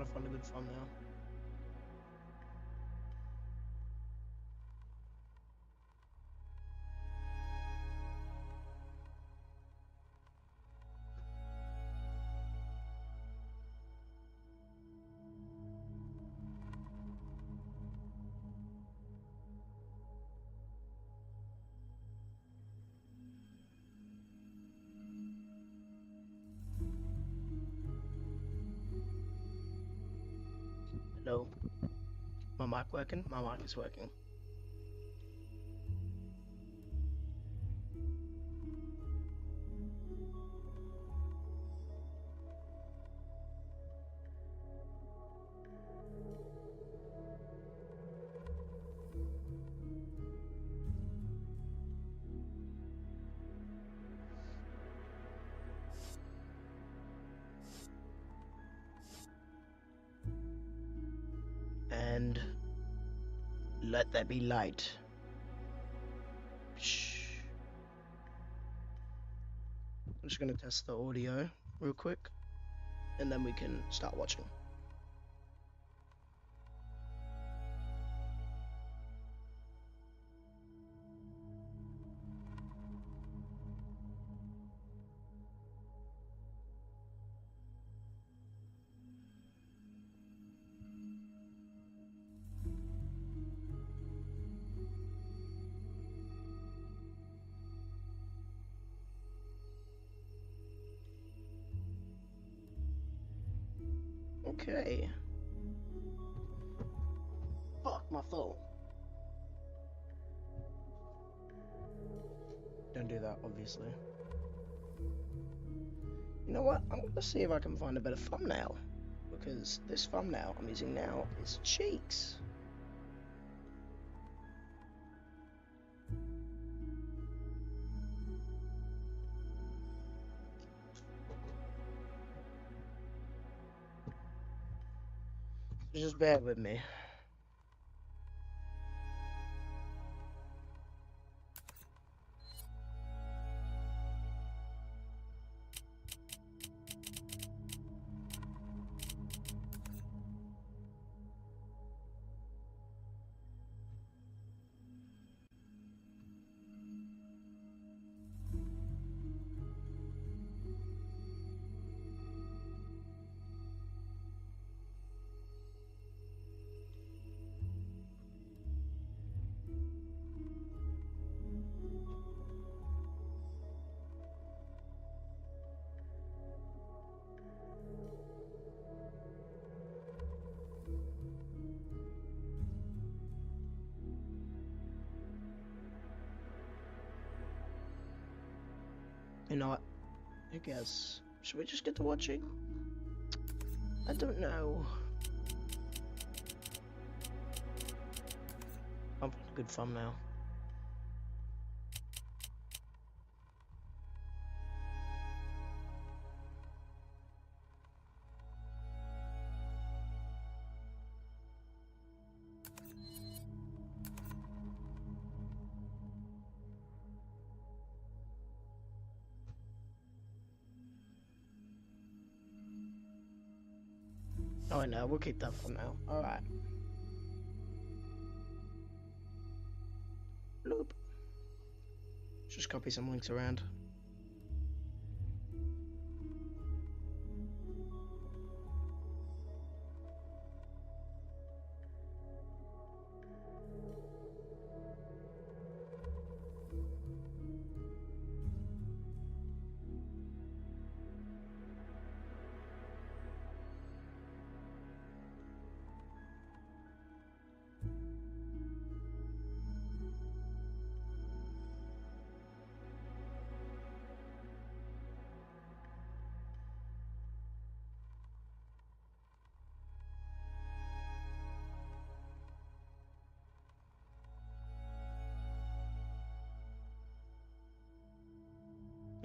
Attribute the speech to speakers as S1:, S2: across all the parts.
S1: trying to find a good thumbnail. Hello. My mic working? My mic is working. And let there be light. Shh. I'm just gonna test the audio real quick, and then we can start watching. Okay. Fuck my phone. Don't do that, obviously. You know what? I'm gonna see if I can find a better thumbnail. Because this thumbnail I'm using now is cheeks. Just bear with me. You know what? I guess. Should we just get to watching? I don't know. I'll put a good thumbnail. Oh, I know. We'll keep that thumbnail. Alright. Bloop. Just copy some links around.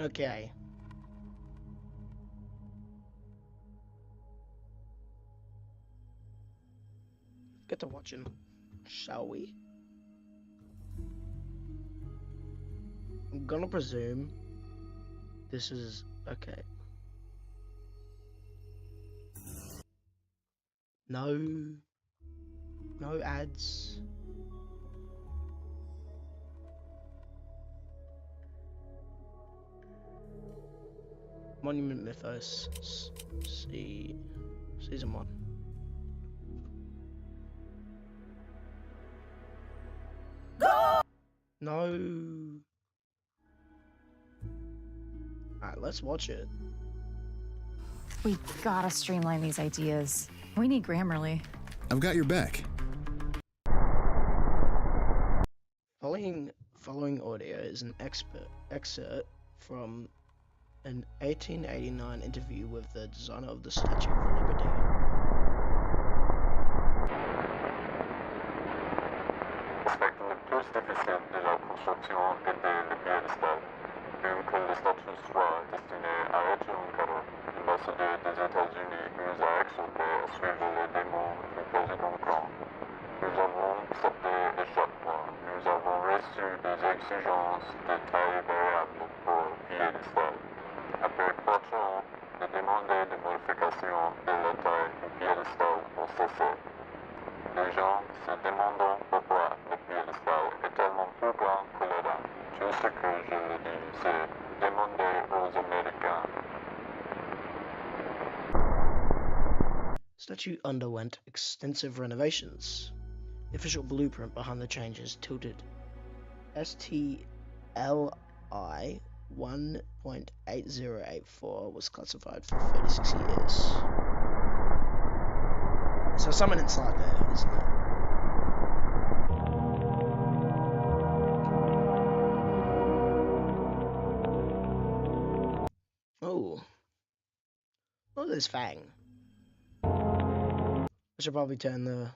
S1: Okay. Get to watching, shall we? I'm gonna presume this is okay. No ads. Monument Mythos, season 1. No. Alright, let's watch it.
S2: We gotta streamline these ideas. We need Grammarly.
S3: I've got your back.
S1: Following audio is an excerpt from an 1889 interview with the designer of the Statue of Liberty.
S4: L'aspetto più difficile della costruzione était le piédestal. Bien que le statue soit destinée à être un cadeau, l'ambassadeur des États-Unis nous a exhortés à suivre les démons du président Trump. Nous avons accepté l'échappement. Nous avons reçu des exigences de taille variable pour le piédestal. Après 4 ans de demander des modifications de la taille du piédestal ont cessé. Les gens se demandent pourquoi le piédestal est tellement plus grand que le dame. Tout ce que je le dis, c'est demander aux Américains.
S1: Statue underwent extensive renovations. The official blueprint behind the changes tilted STLI 1.8084 was classified for 36 years. So something inside there, isn't it? Oh. Look at this fang. I should probably turn the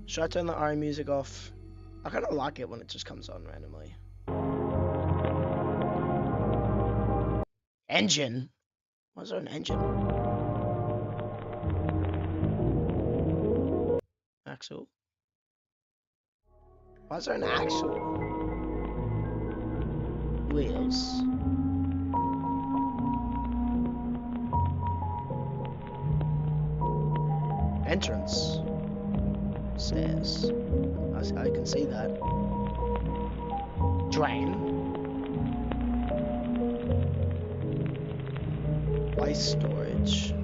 S1: should I turn the RE music off? I kind of like it when it just comes on randomly. Engine? Why is there an engine? Axle? Why is there an axle? Wheels? Entrance? Stairs. I can see that. Drain. Waste storage.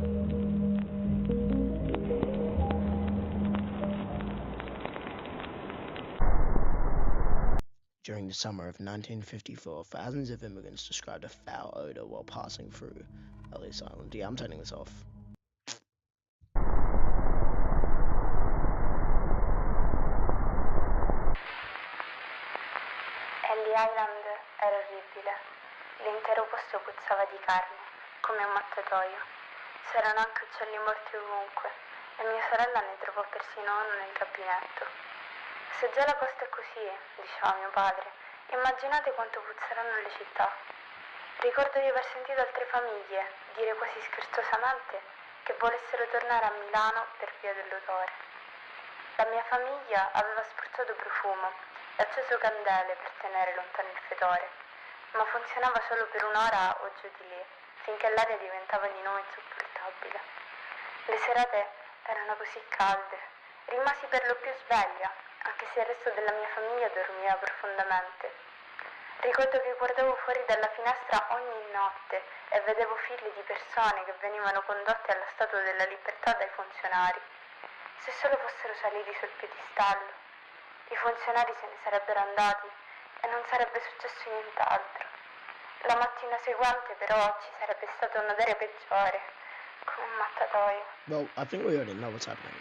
S1: During the summer of 1954, thousands of immigrants described a foul odor while passing through Ellis Island. Yeah, I'm turning this off.
S5: Island era orribile. L'intero posto puzzava di carne, come un mattatoio. C'erano anche uccelli morti ovunque e mia sorella ne trovò persino uno nel gabinetto. Se già la posta è così, diceva mio padre, immaginate quanto puzzeranno le città. Ricordo di aver sentito altre famiglie dire quasi scherzosamente che volessero tornare a Milano per via dell'odore. La mia famiglia aveva spruzzato profumo e acceso candele per tenere lontano il fetore, ma funzionava solo per un'ora o giù di lì, finché l'aria diventava di nuovo insopportabile. Le serate erano così calde, rimasi per lo più sveglia, anche se il resto della mia famiglia dormiva profondamente. Ricordo che guardavo fuori dalla finestra ogni notte e vedevo file di persone che venivano condotte alla Statua della Libertà dai funzionari. Se solo fossero saliti sul piedistallo, i funzionari se ne sarebbero andati e non sarebbe successo nient'altro. La mattina seguente però ci sarebbe stato un odore peggiore, come un mattatoio.
S1: Well, I think we already know what's happening.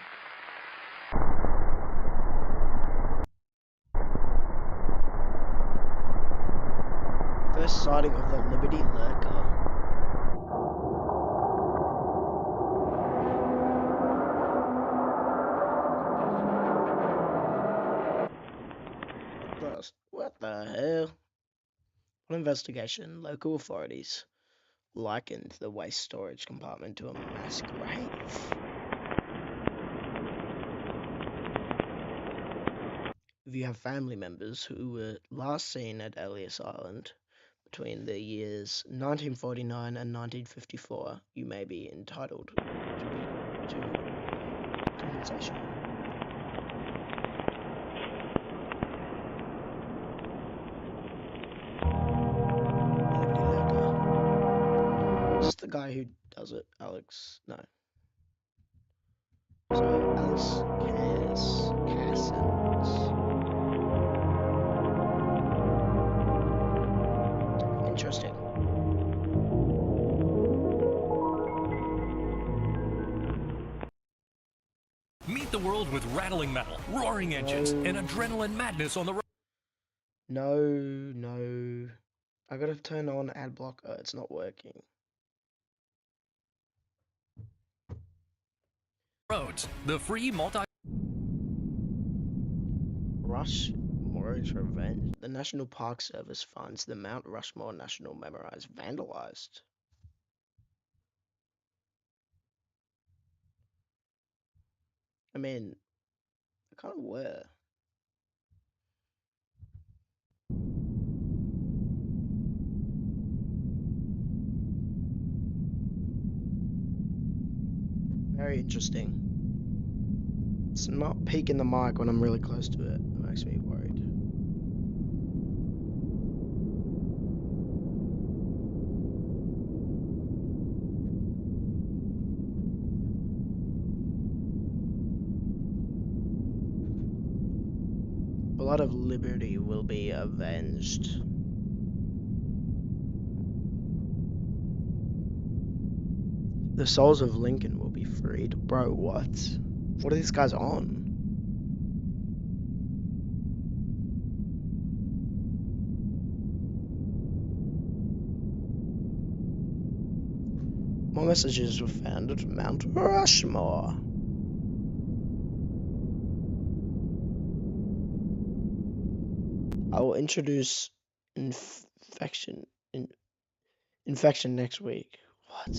S1: First sighting of the Liberty Lurker. What the hell? On investigation, local authorities likened the waste storage compartment to a mass grave. If you have family members who were last seen at Ellis Island between the years 1949 and 1954, you may be entitled to be to condensation. Liberty Lurker. Is this the guy who does it? Alex? No. So Alex Cassens. Interesting.
S3: Meet the world with rattling metal, roaring engines, and adrenaline madness on the
S1: No. I gotta turn on ad block. Oh, it's not working.
S3: roads. The free
S1: Rushmore's Revenge. The National Park Service finds the Mount Rushmore National Memorize vandalized. I mean, they kind of were. Very interesting. It's not peaking the mic when I'm really close to it. It makes me worried. Blood of Liberty will be avenged. The souls of Lincoln will be freed. Bro, what? What are these guys on? More messages were found at Mount Rushmore. I will introduce infection next week. What?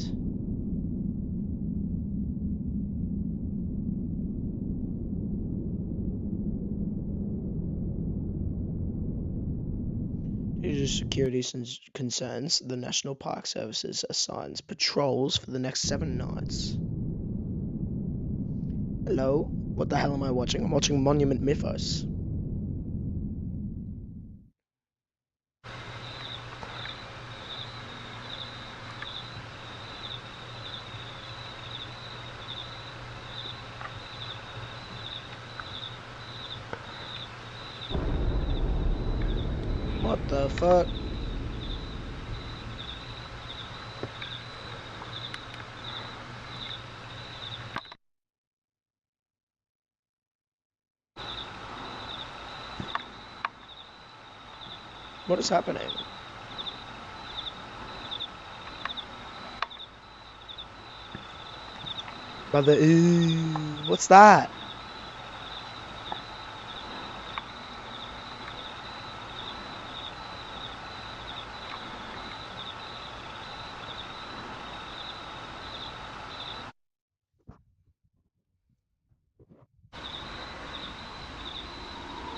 S1: Due to security concerns, the National Park Services assigns patrols for the next 7 nights. Hello? What the hell am I watching? I'm watching Monument Mythos. What the fuck? What is happening? Brother, what's that?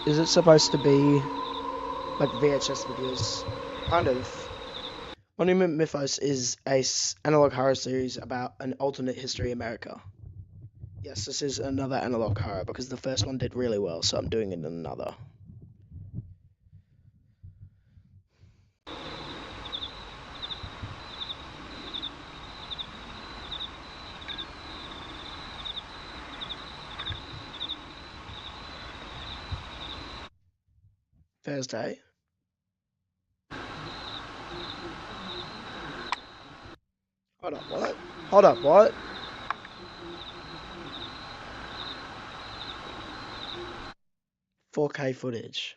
S1: Is it supposed to be like VHS videos? Kind of. Monument Mythos is a analog horror series about an alternate history America. Yes, this is another analog horror because the first one did really well, so I'm doing it in another. Thursday. Hold up, what? Hold up, what? $4K footage.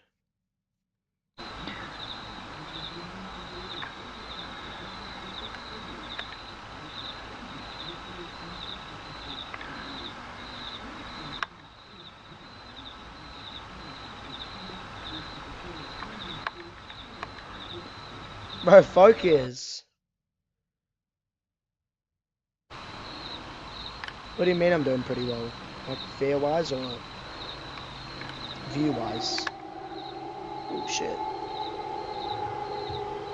S1: Bro, focus. What do you mean I'm doing pretty well? Like fear-wise or view-wise? Oh shit.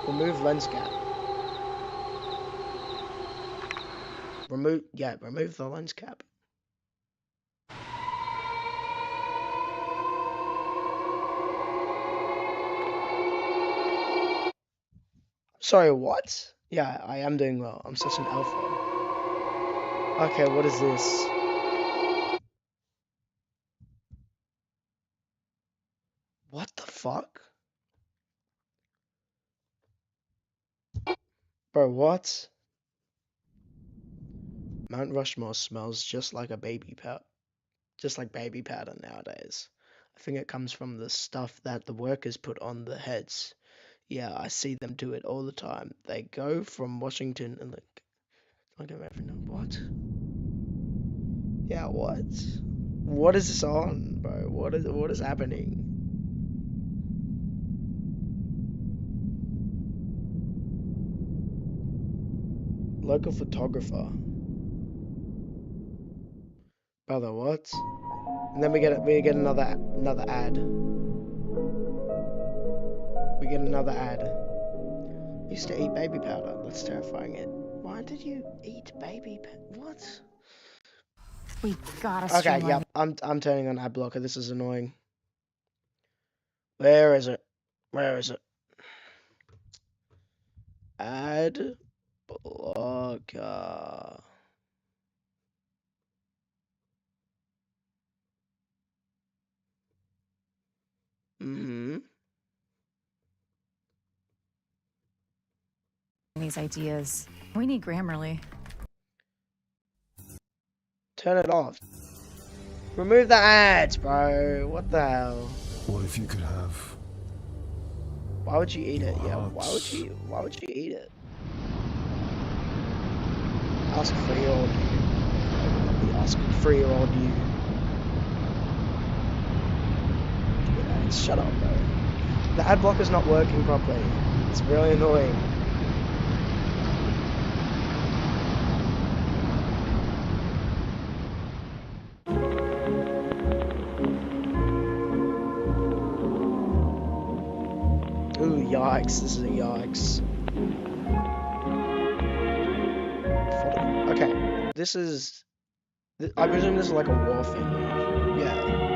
S1: Remove lens gap. remove the lens cap. Sorry, what? Yeah, I am doing well. I'm such an alpha. Okay, what is this? What the fuck? Bro, what? Mount Rushmore smells just like baby powder nowadays. I think it comes from the stuff that the workers put on the heads. Yeah, I see them do it all the time. They go from Washington and what? Yeah, what? What is this on, bro? What is happening? Local photographer. Brother, what? And then we get another ad. We get another ad. Used to eat baby powder. That's terrifying. Why did you eat baby powder? What?
S2: We gotta
S1: Okay,
S2: streamline.
S1: yep. I'm turning on ad blocker. This is annoying. Where is it? Where is it? Ad blocker. Mm-hmm.
S2: These ideas. We need Grammarly.
S1: Turn it off. Remove the ads, bro. What the hell?
S6: What if you could have?
S1: Why would you eat it? Yeah, why would
S6: Hearts.
S1: you eat it? Ask a 3-year-old you. Ask a 3-year-old you. Shut up, bro. The ad blocker's not working properly. It's really annoying. Ooh, yikes. This is a yikes. Okay, this is... I presume this is like a war film. Yeah.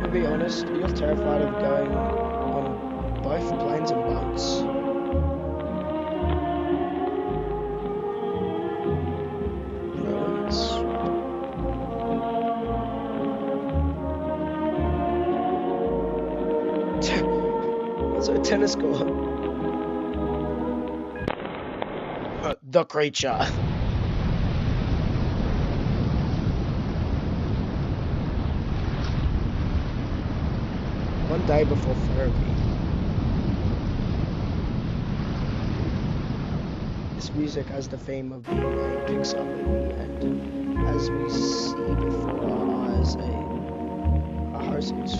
S1: To be honest, you're terrified of going on both planes and boats. Drones. What's a tennis court? The creature. One day before therapy. This music has the theme of being a Pixar movie, and as we see before our eyes, a houses.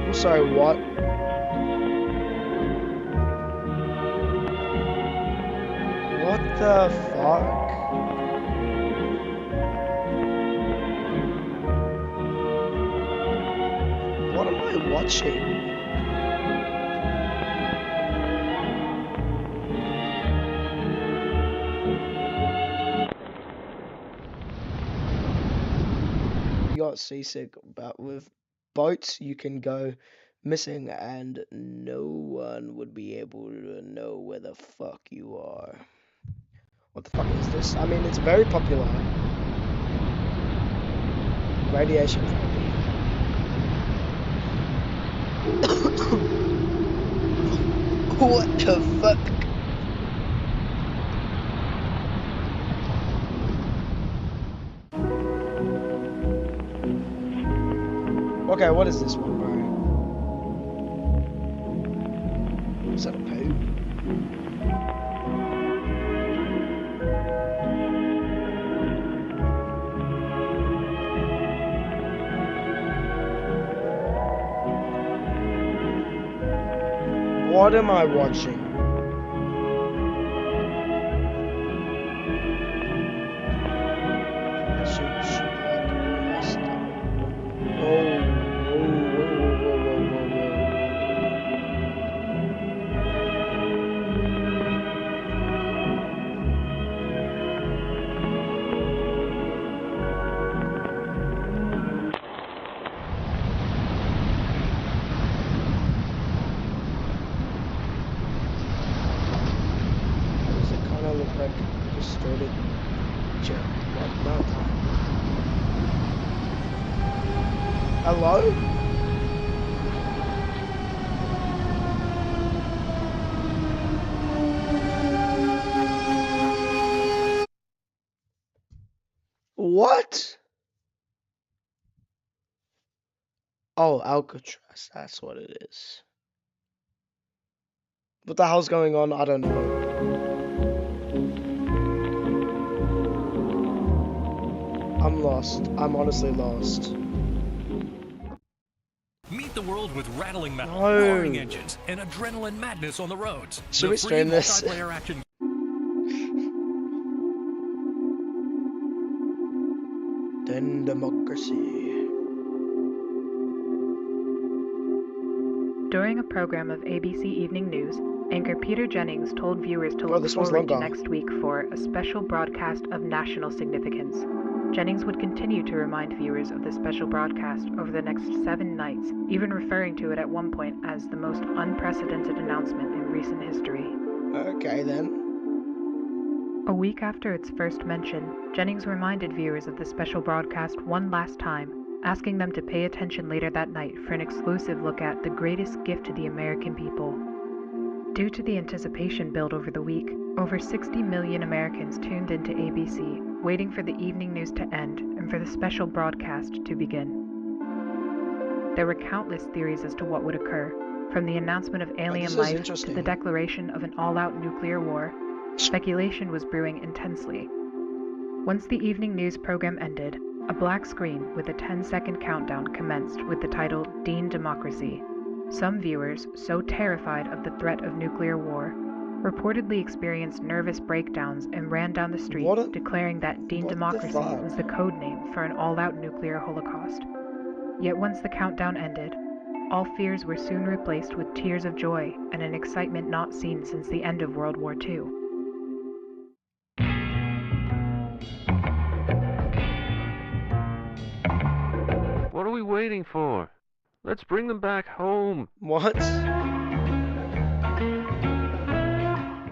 S1: Also, what? What the fuck? What am I watching? You got seasick, but with boats you can go missing and no one would be able to know where the fuck you are. What the fuck is this? I mean, it's very popular. Radiation therapy. What the fuck? Okay, what is this one, bro? Is that a poo? What am I watching? Should like messed up. Whoa, does it kind of look like distorted picture? What? No, it can't. Hello? What? Oh, Alcatraz. That's what it is. What the hell's going on? I don't know. I'm lost. I'm honestly lost.
S3: Meet the world with rattling metal,
S1: No.
S3: roaring engines, and adrenaline madness on the roads.
S1: Should
S3: The
S1: we
S3: free
S1: stream this?
S3: multiplayer action
S1: Then democracy.
S6: During a program of ABC Evening News, anchor Peter Jennings told viewers to
S1: Oh,
S6: look
S1: this one's
S6: forward to
S1: longer.
S6: next week for a special broadcast of national significance. Jennings would continue to remind viewers of the special broadcast over the next 7 nights, even referring to it at one point as the most unprecedented announcement in recent history.
S1: Okay then.
S6: A week after its first mention, Jennings reminded viewers of the special broadcast one last time, asking them to pay attention later that night for an exclusive look at the greatest gift to the American people. Due to the anticipation built over the week, over 60 million Americans tuned into ABC, waiting for the evening news to end and for the special broadcast to begin. There were countless theories as to what would occur, from the announcement of alien
S1: this is
S6: life to
S1: interesting.
S6: the declaration of an all-out nuclear war. Speculation was brewing intensely. Once the evening news program ended, a black screen with a 10-second countdown commenced with the title Dean Democracy. Some viewers, so terrified of the threat of nuclear war, reportedly experienced nervous breakdowns and ran down the street declaring that Dean
S1: what the
S6: Democracy
S1: fuck?
S6: was the code name for an all-out nuclear holocaust. Yet once the countdown ended, all fears were soon replaced with tears of joy and an excitement not seen since the end of World War II.
S7: What are we waiting for? Let's bring them back home.
S1: What?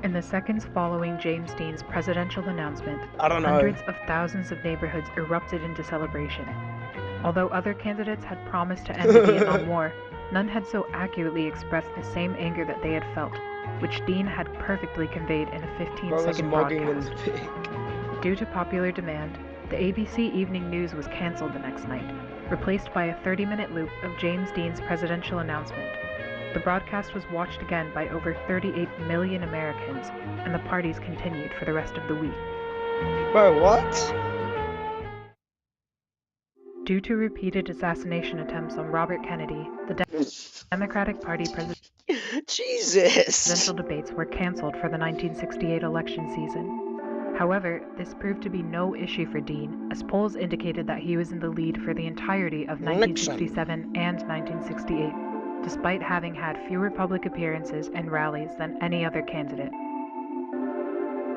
S6: In the seconds following James Dean's presidential announcement,
S1: I don't know.
S6: hundreds of thousands of neighborhoods erupted into celebration. Although other candidates had promised to end the Vietnam War, none had so accurately expressed the same anger that they had felt, which Dean had perfectly conveyed in a 15-second broadcast. Due to popular demand, the ABC Evening News was canceled the next night, replaced by a 30-minute loop of James Dean's presidential announcement. The broadcast was watched again by over 38 million Americans, and the parties continued for the rest of the week.
S1: Bro, what?
S6: Due to repeated assassination attempts on Robert Kennedy, the Democratic Party
S1: Jesus.
S6: presidential debates were canceled for the 1968 election season. However, this proved to be no issue for Dean, as polls indicated that he was in the lead for the entirety of 1967 and 1968, despite having had fewer public appearances and rallies than any other candidate.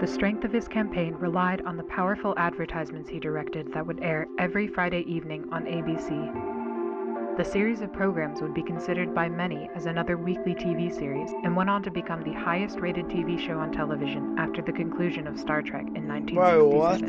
S6: The strength of his campaign relied on the powerful advertisements he directed that would air every Friday evening on ABC. The series of programs would be considered by many as another weekly TV series and went on to become the highest-rated TV show on television after the conclusion of Star Trek in 1967.
S1: Bro, what?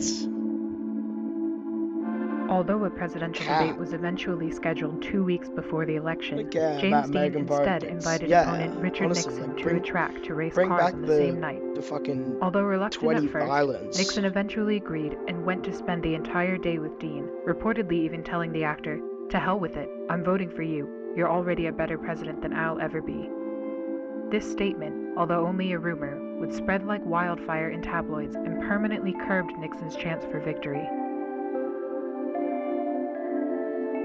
S6: Although a presidential debate was eventually scheduled 2 weeks before the election,
S1: Yeah,
S6: James Dean
S1: American
S6: instead
S1: politics.
S6: invited
S1: Yeah,
S6: opponent Richard
S1: honestly,
S6: Nixon
S1: like,
S6: to
S1: bring-
S6: a track to race
S1: bring
S6: cars
S1: back
S6: on the same night.
S1: the fucking
S6: Although reluctant
S1: 20
S6: at first,
S1: islands.
S6: Nixon eventually agreed and went to spend the entire day with Dean, reportedly even telling the actor, "To hell with it, I'm voting for you. You're already a better president than I'll ever be." This statement, although only a rumor, would spread like wildfire in tabloids and permanently curbed Nixon's chance for victory.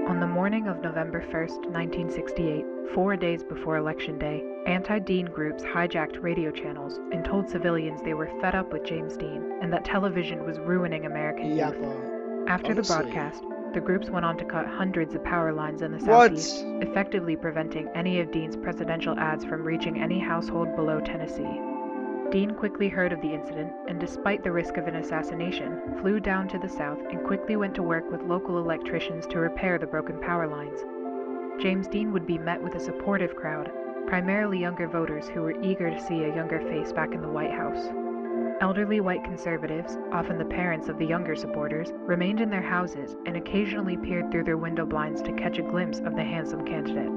S6: On the morning of November 1st, 1968, 4 days before Election Day, Anti-Dean groups hijacked radio channels and told civilians they were fed up with James Dean and that television was ruining American
S1: Yeah,
S6: youth.
S1: but
S6: After the
S1: honestly,
S6: broadcast, the groups went on to cut hundreds of power lines in the
S1: what?
S6: southeast, effectively preventing any of Dean's presidential ads from reaching any household below Tennessee. Dean quickly heard of the incident and, despite the risk of an assassination, flew down to the south and quickly went to work with local electricians to repair the broken power lines. James Dean would be met with a supportive crowd, primarily younger voters who were eager to see a younger face back in the White House. Elderly white conservatives, often the parents of the younger supporters, remained in their houses and occasionally peered through their window blinds to catch a glimpse of the handsome candidate.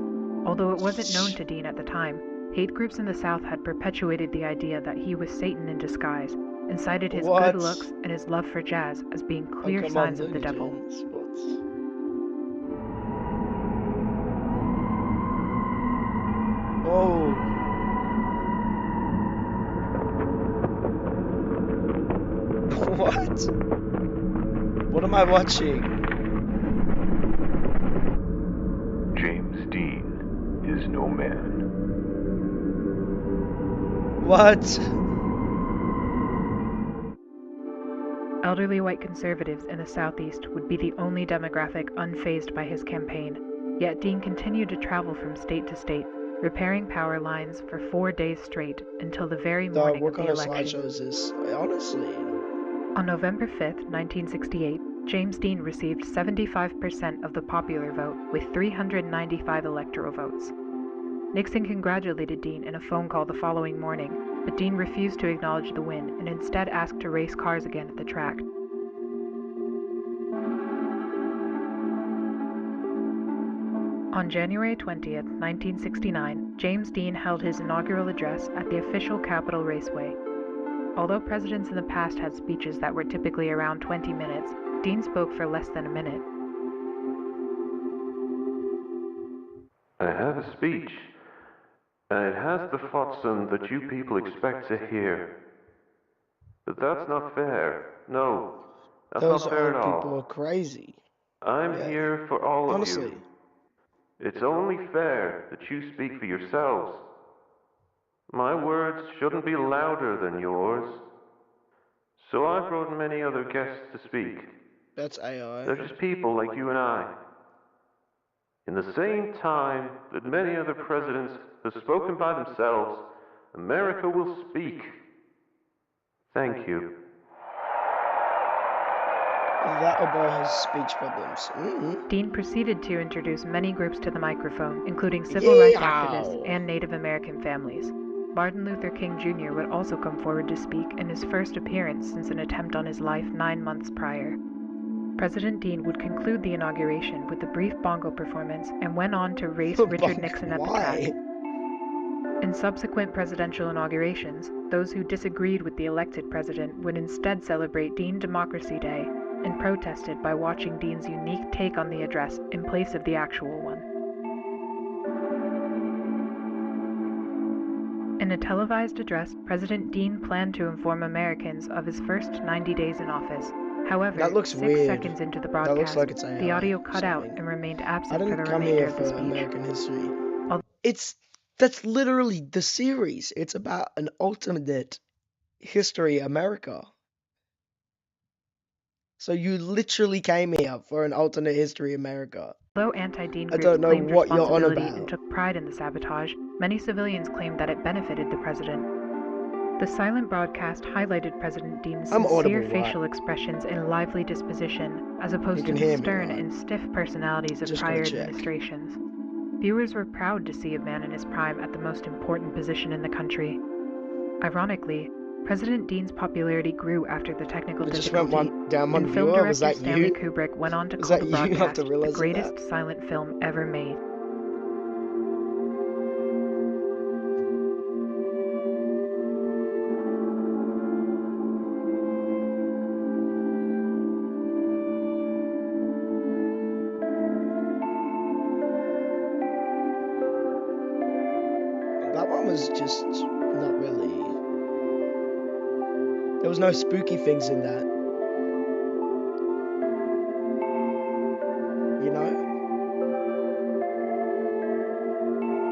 S6: Although it wasn't known to Dean at the time, hate groups in the South had perpetuated the idea that he was Satan in disguise and cited his
S1: What?
S6: good looks and his love for jazz as being clear
S1: come on,
S6: signs of the
S1: Looney
S6: devil.
S1: Tunes. What? Oh. What? What am I watching?
S8: James Dean is no man.
S1: What?
S6: Elderly white conservatives in the Southeast would be the only demographic unfazed by his campaign, yet Dean continued to travel from state to state, repairing power lines for 4 days straight until the very morning
S1: What
S6: of
S1: kind
S6: the
S1: of
S6: election.
S1: slideshow is this? Honestly.
S6: On November 5th, 1968, James Dean received 75% of the popular vote with 395 electoral votes. Nixon congratulated Dean in a phone call the following morning, but Dean refused to acknowledge the win and instead asked to race cars again at the track. On January 20th, 1969, James Dean held his inaugural address at the official Capitol Raceway. Although presidents in the past had speeches that were typically around 20 minutes, Dean spoke for less than a minute.
S7: I have a speech, and it has the flotsam that you people expect to hear. But that's not fair. No, that's
S1: Those
S7: not fair
S1: old
S7: at
S1: people are
S7: all.
S1: crazy.
S7: I'm
S1: Yeah.
S7: here for all of
S1: Honestly.
S7: you. It's only fair that you speak for yourselves. My words shouldn't be louder than yours. So I brought many other guests to speak.
S1: That's AI.
S7: They're just people like you and I. In the same time that many other presidents have spoken by themselves, America will speak. Thank you.
S1: That Obo has speech problems. Mm-hmm.
S6: Dean proceeded to introduce many groups to the microphone, including civil rights activists
S1: Yeehaw!
S6: and Native American families. Martin Luther King Jr. would also come forward to speak in his first appearance since an attempt on his life 9 months prior. President Dean would conclude the inauguration with a brief bongo performance and went on to race Richard Nixon at the track. In subsequent presidential inaugurations, those who disagreed with the elected president would instead celebrate Dean Democracy Day and protested by watching Dean's unique take on the address in place of the actual one. In a televised address, President Dean planned to inform Americans of his first 90 days in office. However,
S1: That looks
S6: 6
S1: weird.
S6: seconds into the
S1: That looks
S6: broadcast,
S1: like it's AI
S6: the audio
S1: or
S6: cut out
S1: something.
S6: and remained
S1: I
S6: absent for the
S1: didn't come
S6: remainder
S1: here
S6: of the
S1: for
S6: speech.
S1: American history. That's literally the series. It's about an alternate history America. So you literally came here for an alternate history America.
S6: Although anti-Dean
S1: I
S6: groups
S1: don't know
S6: claimed
S1: what you're on
S6: responsibility and
S1: about.
S6: took pride in the sabotage, many civilians claimed that it benefited the president. The silent broadcast highlighted President Dean's
S1: I'm
S6: sincere
S1: audible, right?
S6: facial expressions and lively disposition, as
S1: You
S6: opposed to
S1: can
S6: the
S1: hear me,
S6: stern
S1: right?
S6: and stiff personalities of
S1: Just
S6: prior
S1: gotta check.
S6: administrations. Viewers were proud to see a man in his prime at the most important position in the country. Ironically, President Dean's popularity grew after the technical
S1: It just went
S6: difficulty,
S1: down one
S6: and film
S1: viewer. Was
S6: director
S1: that
S6: Stanley
S1: you?
S6: Kubrick went on to
S1: Was
S6: call
S1: that
S6: the
S1: you after
S6: broadcast the
S1: realizing
S6: greatest
S1: that?
S6: silent film ever made.
S1: That one was just not really. There was no spooky things in that. You know?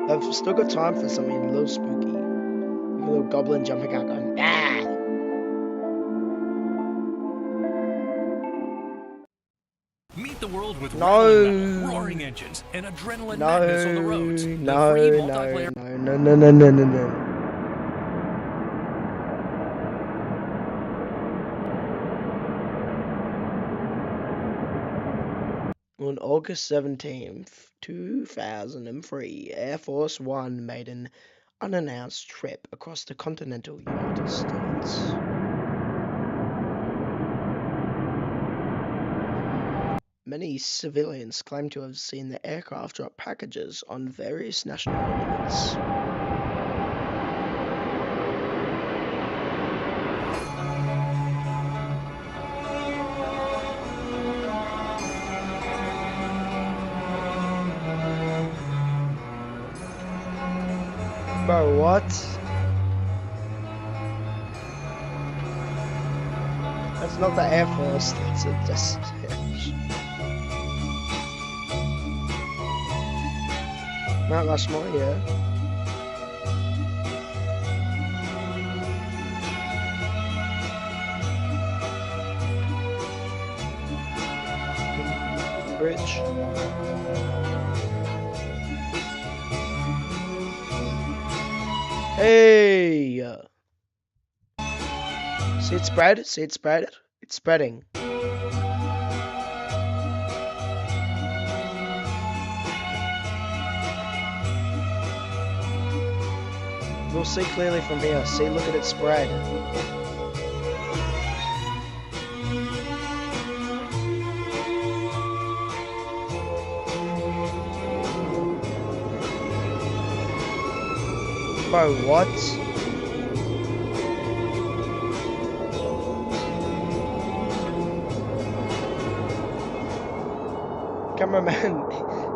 S1: They've still got time for something a little spooky. Like a little goblin jumping out going, ah!
S3: Meet the world with
S1: No.
S3: rattling metal, roaring engines, and adrenaline madness on the roads. The free multiplayer.
S1: No. On August 17th, 2003, Air Force One made an unannounced trip across the continental United States. Many civilians claim to have seen the aircraft drop packages on various national monuments. Bro, what? That's not the Air Force, that's just... Mount Rushmore, yeah. Bridge. Hey! See it spread? See it spread? It's spreading. We'll see clearly from here. See, look at it spread. Bro, what? Cameraman.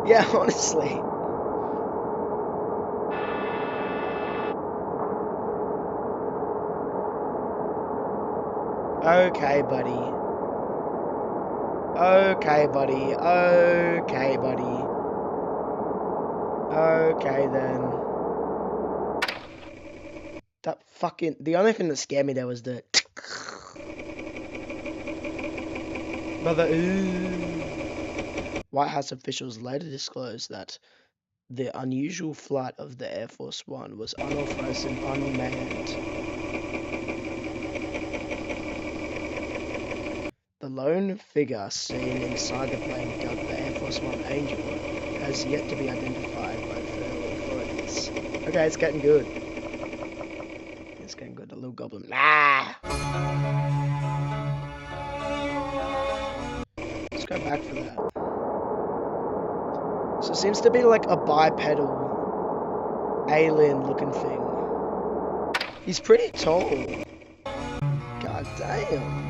S1: Yeah, honestly. Okay, buddy. Okay, buddy. Okay, buddy. Okay, then. That fucking... The only thing that scared me there was the... Brother, White House officials later disclosed that the unusual flight of the Air Force One was unauthorized and unmanned. The lone figure seen inside the plane, dubbed the Air Force One Angel, has yet to be identified by federal authorities. Okay, it's getting good. It's getting good. The little goblin. Ah! Let's go back for that. So it seems to be like a bipedal, alien-looking thing. He's pretty tall. God damn.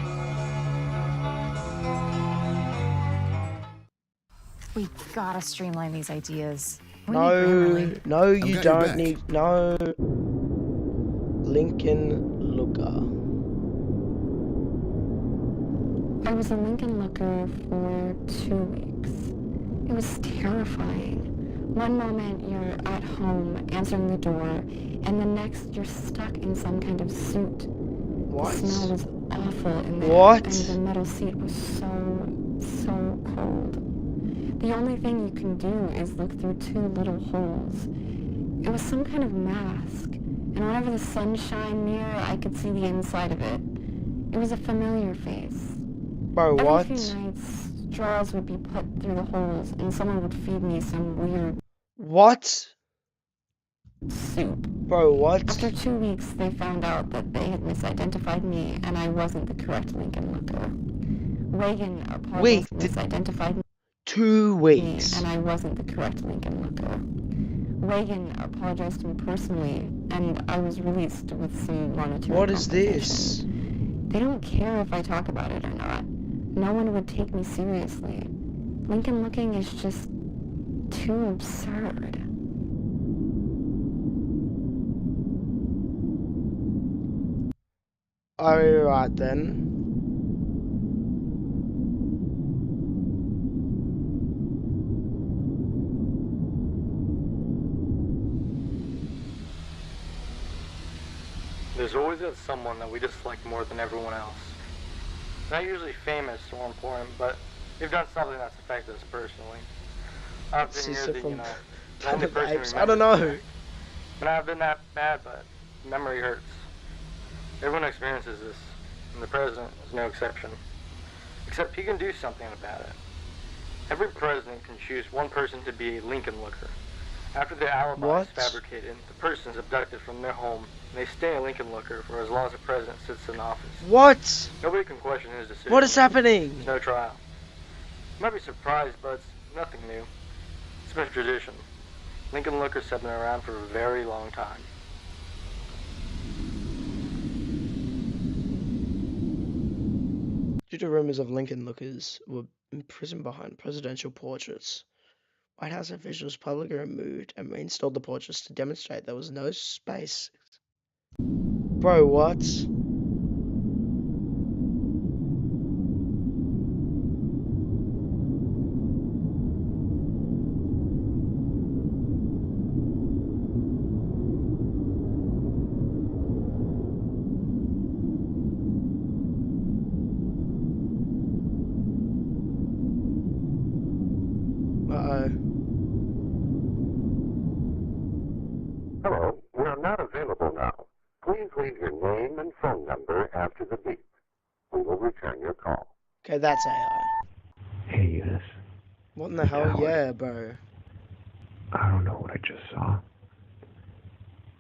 S2: We gotta streamline these ideas.
S1: No, you don't need... No. Lincoln Looker.
S9: I was a Lincoln Looker for 2 weeks. It was terrifying. One moment you're at home answering the door, and the next you're stuck in some kind of suit.
S1: What?
S9: The smell was awful in there.
S1: What?
S9: And the metal seat was so cold. The only thing you can do is look through 2 little holes. It was some kind of mask, and whenever the sun shined near, I could see the inside of it. It was a familiar face.
S1: Bro, what?
S9: Every few nights, straws would be put through the holes, and someone would feed me some weird...
S1: What?
S9: Soup.
S1: Bro, what?
S9: After 2 weeks, they found out that they had misidentified me, and I wasn't the correct Lincoln Looker. Reagan apologized, misidentified me.
S1: 2 weeks.
S9: And I wasn't the correct Lincoln Looker. Reagan apologized to me personally, and I was released with some monetary
S1: What is this?
S9: They don't care if I talk about it or not. No one would take me seriously. Lincoln looking is just too absurd.
S1: Alright then.
S10: There's always that someone that we dislike more than everyone else. Not usually famous or important, but they've done something that's affected us personally. I've been near the, the only person who
S1: I don't know.
S10: And I've been that bad, but memory hurts. Everyone experiences this, and the president is no exception. Except he can do something about it. Every president can choose one person to be a Lincoln looker. After the alibi is fabricated, the person is abducted from their home, and they stay a Lincoln looker for as long as the president sits in office.
S1: What?
S10: Nobody can question his decision.
S1: What is happening?
S10: There's no trial. You might be surprised, but it's nothing new. It's been a tradition. Lincoln lookers have been around for a very long time.
S1: Due to rumors of Lincoln lookers were imprisoned behind presidential portraits, White House officials publicly removed and reinstalled the portraits to demonstrate there was no space. Bro, what?
S11: Hello, we are not available now. Please leave your name and phone number after the beep. We will return your call.
S1: Okay, that's AI.
S7: Hey, Eunice.
S1: What in the hell?
S7: Howard.
S1: Yeah, bro.
S7: I don't know what I just saw.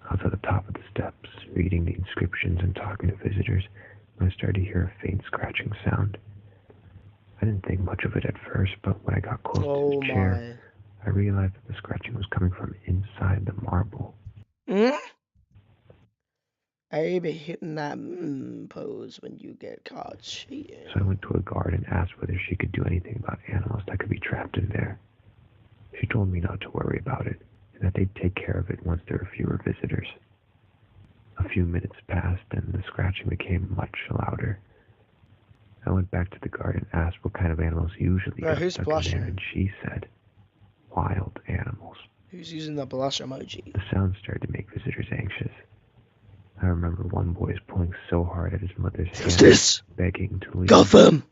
S7: I was at the top of the steps, reading the inscriptions and talking to visitors, when I started to hear a faint scratching sound. I didn't think much of it at first, but when I got close to the chair, I realized that the scratching was coming from inside the marble.
S1: I be hitting that pose when you get caught cheating.
S7: So I went to a guard and asked whether she could do anything about animals that could be trapped in there. She told me not to worry about it, and that they'd take care of it once there were fewer visitors. A few minutes passed, and the scratching became much louder. I went back to the guard and asked what kind of animals usually got stuck in there, and she said, wild animals.
S1: Who's using the blush emoji?
S7: The sound started to make visitors anxious. I remember one boy pulling so hard at his mother's hand, begging to leave.
S1: Gotham!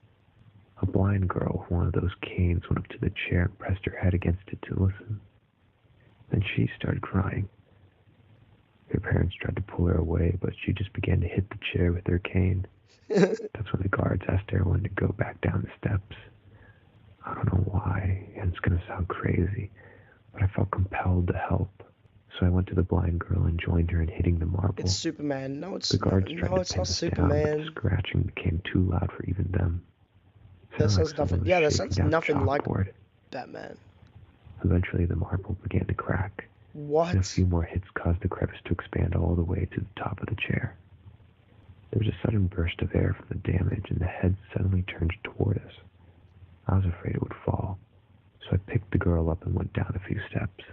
S7: A blind girl with one of those canes went up to the chair and pressed her head against it to listen. Then she started crying. Her parents tried to pull her away, but she just began to hit the chair with her cane. That's when the guards asked everyone to go back down the steps. I don't know why, and it's going to sound crazy, but I felt compelled to help. So I went to the blind girl and joined her in hitting the marble.
S1: It's Superman. No, it's
S7: the guards
S1: not.
S7: tried
S1: No,
S7: to
S1: it's
S7: pin
S1: not
S7: us
S1: Superman.
S7: down, but the scratching became too loud for even them.
S1: That sounds nothing. Yeah, that sounds nothing like
S7: chalkboard.
S1: Batman.
S7: Eventually, the marble began to crack.
S1: What?
S7: And a few more hits caused the crevice to expand all the way to the top of the chair. There was a sudden burst of air from the damage, and the head suddenly turned toward us. I was afraid it would fall, so I picked the girl up and went down a few steps.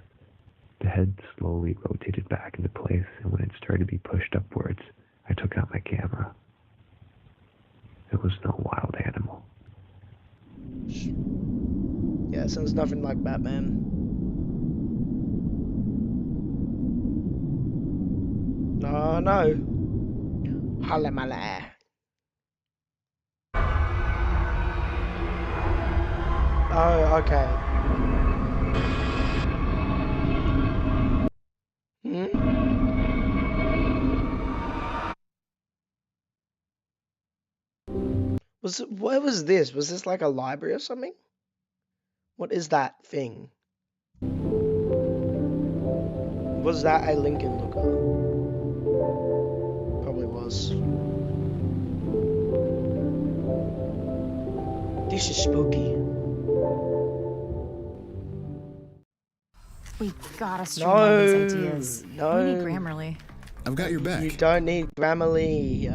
S7: The head slowly rotated back into place, and when it started to be pushed upwards, I took out my camera. It was no wild animal.
S1: Yeah, it sounds nothing like Batman. Oh no. Halamala. Oh, okay. Where was this? Was this like a library or something? What is that thing? Was that a Lincoln looker? Probably was. This is spooky.
S2: We gotta streamline these ideas.
S1: No.
S2: We need Grammarly.
S12: I've got your back.
S1: You don't need Grammarly.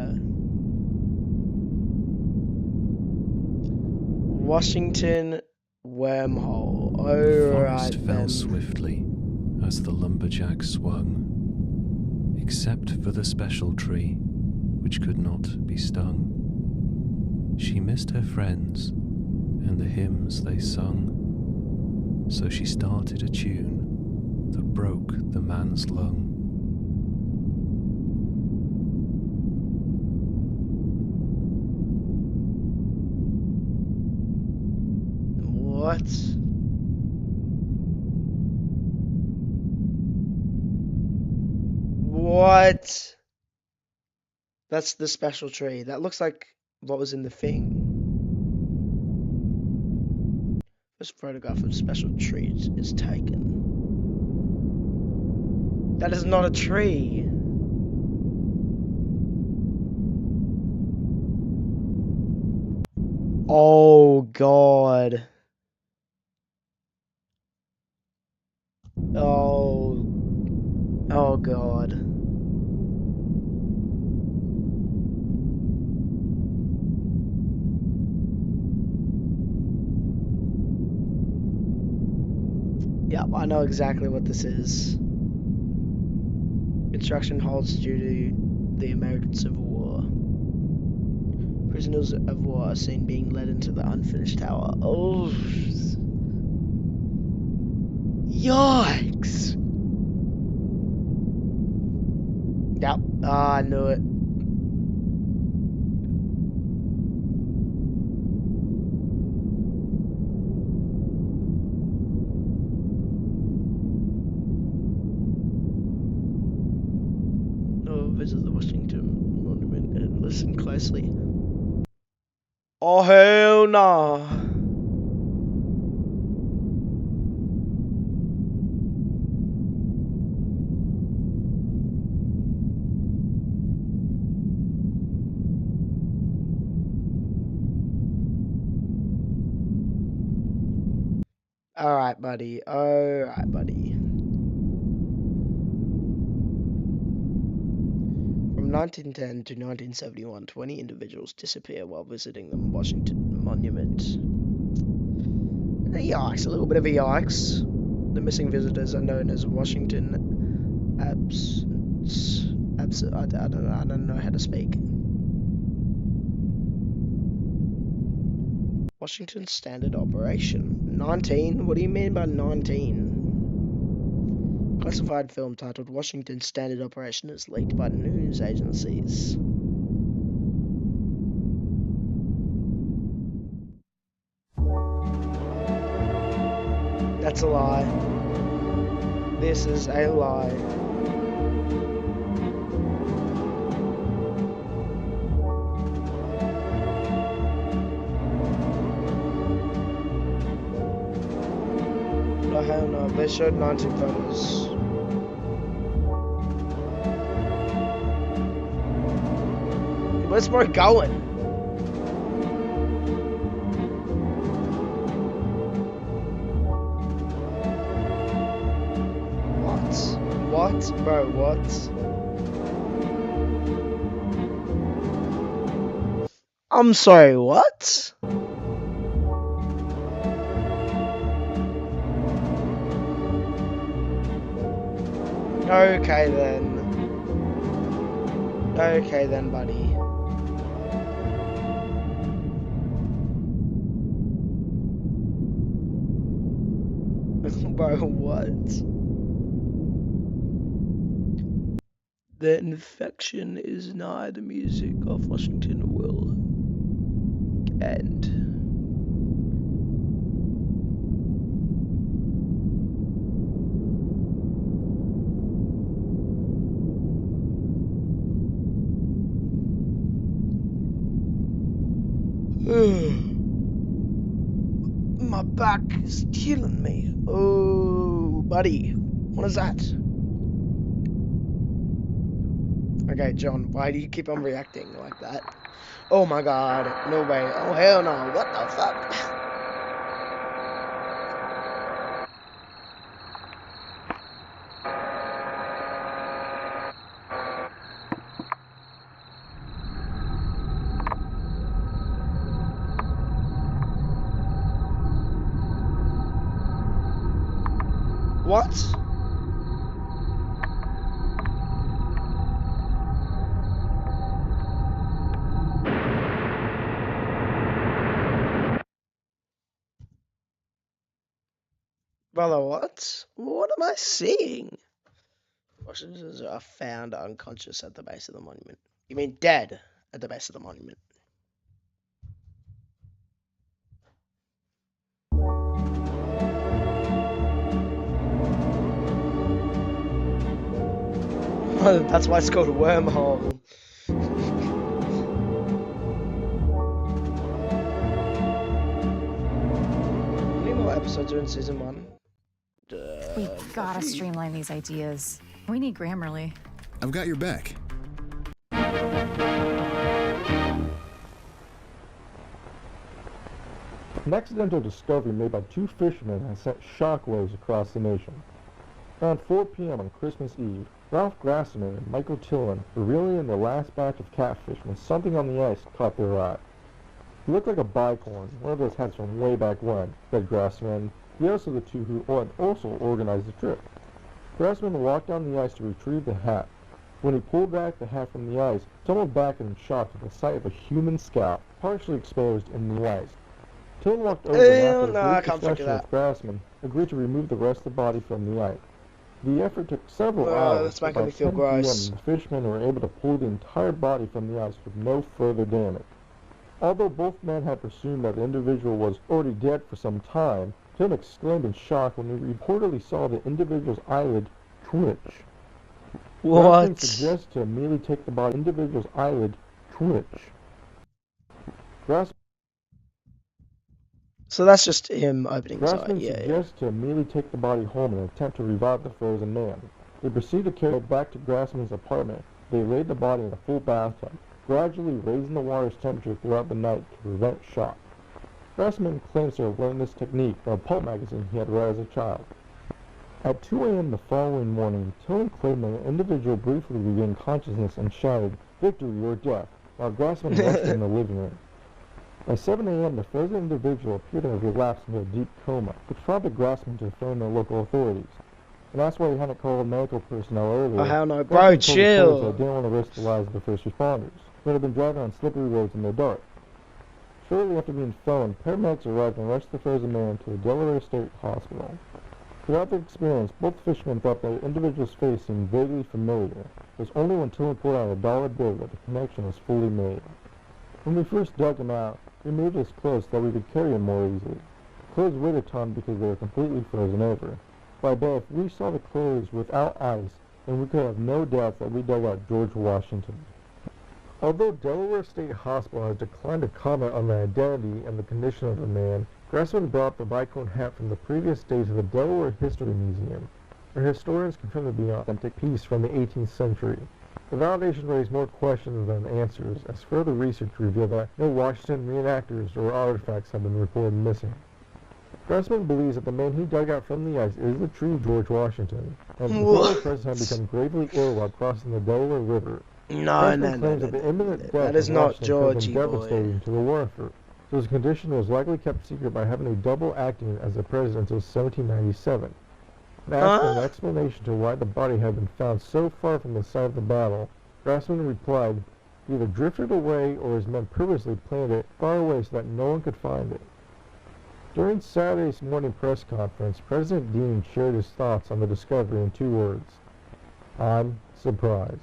S1: Washington wormhole.
S13: The
S1: Alright
S13: forest fell swiftly as the lumberjack swung, except for the special tree, which could not be stung. She missed her friends and the hymns they sung, so she started a tune that broke the man's lung.
S1: What? What? That's the special tree. That looks like what was in the thing. This photograph of special trees is taken. That is not a tree. Oh God. Oh. Oh God. Yep, I know exactly what this is. Construction halts due to the American Civil War. Prisoners of war are seen being led into the unfinished tower. Oh. Yikes. Yep, I knew it. Oh, visit the Washington Monument and listen closely. Oh, hell no. Alright, buddy. Alright, buddy. From 1910 to 1971, 20 individuals disappear while visiting the Washington Monument. Yikes, a little bit of a yikes. The missing visitors are known as Washington I don't know how to speak. Washington Standard Operation. 19? What do you mean by 19? Classified film titled Washington Standard Operation is leaked by news agencies. That's a lie. This is a lie. No, hell no. They showed 19 photos. Where's bro going? What? What? Bro, what? I'm sorry, what? Okay then. Okay then, buddy. Bro, what? The infection is nigh, the music of Washington will end. My back is killing me. Oh, buddy. What is that? Okay, John, why do you keep on reacting like that? Oh my god. No way. Oh, hell no. What the fuck? What? Brother, what? What am I seeing? Washingtons are found unconscious at the base of the monument. You mean dead at the base of the monument? That's why it's called a wormhole. How many more episodes are in season 1?
S2: We gotta streamline these ideas. We need Grammarly.
S12: I've got your back.
S14: An accidental discovery made by 2 fishermen has sent shockwaves across the nation. Around 4 p.m. on Christmas Eve, Ralph Grassman and Michael Tillman were reeling in their last batch of catfish when something on the ice caught their eye. It looked like a bicorn, one of those hats from way back when, said Grassman, the other of the two who had also organized the trip. Grassman walked down the ice to retrieve the hat. When he pulled back the hat from the ice, tumbled back in shock at the sight of a human scalp, partially exposed in the ice. Tillman walked over and after a brief discussion with Grassman, agreed to remove the rest of the body from the ice. The effort took several hours,
S1: that's making
S14: but by
S1: me feel
S14: 10
S1: gross.
S14: p.m. the fishermen were able to pull the entire body from the ice with no further damage. Although both men had presumed that the individual was already dead for some time, Tim exclaimed in shock when he reportedly saw the individual's eyelid twitch.
S1: What?
S14: Grassman suggests to immediately take the body. Individual's eyelid twitch.
S1: So that's just him opening his eye.
S14: Grassman
S1: Yeah.
S14: suggests to immediately take the body home in an attempt to revive the frozen man. They proceed to carry it back to Grassman's apartment. They laid the body in a full bathtub, gradually raising the water's temperature throughout the night to prevent shock. Grassman claims to have learned this technique from a pulp magazine he had read as a child. At 2 a.m. the following morning, Tillman claimed that an individual briefly regained consciousness and shouted, "Victory or death," while Grassman rushed in the living room. By 7 a.m., the frozen individual appeared to have relapsed into a deep coma, which prompted Grassman to phone the local authorities. And that's why he hadn't called medical personnel earlier.
S1: Oh, hell no, bro, chill.
S14: They didn't want to risk the lives of the first responders, who had been driving on slippery roads in the dark. Shortly after being phoned, paramedics arrived and rushed the frozen man to the Delaware State Hospital. Throughout their experience, both fishermen thought the individual's face seemed vaguely familiar. It was only when Tillman pulled out a dollar bill that the connection was fully made. When we first dug him out, we moved his clothes so that we could carry him more easily. Clothes weighed a ton because they were completely frozen over. By day, if we saw the clothes without ice, then we could have no doubt that we dug out George Washington. Although Delaware State Hospital has declined to comment on the identity and the condition of the man, Grassman brought the bicorn hat from the previous day to the Delaware History Museum, where historians confirm to be an authentic piece from the 18th century. The validation raised more questions than answers, as further research revealed that no Washington reenactors or artifacts have been reported missing. Grassman believes that the man he dug out from the ice is the true George Washington, and the former president had become gravely ill while crossing the Delaware River.
S1: No,
S14: claims that the imminent death
S1: that is
S14: of
S1: not
S14: Washington
S1: Georgie,
S14: could have been
S1: boy.
S14: devastating to the war effort, so his condition was likely kept secret by having a double acting as the president until 1797. And asked for an explanation to why the body had been found so far from the site of the battle, Grassman replied, "He either drifted away or his men purposely planted it far away so that no one could find it." During Saturday's morning press conference, President Dean shared his thoughts on the discovery in 2 words: "I'm surprised."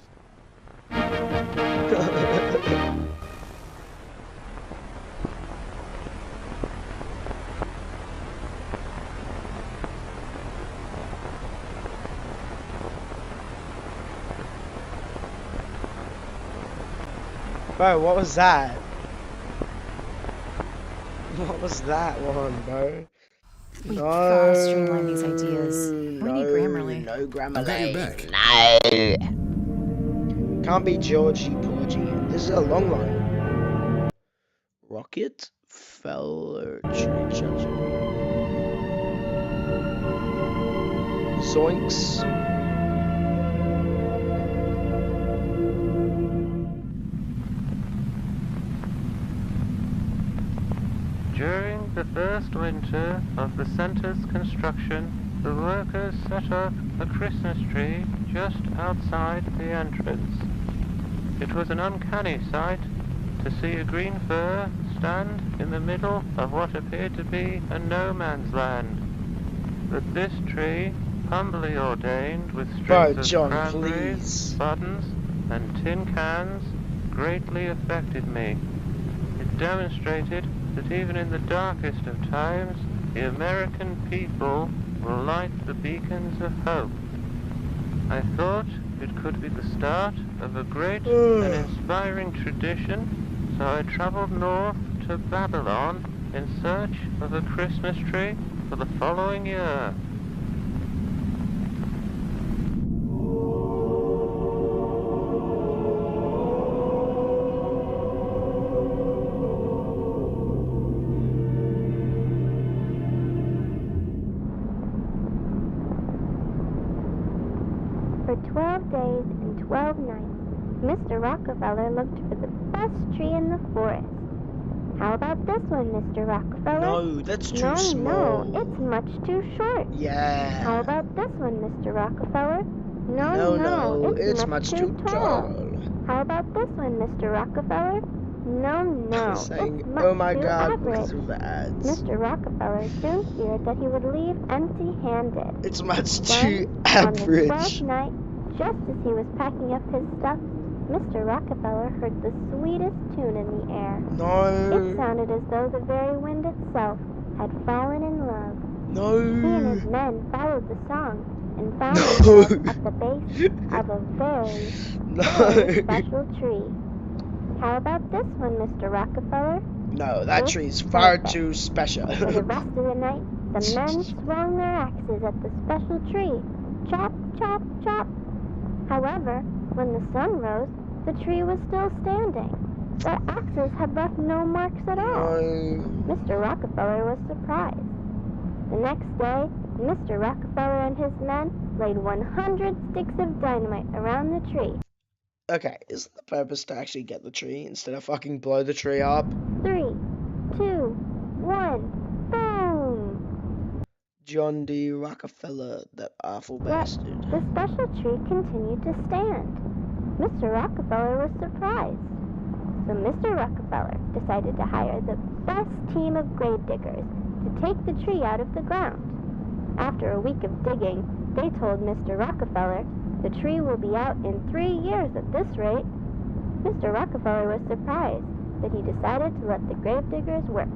S1: Bro, what was that? What was that one, bro?
S2: We gotta streamline these ideas. We need Grammarly.
S1: No Grammarly.
S12: I've got your back.
S1: No. Can't be Georgie Porgy. This is a long line. Rocket Feller Zoinks.
S7: During the first winter of the center's construction, the workers set up a Christmas tree just outside the entrance. It was an uncanny sight to see a green fir stand in the middle of what appeared to be a no-man's land. But this tree, humbly ordained with strings of cranberries, buttons, and tin cans, greatly affected me. It demonstrated that even in the darkest of times, the American people will light the beacons of hope. I thought it could be the start of a great and inspiring tradition, so I traveled north to Babylon in search of a Christmas tree for the following year.
S5: For 12 days and 12 nights, Mr. Rockefeller looked for the best tree in the forest. How about this one, Mr. Rockefeller?
S1: No, that's too small.
S5: No, it's much too short.
S1: Yeah.
S5: How about this one, Mr. Rockefeller? No,
S1: it's much too tall.
S5: How about this one, Mr. Rockefeller? No,
S1: saying,
S5: it's much
S1: oh my
S5: too
S1: god,
S5: average.
S1: because of ads.
S5: Mr. Rockefeller soon feared that he would leave empty-handed.
S1: It's much
S5: Then,
S1: too
S5: on the
S1: average.
S5: 12th night, just as he was packing up his stuff, Mr. Rockefeller heard the sweetest tune in the air.
S1: No.
S5: It sounded as though the very wind itself had fallen in love.
S1: No.
S5: He and his men followed the song and found themselves at the base of a very special tree. How about this one, Mr. Rockefeller?
S1: No, that tree's far too special.
S5: For the rest of the night, the men swung their axes at the special tree. Chop, chop, chop. However, when the sun rose, the tree was still standing. Their axes had left no marks at all. Mr. Rockefeller was surprised. The next day, Mr. Rockefeller and his men laid 100 sticks of dynamite around the tree.
S1: Okay, isn't the purpose to actually get the tree instead of fucking blow the tree up?
S5: 3, 2, 1, boom!
S1: John D. Rockefeller, that awful bastard.
S5: The special tree continued to stand. Mr. Rockefeller was surprised. So Mr. Rockefeller decided to hire the best team of grave diggers to take the tree out of the ground. After a week of digging, they told Mr. Rockefeller the tree will be out in 3 years at this rate. Mr. Rockefeller was surprised, but he decided to let the grave diggers work.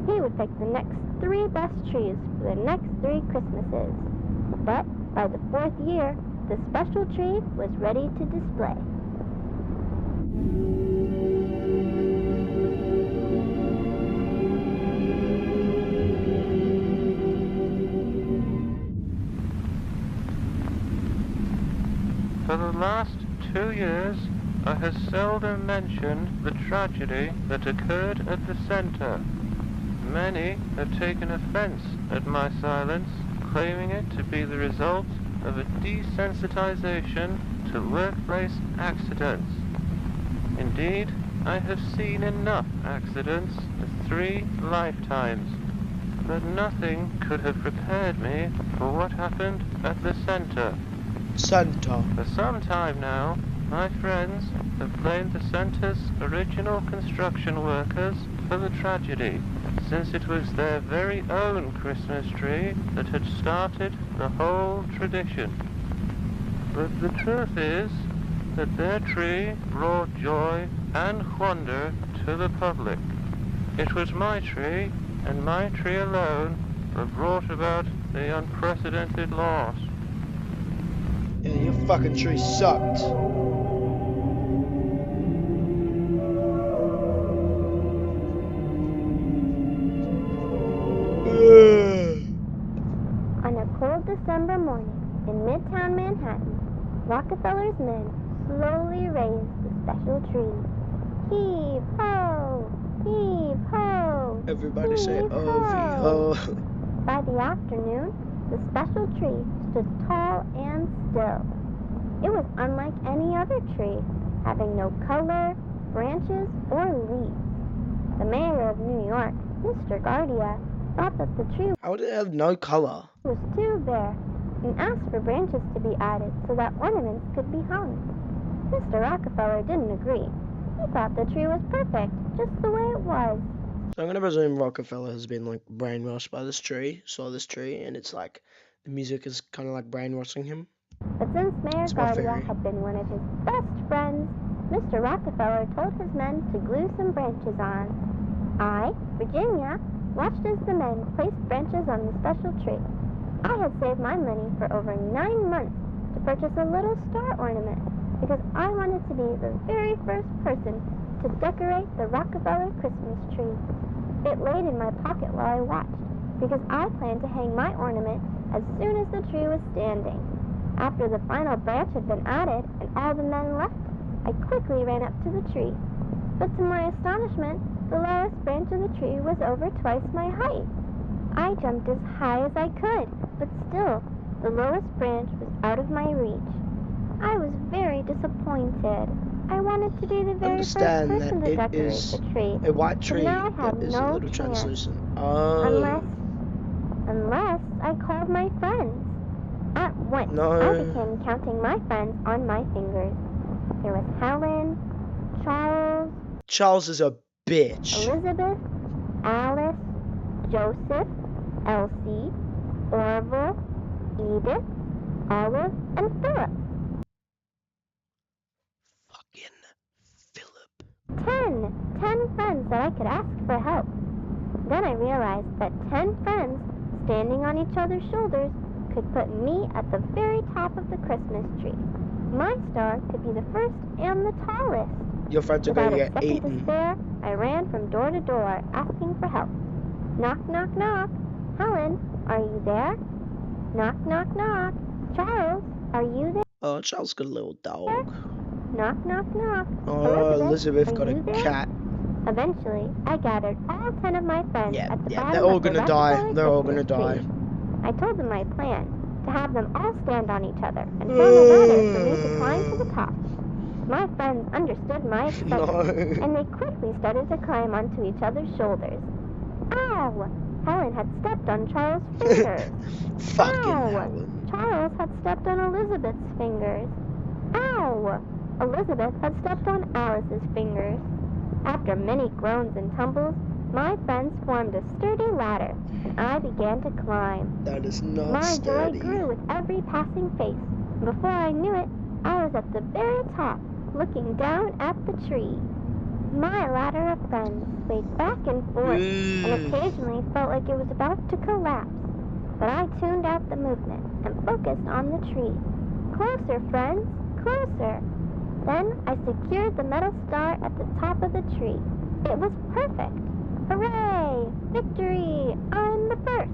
S5: He would pick the next 3 best trees for the next 3 Christmases. But by the 4th year, the special tree was ready to display.
S7: For the last 2 years, I have seldom mentioned the tragedy that occurred at the center. Many have taken offense at my silence, claiming it to be the result of a desensitization to workplace accidents. Indeed, I have seen enough accidents in 3 lifetimes, but nothing could have prepared me for what happened at the center. For some time now, my friends have blamed the center's original construction workers for the tragedy, since it was their very own Christmas tree that had started the whole tradition. But the truth is that their tree brought joy and wonder to the public. It was my tree, and my tree alone, that brought about the unprecedented loss.
S1: Yeah, your fucking tree sucked.
S5: On a cold December morning in Midtown Manhattan, Rockefeller's men slowly raised the special tree. Heave ho! Heave ho!
S1: Everybody say oh, ho.
S5: By the afternoon, the special tree stood tall and still. It was unlike any other tree, having no color, branches, or leaves. The mayor of New York, Mr. Gardia, thought that the tree
S1: How would it have no color?
S5: was too bare and asked for branches to be added so that ornaments could be hung. Mr. Rockefeller didn't agree. He thought the tree was perfect, just the way it was.
S1: So I'm gonna presume Rockefeller has been like brainwashed by this tree, saw this tree, and it's like the music is kind of like brainwashing him.
S5: But since Mayor
S1: It's my
S5: Gardia
S1: theory.
S5: had been one of his best friends, Mr. Rockefeller told his men to glue some branches on. I, Virginia, watched as the men placed branches on the special tree. I had saved my money for over 9 months to purchase a little star ornament because I wanted to be the very first person to decorate the Rockefeller Christmas tree. It laid in my pocket while I watched because I planned to hang my ornament as soon as the tree was standing. After the final branch had been added and all the men left, I quickly ran up to the tree. But to my astonishment, the lowest branch of the tree was over twice my height. I jumped as high as I could, but still, the lowest branch was out of my reach. I was very disappointed. I wanted to be the very first
S1: Understand
S5: person
S1: that
S5: to
S1: it
S5: decorate
S1: is
S5: the tree,
S1: a white
S5: but
S1: tree
S5: now I
S1: that
S5: had
S1: is a
S5: no
S1: little
S5: chance.
S1: translucent. Oh.
S5: Unless I called my friends. At once,
S1: No.
S5: I began counting my friends on my fingers. There was Helen, Charles.
S1: Charles is a bitch.
S5: Elizabeth, Alice, Joseph, Elsie, Orville, Edith, Olive, and Philip.
S1: Fucking Philip.
S5: 10 friends that I could ask for help. Then I realized that 10 friends standing on each other's shoulders could put me at the very top of the Christmas tree. My star could be the first and the tallest.
S1: Your friends are going to get eaten.
S5: Without a second to spare, I ran from door to door asking for help. Knock, knock, knock. Helen, are you there? Knock, knock, knock. Charles, are you there?
S1: Oh, Charles got a little dog.
S5: Knock, knock, knock.
S1: Oh, Elizabeth got a cat.
S5: Eventually, I gathered all 10 of my friends at the bottom
S1: they're all
S5: of the
S1: gonna die.
S5: Rockefeller
S1: They're all
S5: Christmas
S1: gonna die.
S5: tree. I told them my plan, to have them all stand on each other and form a ladder for me to climb to the top. My friends understood my excitement, and they quickly started to climb onto each other's shoulders. Ow! Helen had stepped on Charles' fingers.
S1: Fucking
S5: Ow!
S1: Helen.
S5: Charles had stepped on Elizabeth's fingers. Ow! Elizabeth had stepped on Alice's fingers. After many groans and tumbles, my friends formed a sturdy ladder, and I began to climb.
S1: That is not
S5: My
S1: sturdy.
S5: joy grew with every passing face, and before I knew it, I was at the very top, looking down at the tree. My ladder of friends swayed back and forth, and occasionally felt like it was about to collapse. But I tuned out the movement and focused on the tree. Closer, friends, closer. Then I secured the metal star at the top of the tree. It was perfect. Hooray! Victory! I'm the first.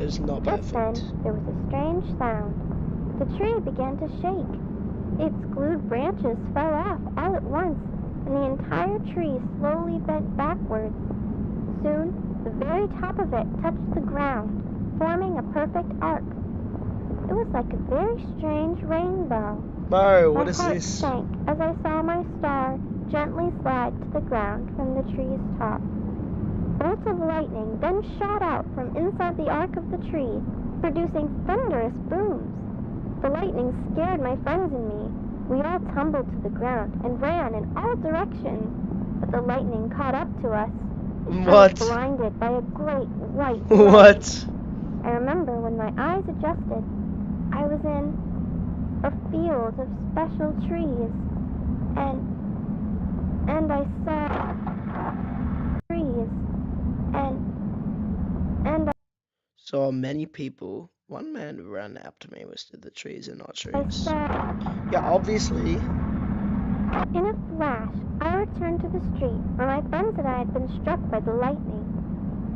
S1: It's not
S5: Just
S1: perfect.
S5: then, there was a strange sound. The tree began to shake. Its glued branches fell off all at once, and the entire tree slowly bent backwards. Soon, the very top of it touched the ground, forming a perfect arc. It was like a very strange rainbow.
S1: Bro, what is
S5: My heart
S1: this?
S5: sank as I saw my star gently slide to the ground from the tree's top. Bolts of lightning then shot out from inside the arc of the tree, producing thunderous booms. The lightning scared my friends and me. We all tumbled to the ground and ran in all directions, but the lightning caught up to us.
S1: What?
S5: I was blinded by a great white
S1: What?
S5: light. I remember when my eyes adjusted, I was in a field of special trees, and I saw trees, and
S1: So many people. One man ran up to me and said the trees are not
S5: I
S1: trees.
S5: saw.
S1: Yeah, obviously.
S5: In a flash, I returned to the street where my friends and I had been struck by the lightning.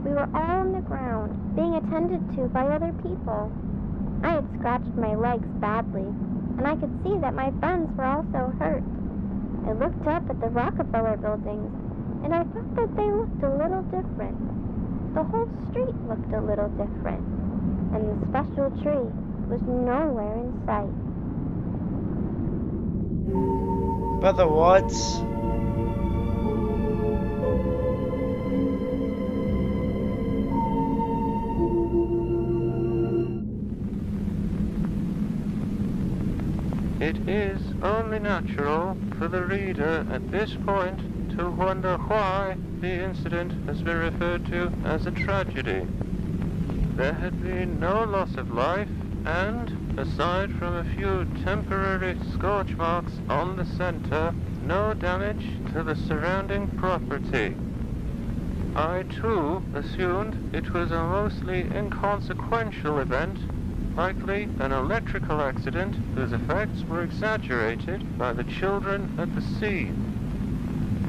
S5: We were all on the ground, being attended to by other people. I had scratched my legs badly, and I could see that my friends were also hurt. I looked up at the Rockefeller buildings, and I thought that they looked a little different. The whole street looked a little different, and the special tree was nowhere in sight.
S1: Brother, what?
S7: It is only natural for the reader at this point to wonder why the incident has been referred to as a tragedy. There had been no loss of life, and, aside from a few temporary scorch marks on the center, no damage to the surrounding property. I, too, assumed it was a mostly inconsequential event, likely an electrical accident whose effects were exaggerated by the children at the scene.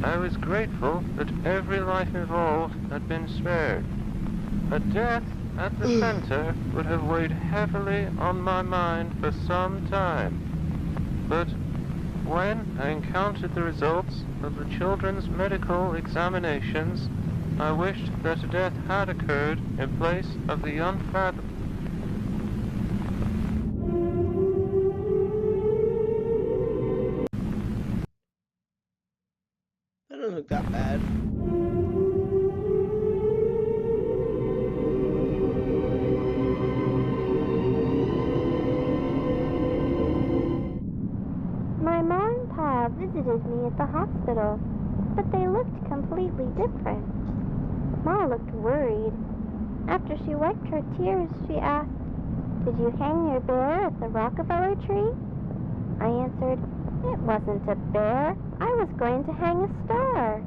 S7: I was grateful that every life involved had been spared. A death at the center would have weighed heavily on my mind for some time. But when I encountered the results of the children's medical examinations, I wished that a death had occurred in place of the unfathomable.
S1: That doesn't look that bad.
S5: My mom and pa visited me at the hospital, but they looked completely different. Ma looked worried. After she wiped her tears, she asked, "Did you hang your bear at the Rockefeller tree?" I answered, "It wasn't a bear. I was going to hang a star."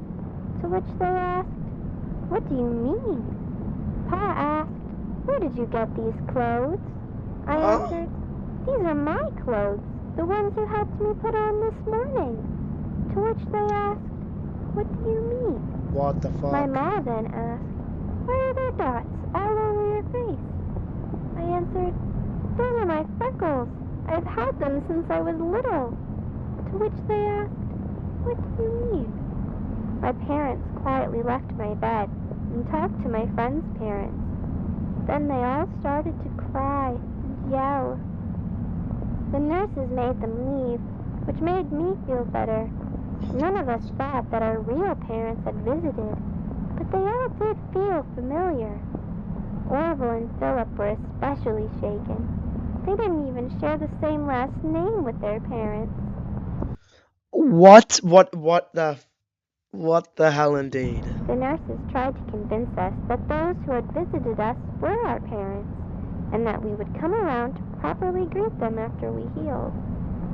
S5: To which they asked, "What do you mean?" Pa asked, "Where did you get these clothes?" I answered, "These are my clothes, the ones you helped me put on this morning." To which they asked, "What do you mean?"
S1: What the fuck?
S5: My ma then asked, "Why are there dots all over your face?" I answered, "Those are my freckles. I've had them since I was little." To which they asked, "What do you mean?" My parents quietly left my bed and talked to my friends' parents. Then they all started to cry and yell. The nurses made them leave, which made me feel better. None of us thought that our real parents had visited, but they all did feel familiar. Orville and Philip were especially shaken. They didn't even share the same last name with their parents.
S1: What the hell indeed?
S5: The nurses tried to convince us that those who had visited us were our parents, and that we would come around to properly greet them after we healed.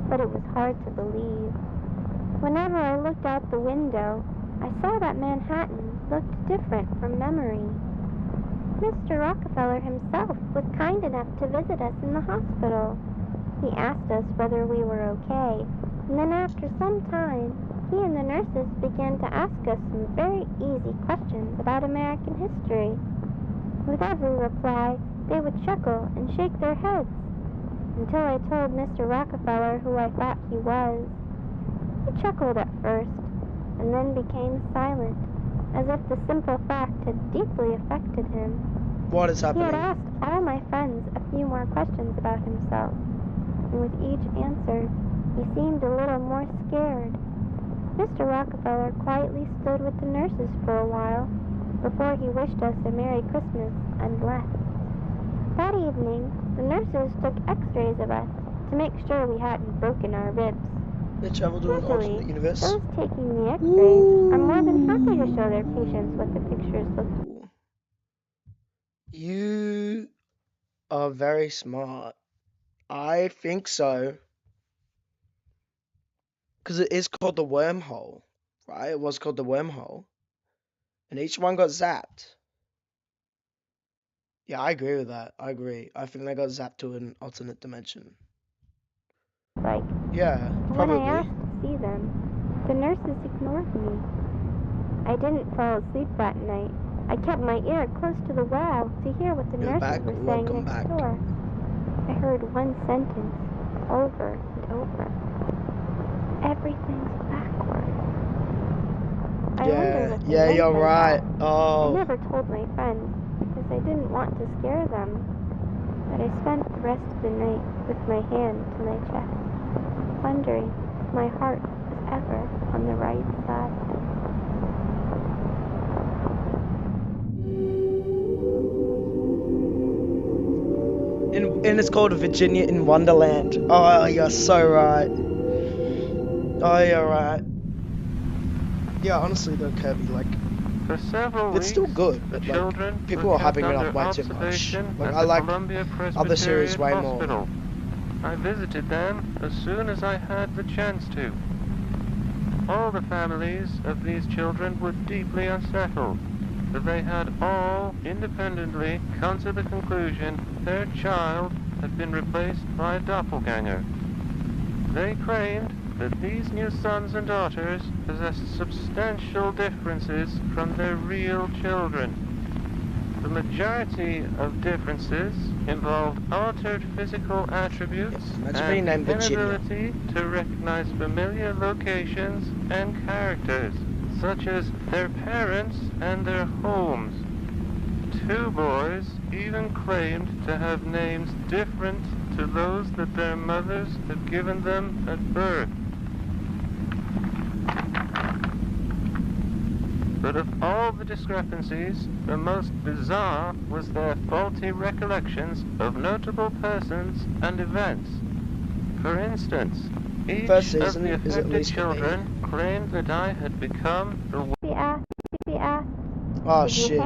S5: But it was hard to believe. Whenever I looked out the window, I saw that Manhattan looked different from memory. Mr. Rockefeller himself was kind enough to visit us in the hospital. He asked us whether we were okay, and then after some time, he and the nurses began to ask us some very easy questions about American history. With every reply, they would chuckle and shake their heads, until I told Mr. Rockefeller who I thought he was. He chuckled at first, and then became silent, as if the simple fact had deeply affected him.
S1: What is happening?
S5: He had asked all my friends a few more questions about himself, and with each answer, he seemed a little more scared. Mr. Rockefeller quietly stood with the nurses for a while, before he wished us a Merry Christmas and left. That evening, the nurses took x-rays of us to make sure we hadn't broken our ribs.
S1: They traveled to an alternate universe.
S5: Those taking the x-rays are more than happy to show their patients what the pictures look like.
S1: You are very smart. I think so. Because it is called the wormhole, right? It was called the wormhole. And each one got zapped. Yeah, I agree with that. I agree. I think they got zapped to an alternate dimension.
S5: Like,
S1: yeah,
S5: when I
S1: probably.
S5: asked to see them, the nurses ignored me. I didn't fall asleep that night. I kept my ear close to the wall to hear what the nurses were saying next door. I heard one sentence over and over. Everything's backward. I wonder what they meant
S1: you're
S5: by
S1: right.
S5: that.
S1: Oh.
S5: I never told my friends, because I didn't want to scare them. But I spent the rest of the night with my hand to my chest, wondering if my heart was ever on the right side.
S1: And it's called Virginia in Wonderland. Oh, you're so right. Oh, you're right. Yeah, honestly though, Kirby, like,
S7: For several
S1: it's still
S7: weeks,
S1: good,
S7: the
S1: but
S7: children
S1: like, people
S7: were
S1: are
S7: kept
S1: hyping it
S7: under
S1: up way too much.
S7: observation
S1: Like,
S7: at
S1: I
S7: the
S1: like
S7: Columbia
S1: other series way
S7: Presbyterian
S1: more.
S7: Hospital. I visited them as soon as I had the chance to. All the families of these children were deeply unsettled, but they had all independently come to the conclusion their child had been replaced by a doppelganger. They claimed that these new sons and daughters possessed substantial differences from their real children. The majority of differences involved altered physical attributes and the inability to recognize familiar locations and characters, such as their parents and their homes. Two boys even claimed to have names different to those that their mothers had given them at birth. But of all the discrepancies, the most bizarre was their faulty recollections of notable persons and events. For instance, each of the affected children claimed that I had become the
S1: Oh shit.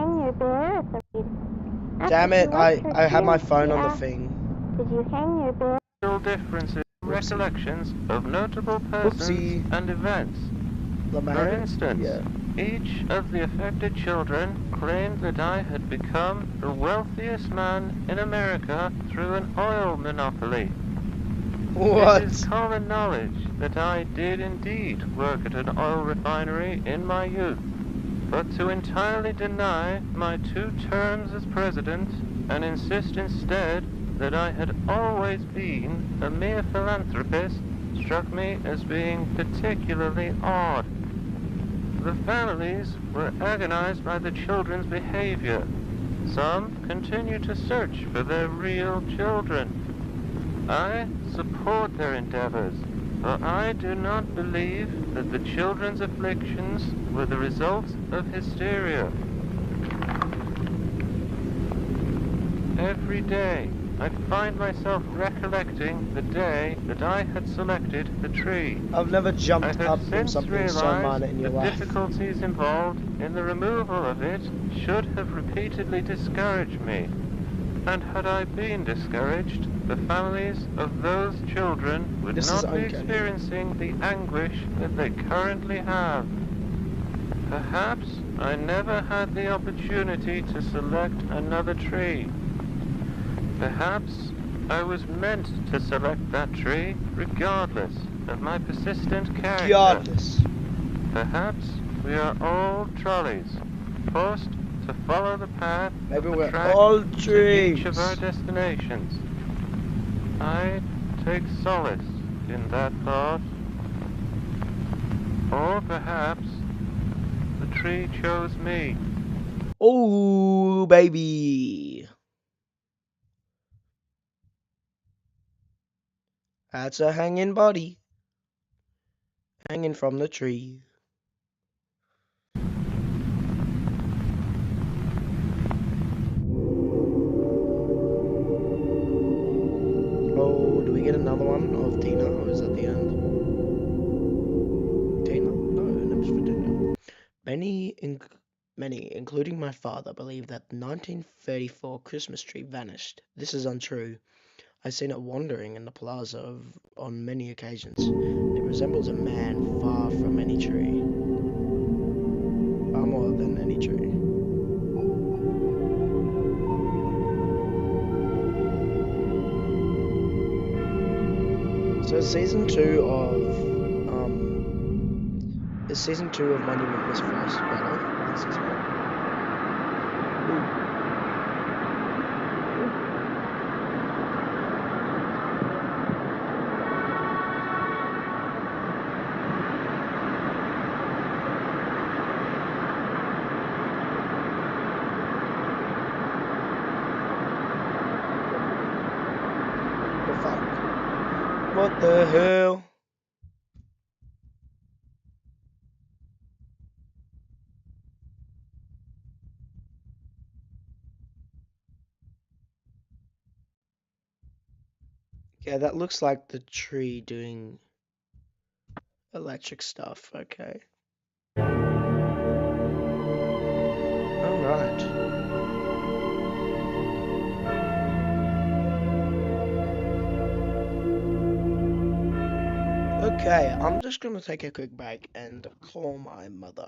S1: Damn it, I had my phone on the thing.
S5: Did you hang your bear?
S7: Differences, recollections of notable persons and events. For instance, each of the affected children claimed that I had become the wealthiest man in America through an oil monopoly.
S1: What?
S7: It is common knowledge that I did indeed work at an oil refinery in my youth, but to entirely deny my 2 terms as president and insist instead that I had always been a mere philanthropist struck me as being particularly odd. The families were agonized by the children's behavior. Some continue to search for their real children. I support their endeavors, for I do not believe that the children's afflictions were the result of hysteria. Every day, I find myself recollecting the day that I had selected the tree.
S1: I've never jumped up from
S7: Since
S1: something so minor in your
S7: the
S1: life.
S7: difficulties involved in the removal of it should have repeatedly discouraged me. And had I been discouraged, the families of those children would not be experiencing the anguish that they currently have. Perhaps I never had the opportunity to select another tree. Perhaps I was meant to select that tree regardless of my persistent character.
S1: Regardless.
S7: Perhaps we are all trolleys, forced to follow the path
S1: Maybe
S7: of the
S1: we're
S7: track
S1: all
S7: to
S1: dreams.
S7: each of our destinations. I take solace in that thought. Or perhaps the tree chose me.
S1: Oh, baby. That's a hanging body. Hanging from the tree. Oh, do we get another one of Tina, or is that the end? Tina? No, name's for Tina. Many, including my father, believe that the 1934 Christmas tree vanished. This is untrue. I've seen it wandering in the plaza on many occasions. It resembles a man far from any tree. Far more than any tree. So season 2 of Monument Misfires better than season 1? What the hell? Yeah, that looks like the tree doing electric stuff. Okay. Alright. Okay, I'm just gonna take a quick break and call my mother.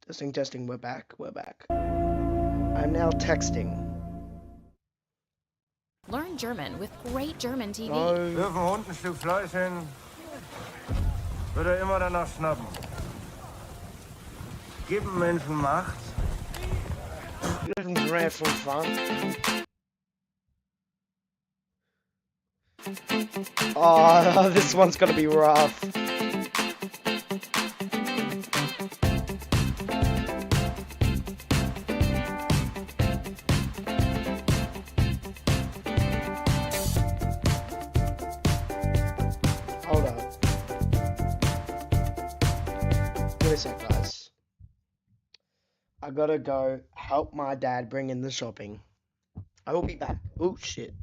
S1: Testing, testing, we're back, we're back. I'm now texting.
S2: Learn German with great German TV.
S1: No.
S12: Wirf dem Hund ein Stück Fleisch hin, wird er immer danach schnappen. Gib dem Menschen Macht.
S1: Rare from fun. Oh, this one's gonna be rough. Hold up. Wait a sec, guys. I gotta go help my dad bring in the shopping. I will be back. Oh, shit.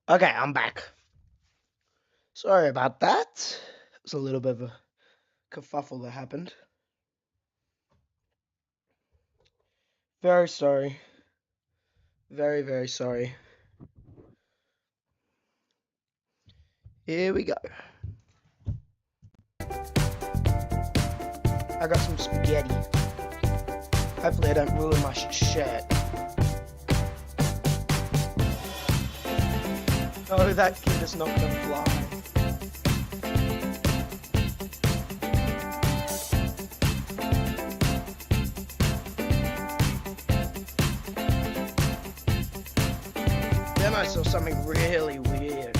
S1: Okay, I'm back. Sorry about that. It was a little bit of a kerfuffle that happened. Very sorry. Very, very sorry. Here we go. I got some spaghetti. Hopefully I don't ruin my shirt. Oh, that kid is not gonna fly. Then I saw something really weird.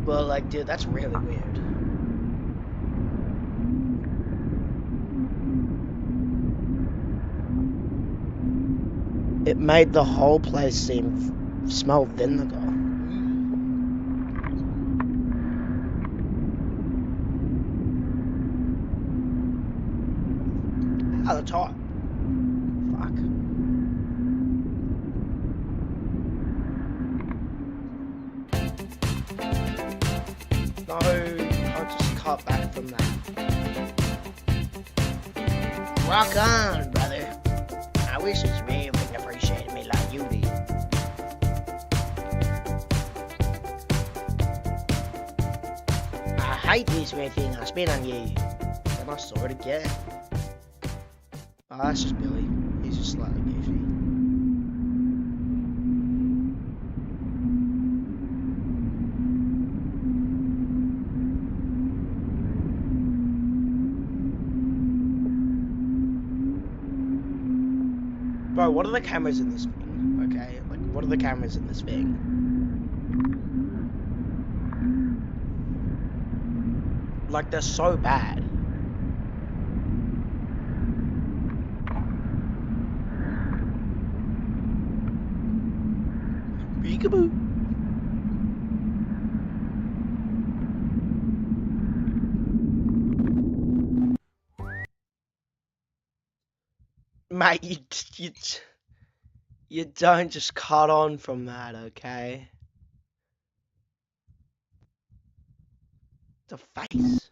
S1: Well, like, dude, that's really weird. It made the whole place smell vinegar. Out of top. Fuck. No, I'll just cut back from that. Rock on, brother. I wish this man would appreciate me like you did. I hate this red thing I spit on you. Am I sort of get? Oh, that's just Billy. He's just slightly goofy. Bro, what are the cameras in this thing? Okay, like, what are the cameras in this thing? Like, they're so bad. Peekaboo. Mate, you don't just cut on from that, okay? The face.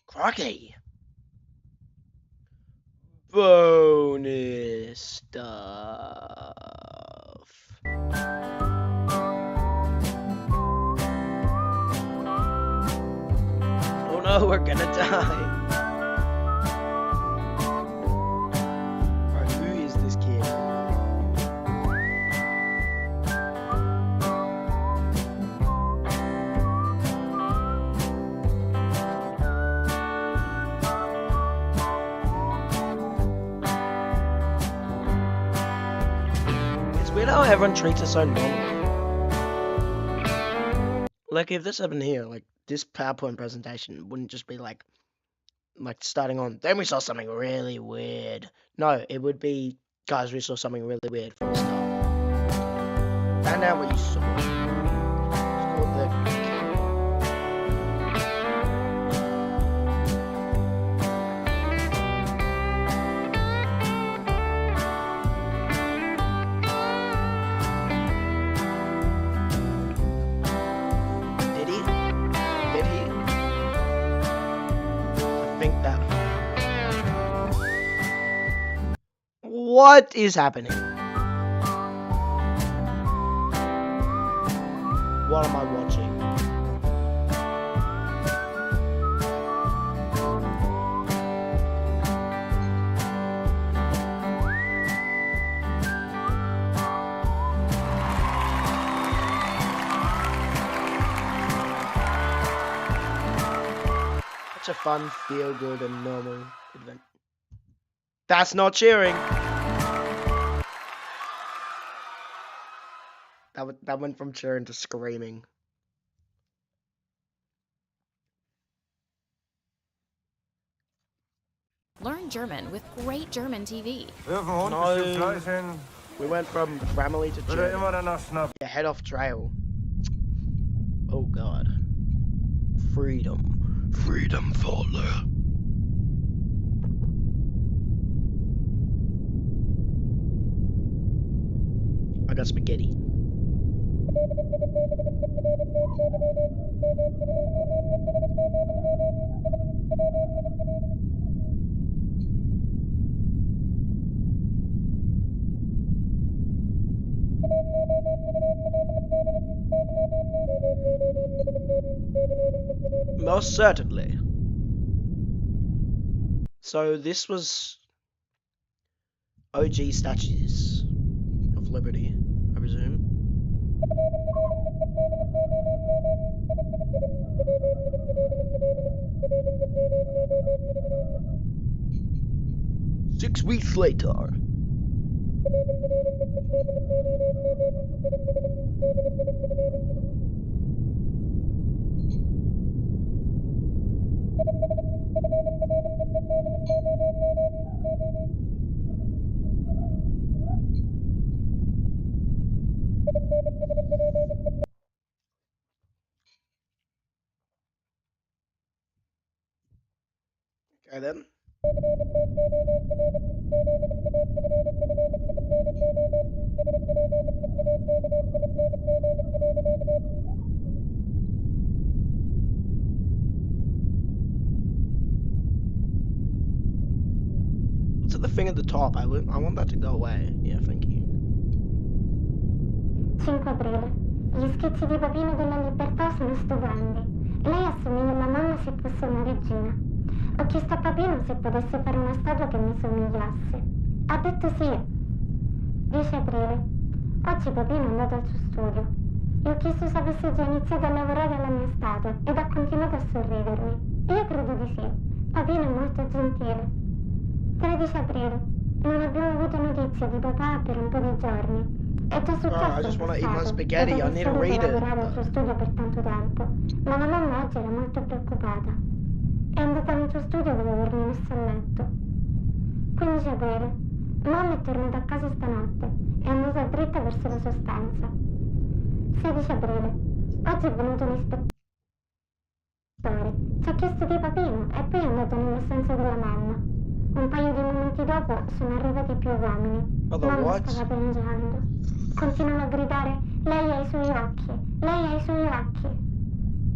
S1: Crocky. Bonus stuff. Oh no, we're gonna die. Alright, who is this kid? It's weird how everyone treats us so normal. Like, if this happened here, like, this PowerPoint presentation wouldn't just be like starting on, then we saw something really weird. No, it would be, guys, we saw something really weird from the start. Find out what you saw. It's called the... Did he? Did he? I think that... What is happening? What am I watching? Such a fun, feel-good and normal event. That's not cheering! That went from cheering to screaming.
S2: Learn German with great German TV.
S1: We went from family to German. Yeah, head off trail. Oh god. Freedom. Freedom Father. I got spaghetti. Most certainly. So this was OG statues of Liberty, I presume. Six weeks later. Okay then. What's at the thing at the top? I want that to go away. Yeah, thank you.
S5: 5 aprile. Gli schizzi di Papino della Libertà sono stupendi. Lei assomiglia alla mamma se fosse una regina. Ho chiesto a Papino se potesse fare una statua che mi somigliasse. Ha detto sì. 10 aprile. Oggi Papino è andato al suo studio. Gli ho chiesto se avesse già iniziato a lavorare alla mia statua ed ha continuato a sorridermi. Io credo di sì. Papino è molto gentile. 13 aprile. Non abbiamo avuto notizie di papà per un po' di giorni. È già
S1: I
S5: successo
S1: just
S5: in
S1: want to eat my
S5: passato,
S1: spaghetti.
S5: dopo
S1: I
S5: che
S1: need
S5: è
S1: to
S5: dovuto
S1: read it.
S5: lavorare al suo studio per tanto tempo. Ma la mamma oggi era molto preoccupata. È andata nel suo studio dopo avermi messo a letto. 15 aprile. Mamma è tornata a casa stanotte. È andata dritta verso la sua stanza. 16 aprile. Oggi è venuto l'ispettore. Ci ha chiesto di Papino e poi è andato nella stanza della mamma. Un paio di momenti dopo sono arrivati più uomini. Mamma stava piangendo. Continuano a gridare: lei ha i suoi occhi, lei ha i suoi occhi.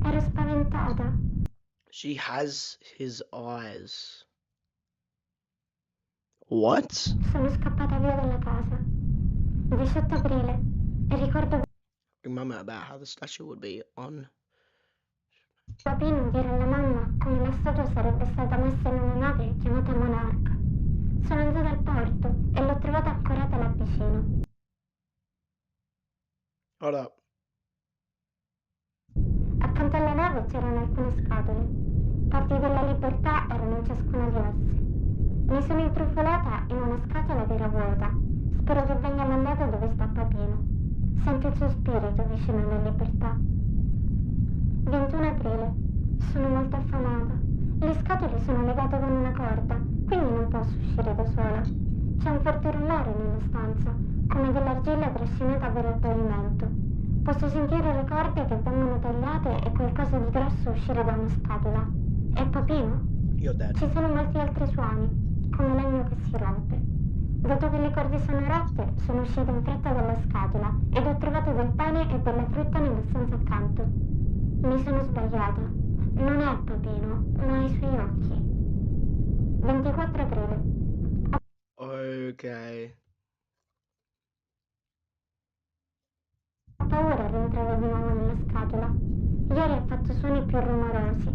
S5: Ero spaventata.
S1: She has his eyes. What?
S5: Sono scappata via dalla casa. 18 aprile. E ricordo
S1: Remember about how the statue would be on.
S5: Papino dire alla mamma come la statua sarebbe stata messa in una nave chiamata Monarca. Sono andata al porto e l'ho trovata ancorata là vicino.
S1: Hold up.
S5: Accanto alla nave c'erano alcune scatole. Parti della libertà erano in ciascuna di esse. Mi sono intrufolata in una scatola che era vuota. Spero che venga mandata dove sta Papino. Sento il suo spirito vicino alla libertà. 21 aprile. Sono molto affamata. Le scatole sono legate con una corda, quindi non posso uscire da sola. C'è un forte rumore nella stanza, come dell'argilla trascinata per il pavimento. Posso sentire le corde che vengono tagliate e qualcosa di grosso uscire da una scatola. È Papino? Ci sono molti altri suoni, come legno che si rompe. Dato che le corde sono rotte, sono uscita in fretta dalla scatola ed ho trovato del pane e della frutta nella stanza accanto. Mi sono sbagliata. Non è Papino, ma ha i suoi occhi. 24 aprile.
S1: Okay.
S5: Ho paura a rientrare di nuovo nella scatola. Ieri ha fatto suoni più rumorosi.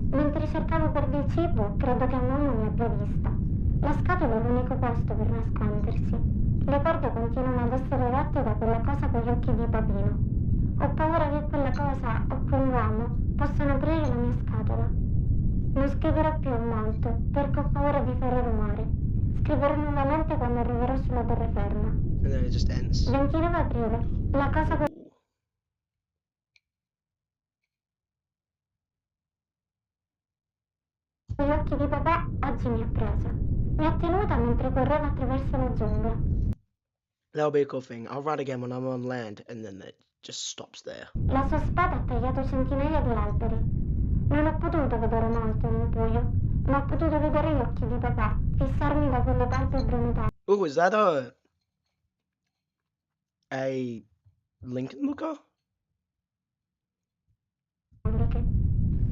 S5: Mentre cercavo per del cibo, credo che mamma mi abbia vista. La scatola è l'unico posto per nascondersi. Le corde continuano ad essere rotte da quella cosa con gli occhi di Papino. Ho paura che quella cosa o quell'uomo possano aprire la mia scatola. Non scriverò più molto, perché ho paura di fare rumore. Scriverò nuovamente quando arriverò sulla terraferma.
S1: And then it just ends.
S5: 29 aprile. La cosa con gli occhi di papà oggi mi ha presa. Mi ha tenuta mentre correva attraverso la giungla.
S1: That'll be a cool thing. I'll run again when I'm on land, and then just stops there.
S5: La sua spada ha tagliato centinaia di alberi. Non ho potuto vedere molto in un buio, ma ho potuto vedere gli occhi di papà fissarmi da quelle palpebre metalliche.
S1: Oh, is that a Lincoln Looker?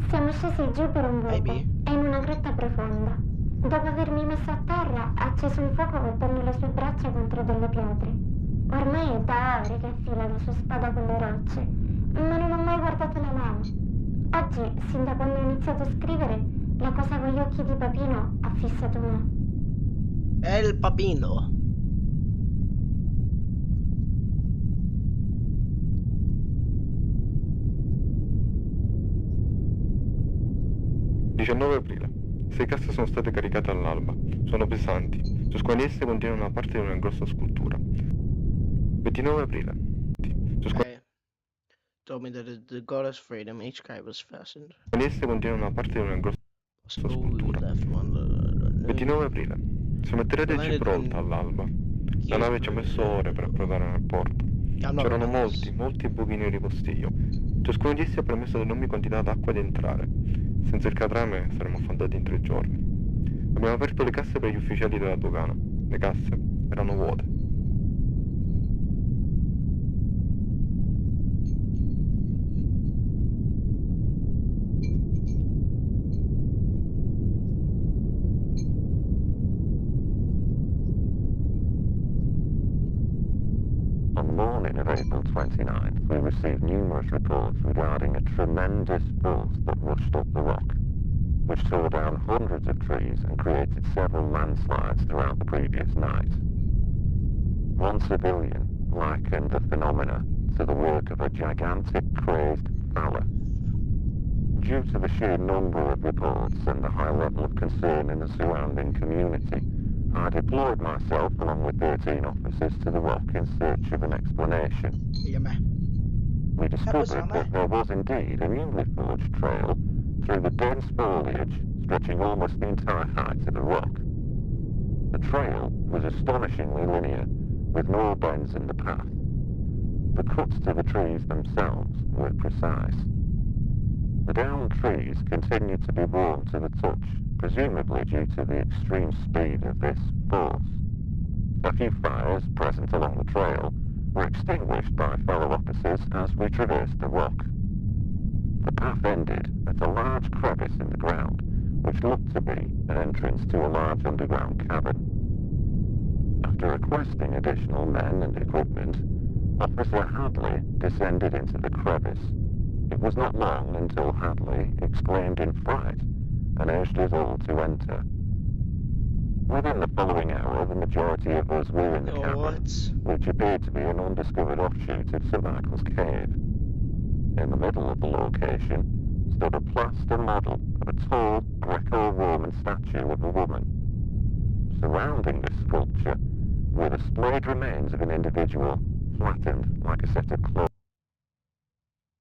S5: Siamo scesi giù per un buco
S1: Maybe.
S5: e in una grotta profonda. Dopo avermi messo a terra, ha acceso un fuoco colpendo le sue braccia contro delle pietre. Ormai è da ore che affila la sua spada con le rocce, ma non ho mai guardato la lama. Oggi, sin da quando ho iniziato a scrivere, la cosa con gli occhi di Papino ha fissato me.
S1: El Papino.
S15: Aprile. 6 casse sono state caricate all'alba. Sono pesanti. Su squali esse contiene una parte di una grossa scultura. 29 aprile. Su squali
S1: Told me that the goddess freedom each kite was fastened.
S15: esse contiene una parte di una grossa scultura. 29 aprile. Siamo atterrati pronta all'alba. La nave ci ha messo ore per approdare nel porto. C'erano molti buchi neri di postiglio. Ciascuno di essi ha permesso l'enorme quantità d'acqua di entrare. Senza il catrame saremmo affondati in 3 giorni. Abbiamo aperto le casse per gli ufficiali della dogana. Le casse erano vuote.
S11: On the morning of April 29th, we received numerous reports regarding a tremendous force that rushed up the rock, which tore down hundreds of trees and created several landslides throughout the previous night. One civilian likened the phenomena to the work of a gigantic crazed fella. Due to the sheer number of reports and the high level of concern in the surrounding community, I deployed myself along with 13 officers to the rock in search of an explanation. We discovered that there was indeed a newly forged trail through the dense foliage stretching almost the entire height of the rock. The trail was astonishingly linear, with no bends in the path. The cuts to the trees themselves were precise. The downed trees continued to be warm to the touch, presumably due to the extreme speed of this force. A few fires present along the trail were extinguished by fellow officers as we traversed the rock. The path ended at a large crevice in the ground, which looked to be an entrance to a large underground cavern. After requesting additional men and equipment, Officer Hadley descended into the crevice. It was not long until Hadley exclaimed in fright and urged us all to enter. Within the following hour, the majority of us were in the cavern, which appeared to be an undiscovered offshoot of St. Michael's Cave. In the middle of the location stood a plaster model of a tall Greco-Roman statue of a woman. Surrounding this sculpture were the splayed remains of an individual, flattened like a set of clothes.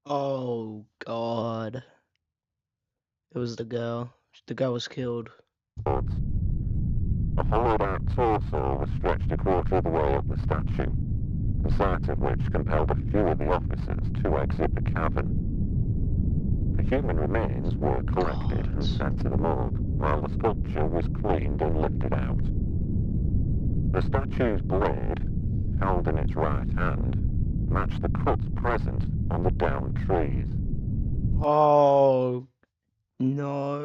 S1: Oh, God. It was the girl. The girl was killed.
S11: A hollowed-out torso was stretched a quarter of the way up the statue, the sight of which compelled a few of the officers to exit the cavern. The human remains were collected and sent to the morgue, while the sculpture was cleaned and lifted out. The statue's blade, held in its right hand, matched the cuts present on the downed trees.
S1: Oh, no,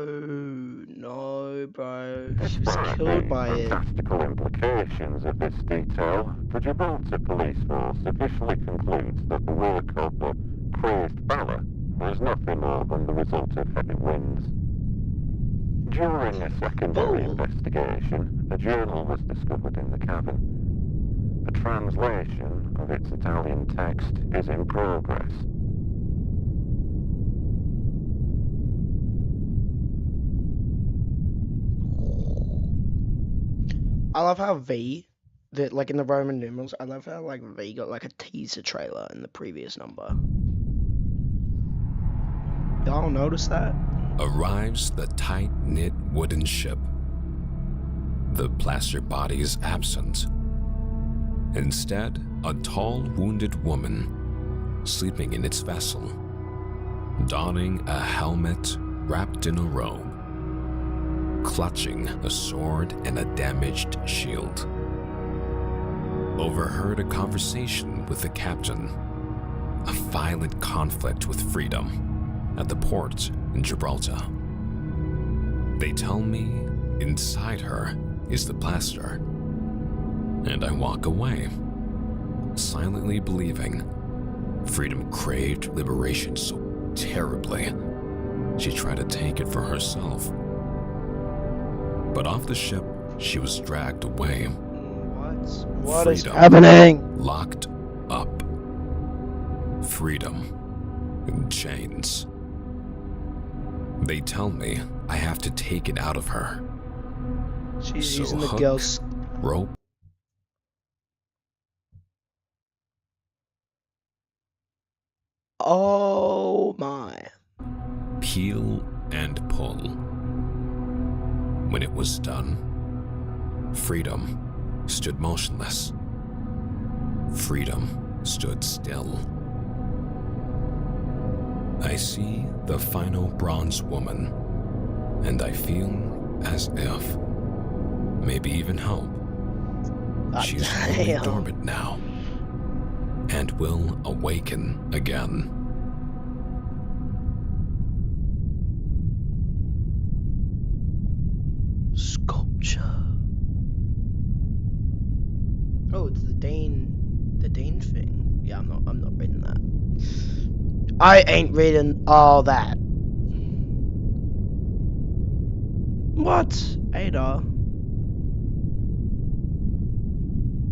S1: bro. She was killed by it.
S11: Fantastical implications of this detail, the Gibraltar police force officially concludes that the work of the crazed fella was nothing more than the result of heavy winds. During a secondary investigation, a journal was discovered in the cavern. A translation of its Italian text is in progress.
S1: I love how like in the Roman numerals, I love how like V got like a teaser trailer in the previous number. Y'all notice that?
S16: Arrives the tight-knit wooden ship. The plaster body is absent. Instead, a tall, wounded woman, sleeping in its vessel, donning a helmet wrapped in a robe, clutching a sword and a damaged shield. Overheard a conversation with the captain, a violent conflict with freedom at the port in Gibraltar. They tell me inside her is the blaster, and I walk away, silently believing freedom craved liberation so terribly she tried to take it for herself. But off the ship, she was dragged away.
S1: What is happening?
S16: Locked up. Freedom in chains. They tell me I have to take it out of her.
S1: She's
S16: so
S1: using the
S16: hook,
S1: girls.
S16: Rope.
S1: Oh my.
S16: Peel and pull. When it was done, freedom stood motionless. Freedom stood still. I see the final bronze woman, and I feel as if, maybe even hope, she's only dormant now, and will awaken again.
S1: Sculpture. Oh, it's the Dane thing. Yeah, I'm not reading that. I ain't reading all that. What? Ada?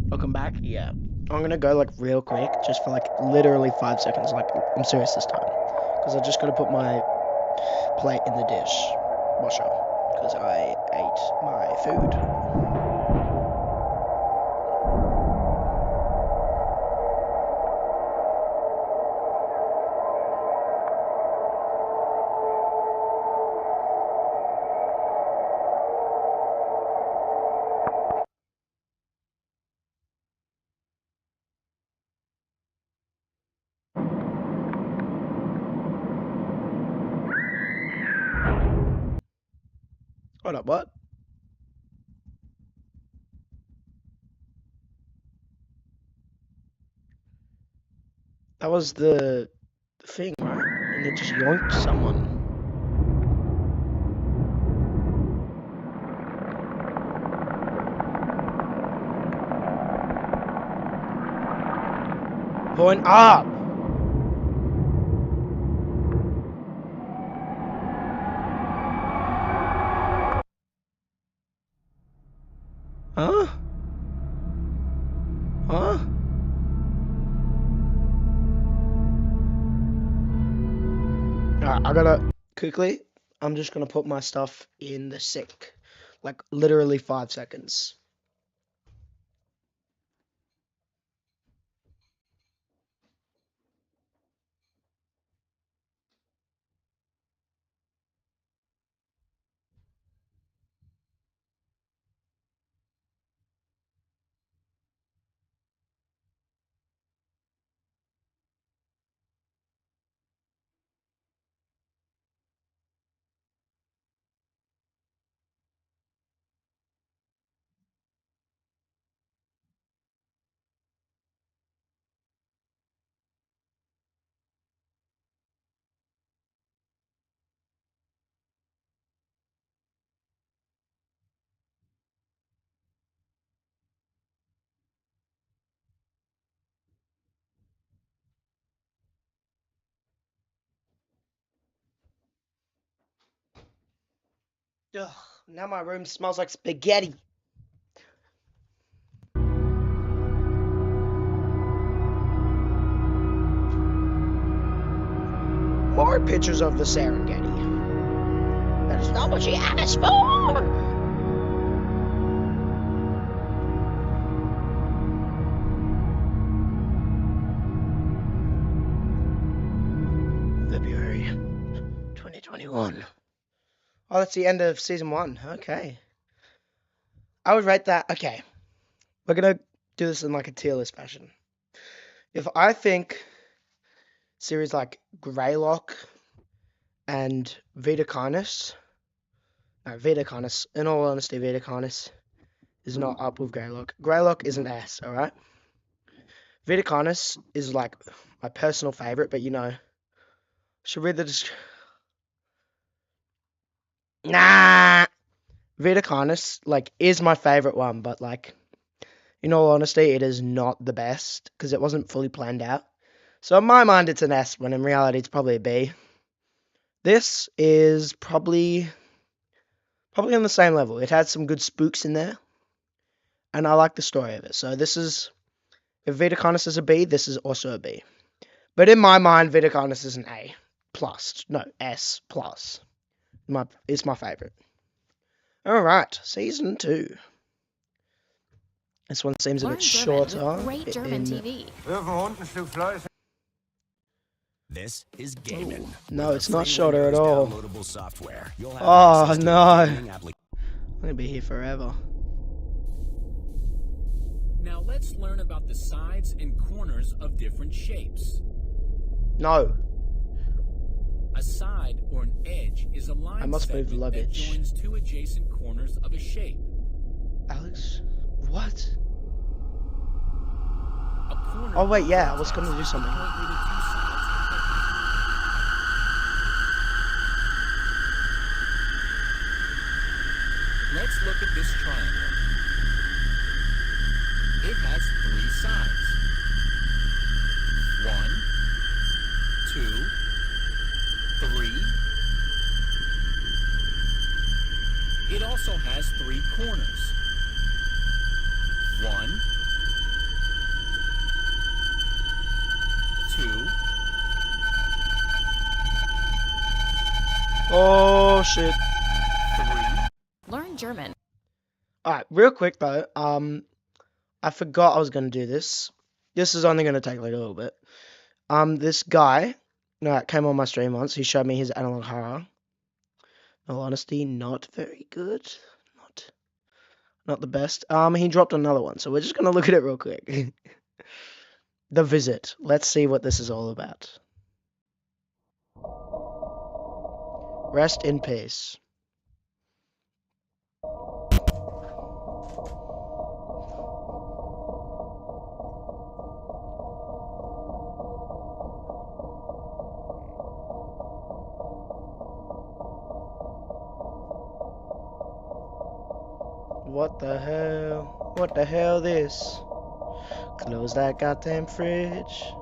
S1: Welcome back? Yeah. I'm gonna go like real quick, just for like literally 5 seconds. Like, I'm serious this time. Because I just gotta put my plate in the dishwasher. Because I ate my food. Hold up, what? That was the thing, right? And it just yoinked someone. Point up! Huh? Huh? Alright, I gotta quickly. I'm just gonna put my stuff in the sink. Like literally 5 seconds. Ugh, now my room smells like spaghetti. More pictures of the Serengeti. That is not what she asked for! February 2021. Oh, that's the end of season 1. Okay. I would rate that. Okay. We're gonna do this in like a tier list fashion. If I think series like Greylock and Vita Canis. No, Vita Canis. In all honesty, Vita Canis is not up with Greylock. Greylock is an S, alright? Vita Canis is like my personal favourite, but you know, should read the description. Nah! Vita Canis, like, is my favourite one, but like, in all honesty, it is not the best, because it wasn't fully planned out. So in my mind, it's an S, when in reality, it's probably a B. This is probably on the same level. It had some good spooks in there, and I like the story of it. So this is, if Vita Canis is a B, this is also a B. But in my mind, Vita Canis is an A plus. No, S plus. It's my favourite. Alright, season 2. This one seems a bit shorter.
S2: Great German TV.
S17: This is gaming.
S1: No, it's not shorter at all. Oh no. I'm gonna be here forever.
S17: Now let's learn about the sides and corners of different shapes.
S1: No.
S17: A side or an edge is a line
S1: I must move the
S17: segment that
S1: luggage.
S17: joins two adjacent corners of a shape.
S1: Alex? What?
S17: A corner
S1: Oh wait, yeah, I was gonna do something.
S17: Let's look at this triangle. It has 3 sides. 1, 2, 3. It also has 3 corners. 1, 2.
S1: Oh shit.
S2: Learn German.
S1: Alright, real quick though, I forgot I was gonna do this. This is only gonna take like a little bit. This guy, came on my stream once, he showed me his analog horror. In all honesty, not very good. Not the best. He dropped another one, so we're just gonna look at it real quick. The Visit. Let's see what this is all about. Rest in peace. What the hell? What the hell this? Close that goddamn fridge.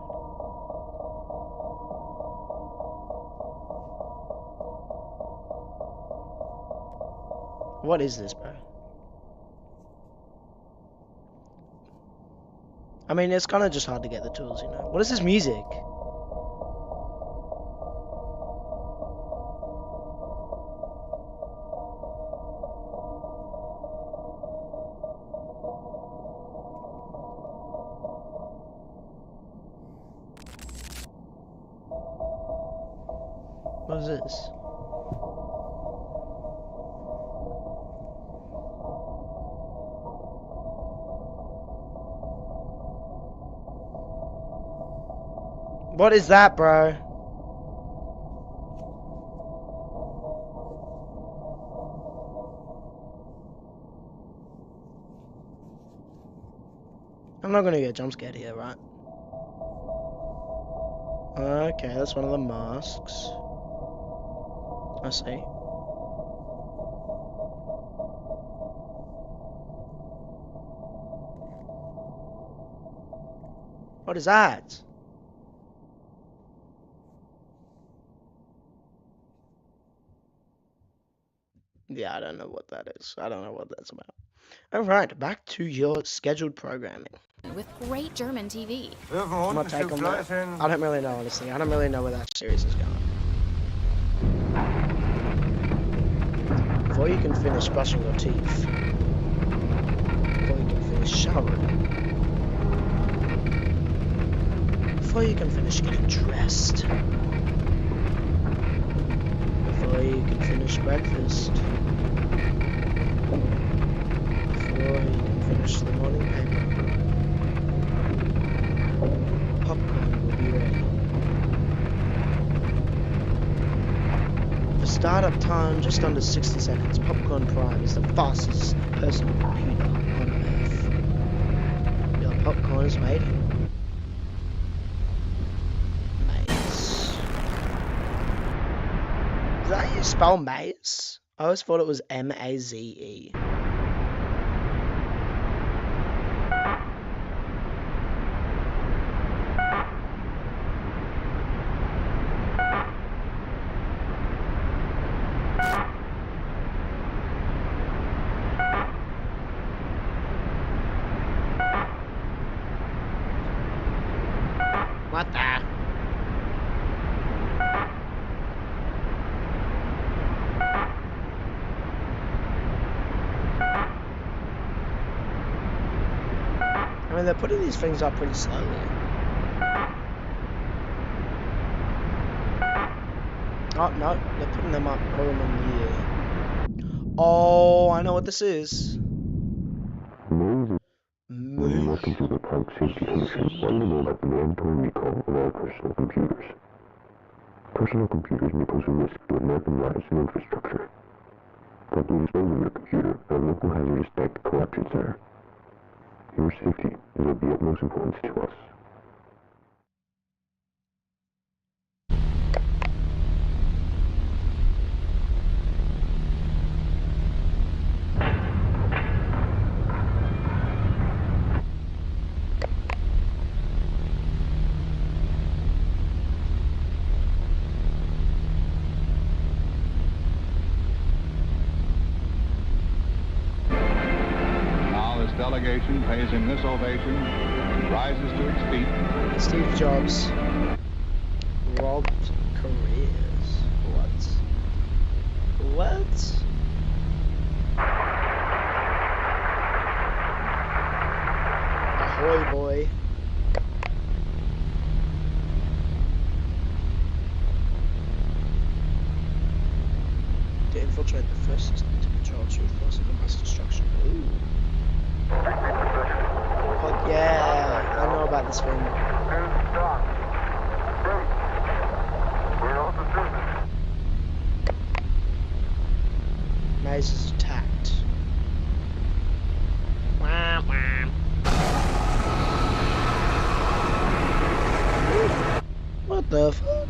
S1: What is this, bro? I mean, it's kind of just hard to get the tools, you know. What is this music? What is this? What is that, bro? I'm not gonna get jump scared here, right? Okay, that's one of the masks. I see. What is that? Yeah, I don't know what that is. I don't know what that's about. Alright, back to your scheduled programming.
S2: With great German TV.
S1: My take on that. I don't really know, honestly. I don't really know where that series is going. Before you can finish brushing your teeth, before you can finish showering, before you can finish getting dressed, before you can finish breakfast, before you can finish the morning paper, popcorn will be ready. Startup time just under 60 seconds. Popcorn Prime is the fastest personal computer on Earth. Your popcorn is waiting. Maze. Is that how you spell maze? I always thought it was M-A-Z-E. What the? I mean, they're putting these things up pretty slowly. Oh, no, they're putting them up all in 1 year. Oh, I know what this is.
S8: National Computer Park Safety Commission wanted to know about the mandatory recall of all personal computers. Personal computers may pose a risk to American lives and infrastructure. Properly disposing your computer at a local hazardous type collection center. Your safety is of the utmost importance to us.
S18: Delegation pays him this ovation and rises to its feet.
S1: Steve Jobs robbed careers. What? Ahoy, boy. To infiltrate the first system to control truth force of the mass destruction. Ooh. Fuck yeah, I know about this thing. Maze is attacked. Wah, wah. What the fuck?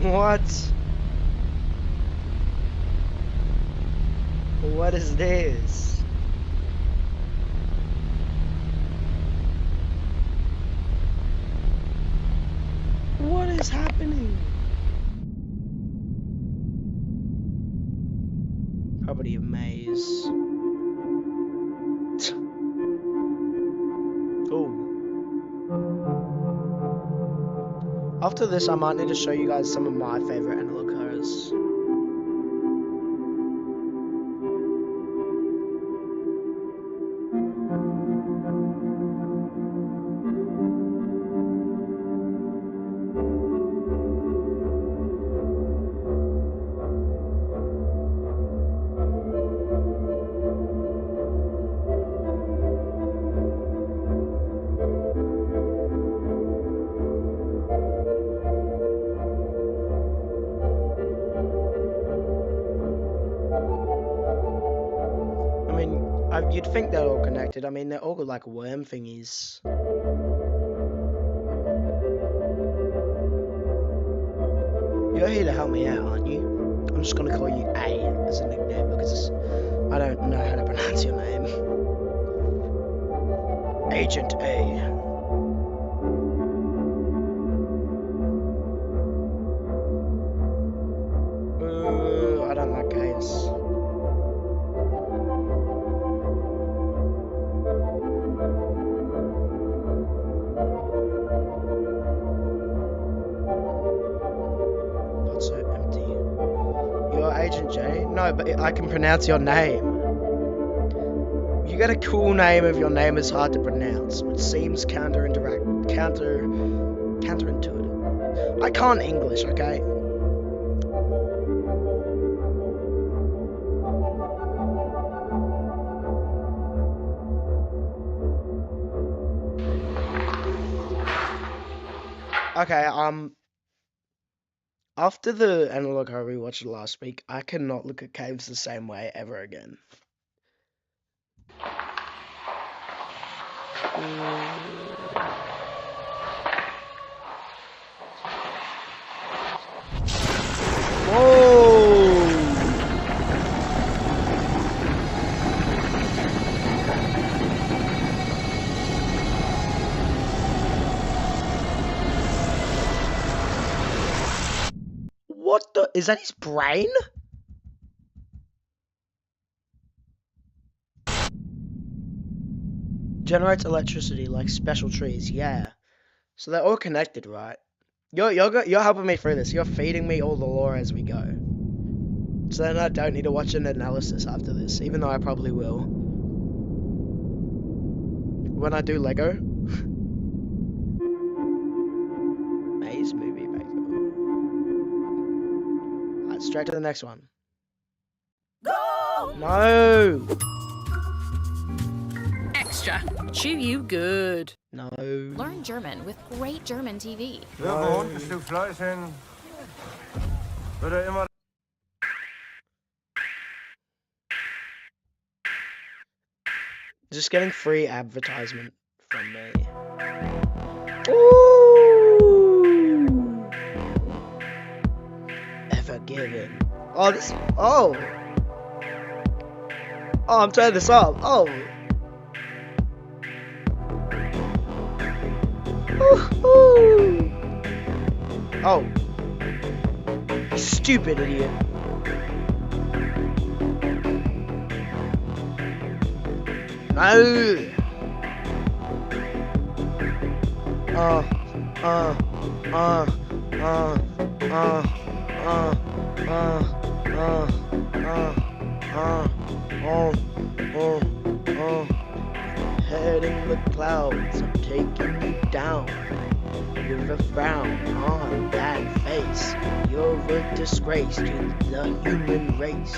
S1: What? What is this? What is happening? Property of Maze. Oh. After this, I might need to show you guys some of my favorite analog horrors. You'd think they're all connected. I mean, they're all like worm thingies. You're here to help me out, aren't you? I'm just gonna call you A as a nickname because I don't know how to pronounce your name. Agent A. I don't like gays. Agent J? No, but I can pronounce your name. You got a cool name if your name is hard to pronounce, which seems counterintuitive. I can't English, okay? Okay, after the analog horror we watched last week, I cannot look at caves the same way ever again. Whoa! What the? Is that his brain? Generates electricity like special trees, yeah. So they're all connected, right? You're helping me through this. You're feeding me all the lore as we go. So then I don't need to watch an analysis after this, even though I probably will. When I do Lego. Maze movie maker. Alright, straight to the next one. No!
S2: Extra. Chew you good.
S1: No.
S2: Learn German with great German TV.
S12: Irgendwo ein Stück Fleisch hin. Würde immer.
S1: Just getting free advertisement from me. Ooh! Ever given. Oh, this. Oh! Oh, I'm turning this up. Oh! Woohoo! Oh. You stupid idiot. No! Heading the clouds, I'm taking you down. With a frown on that face, you're a disgrace to the human race.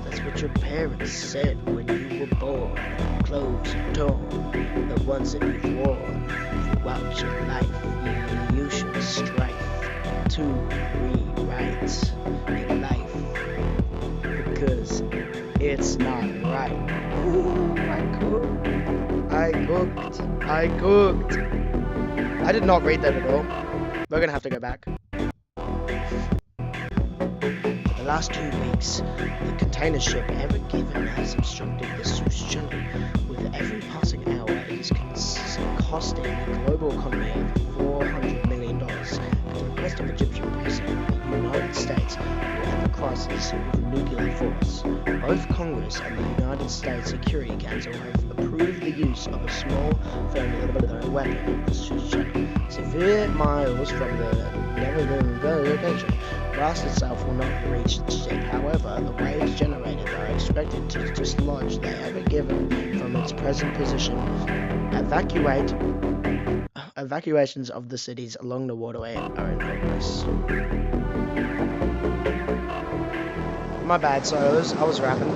S1: That's what your parents said when you were born. Clothes torn, the ones that you've worn throughout your life. You should strive to rewrite your life, because it's not right. Ooh, I cooked. I did not read that at all. We're gonna have to go back. For the last 2 weeks, the container ship Ever Given has obstructed the Suez Channel. With every passing hour, it is costing the global economy over $400 million. At the request of Egyptian President, the United States will have a crisis with nuclear force. Both Congress and the United States Security Council have approved the use of a small thermal weapon, the Suez Channel, severe miles from the never-known location. Blast itself will not reach the ship. However, the waves generated are expected to dislodge the Ever Given from its present position. Evacuations of the cities along the waterway are in progress. My bad, sorry, I was rapping.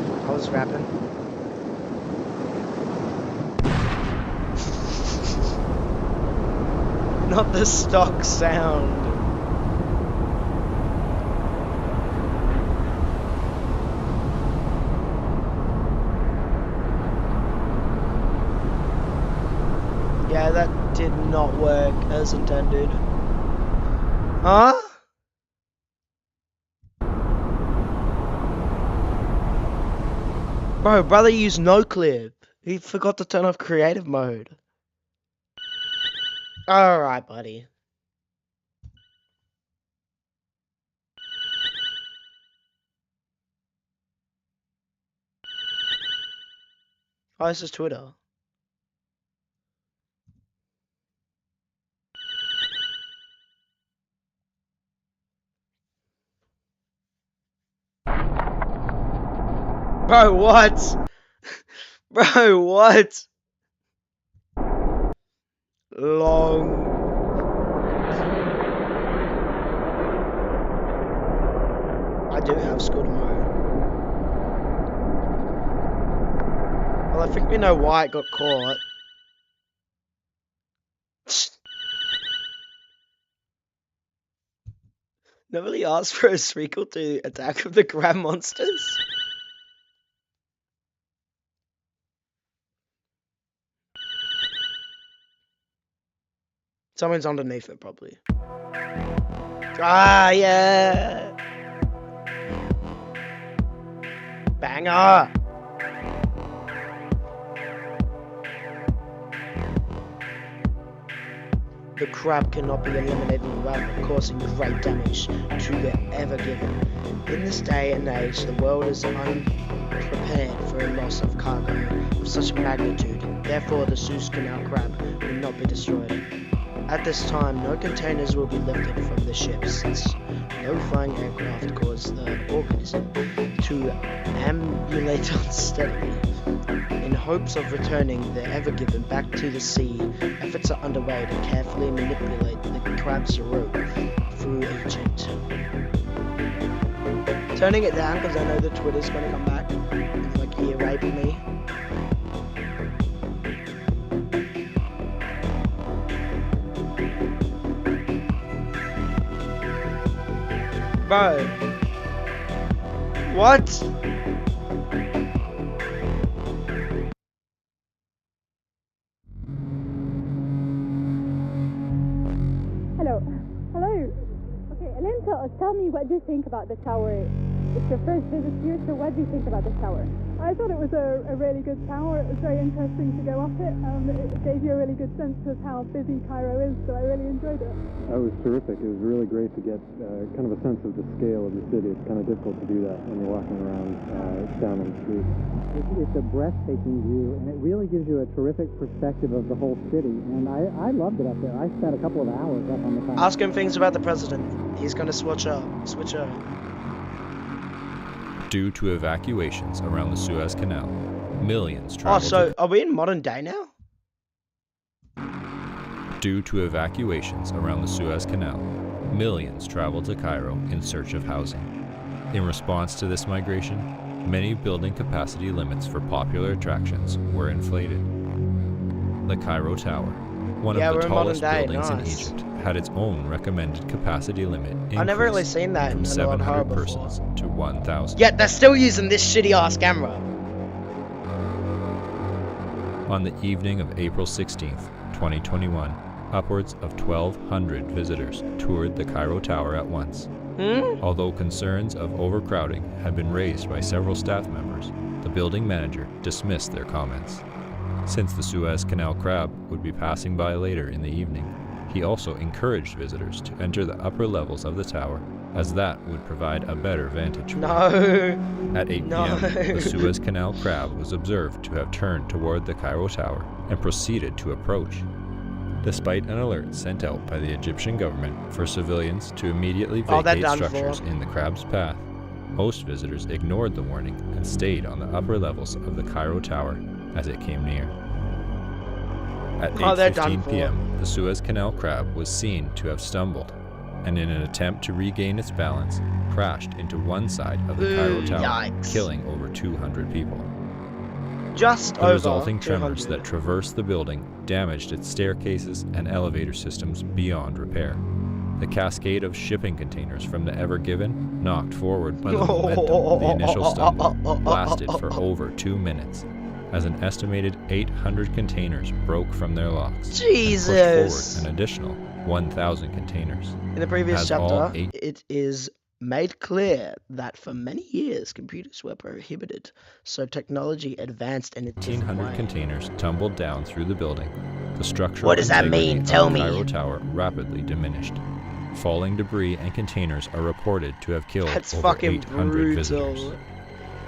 S1: Not the stock sound. Yeah, that did not work as intended. Huh? Bro, brother used no clip. He forgot to turn off creative mode. Alright, buddy. Oh, this is Twitter. Bro, what? Bro, what? Long. I do have school tomorrow. Well, I think we know why it got caught. Nobody asked for a sequel to Attack of the Crab Monsters. Someone's underneath it, probably. Ah, yeah! Banger! The crab cannot be eliminated without causing great damage to the Ever Given. In this day and age, the world is unprepared for a loss of cargo of such magnitude. Therefore, the Suez Canal crab will not be destroyed. At this time, no containers will be lifted from the ship, since no flying aircraft cause the organism to ambulate unsteadily. In hopes of returning the Ever Given back to the sea, efforts are underway to carefully manipulate the crab's rope through Egypt. Turning it down because I know the Twitter's gonna come back and like ear rape me. Bro. What?
S19: Hello. Okay, Elaine, tell me, what do you think about the tower? It's your first visit here, so what do you think about the tower?
S20: I thought it was a really good tower. It was very interesting to go up it. It gave you a really good sense of how busy Cairo is, so I really enjoyed it.
S21: That was terrific. It was really great to get kind of a sense of the scale of the city. It's kind of difficult to do that when you're walking around down on the street.
S22: It's a breathtaking view, and it really gives you a terrific perspective of the whole city. And I loved it up there. I spent a couple of hours up on the top.
S1: Ask him things about the president. He's gonna switch up.
S23: Due to evacuations around the Suez Canal, millions traveled.
S1: Oh, so are we in modern day now?
S23: Due to evacuations around the Suez Canal, millions traveled to Cairo in search of housing. In response to this migration, many building capacity limits for popular attractions were inflated. The Cairo Tower, one of the tallest buildings in Egypt, had its own recommended capacity limit
S1: I've never really seen that
S23: from
S1: in
S23: 700 persons to 1,000.
S1: Yet they're still using this shitty ass camera.
S23: On the evening of April 16th, 2021, upwards of 1,200 visitors toured the Cairo Tower at once. Although concerns of overcrowding had been raised by several staff members, the building manager dismissed their comments. Since the Suez Canal crab would be passing by later in the evening, he also encouraged visitors to enter the upper levels of the tower, as that would provide a better vantage point. At 8 p.m., the Suez Canal crab was observed to have turned toward the Cairo Tower and proceeded to approach. Despite an alert sent out by the Egyptian government for civilians to immediately vacate structures in the crab's path, most visitors ignored the warning and stayed on the upper levels of the Cairo Tower as it came near. At 8:15 p.m., the Suez Canal crab was seen to have stumbled, and in an attempt to regain its balance, crashed into one side of the Cairo Tower, killing over 200 people. The resulting tremors that traversed the building damaged its staircases and elevator systems beyond repair. The cascade of shipping containers from the Ever Given, knocked forward by the momentum of the initial stumble, lasted for over 2 minutes, as an estimated 800 containers broke from their locks and pushed forward an additional 1,000 containers.
S1: In the previous chapter, it is made clear that for many years computers were prohibited, so technology advanced in a different
S23: 1,800
S1: way.
S23: containers tumbled down through the building. The structural
S1: What does that mean?
S23: integrity
S1: Tell
S23: of the
S1: me.
S23: Cairo Tower rapidly diminished. Falling debris and containers are reported to have killed
S1: That's
S23: over
S1: fucking
S23: 800
S1: brutal.
S23: visitors.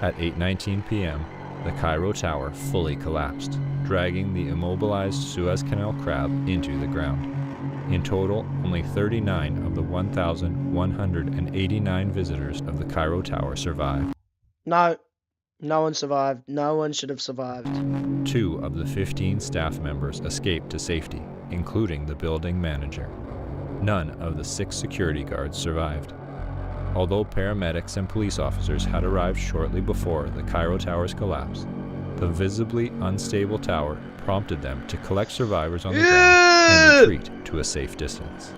S23: At 8:19 p.m., the Cairo Tower fully collapsed, dragging the immobilized Suez Canal crab into the ground. In total, only 39 of the 1,189 visitors of the Cairo Tower survived.
S1: No one survived. No one should have survived.
S23: 2 of the 15 staff members escaped to safety, including the building manager. None of the 6 security guards survived. although paramedics and police officers had arrived shortly before the Cairo Tower's collapse, the visibly unstable tower prompted them to collect survivors on the ground and retreat to a safe distance.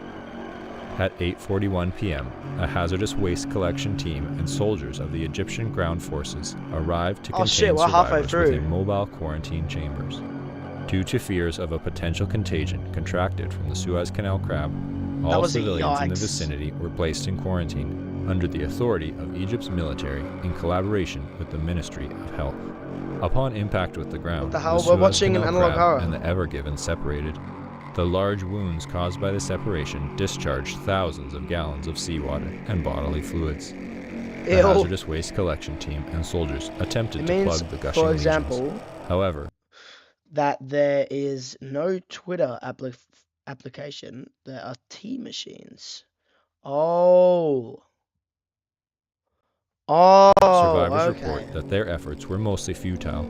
S23: At 8:41 p.m., a hazardous waste collection team and soldiers of the Egyptian ground forces arrived to contain survivors within mobile quarantine chambers. Due to fears of a potential contagion contracted from the Suez Canal crab, all civilians in the vicinity were placed in quarantine under the authority of Egypt's military in collaboration with the Ministry of Health. Upon impact with the ground, the Suez Canal crab and the Ever Given separated. The large wounds caused by the separation discharged thousands of gallons of seawater and bodily fluids. The hazardous waste collection team and soldiers attempted to plug the gushing lesions. However,
S1: that there is no Twitter application. There are tea machines.
S23: Survivors report that their efforts were mostly futile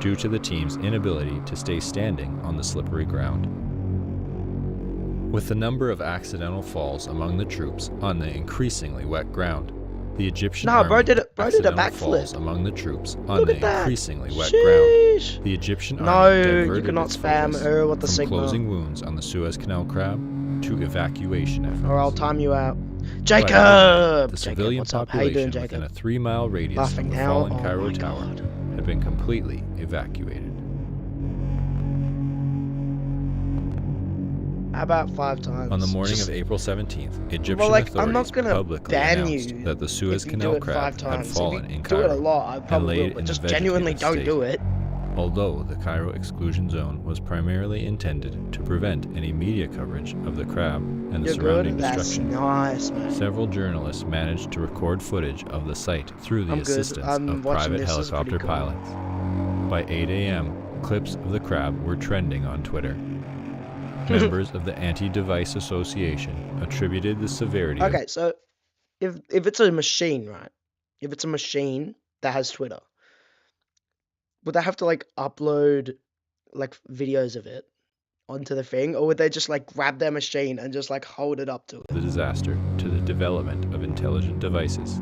S23: due to the team's inability to stay standing on the slippery ground. With the number of accidental falls among the troops on the increasingly wet ground, the Egyptian army
S1: did a backflip
S23: falls among the troops on the increasingly wet ground. The Egyptian army diverted its focus from closing wounds on the Suez Canal crab to evacuation efforts.
S1: Or I'll time you out. Jacob!
S23: The civilian population within a 3-mile radius of the fallen Cairo Tower had been completely evacuated.
S1: About 5 times.
S23: On the morning of April 17th, Egyptian authorities publicly announced that the Suez Canal crab had fallen in Cairo
S1: do it a lot, I probably
S23: and
S1: will,
S23: laid in
S1: just
S23: a
S1: genuinely
S23: vegetative
S1: don't
S23: state.
S1: do it.
S23: Although the Cairo exclusion zone was primarily intended to prevent any media coverage of the crab and the surrounding destruction, several journalists managed to record footage of the site through the assistance of private helicopter pilots. By 8 a.m., clips of the crab were trending on Twitter. Members of the Anti-Device Association attributed the severity
S1: Okay, so if it's a machine, right? If it's a machine that has Twitter, would they have to like upload like videos of it onto the thing, or would they just like grab their machine and just like hold it up to it?
S23: the disaster to the development of intelligent devices,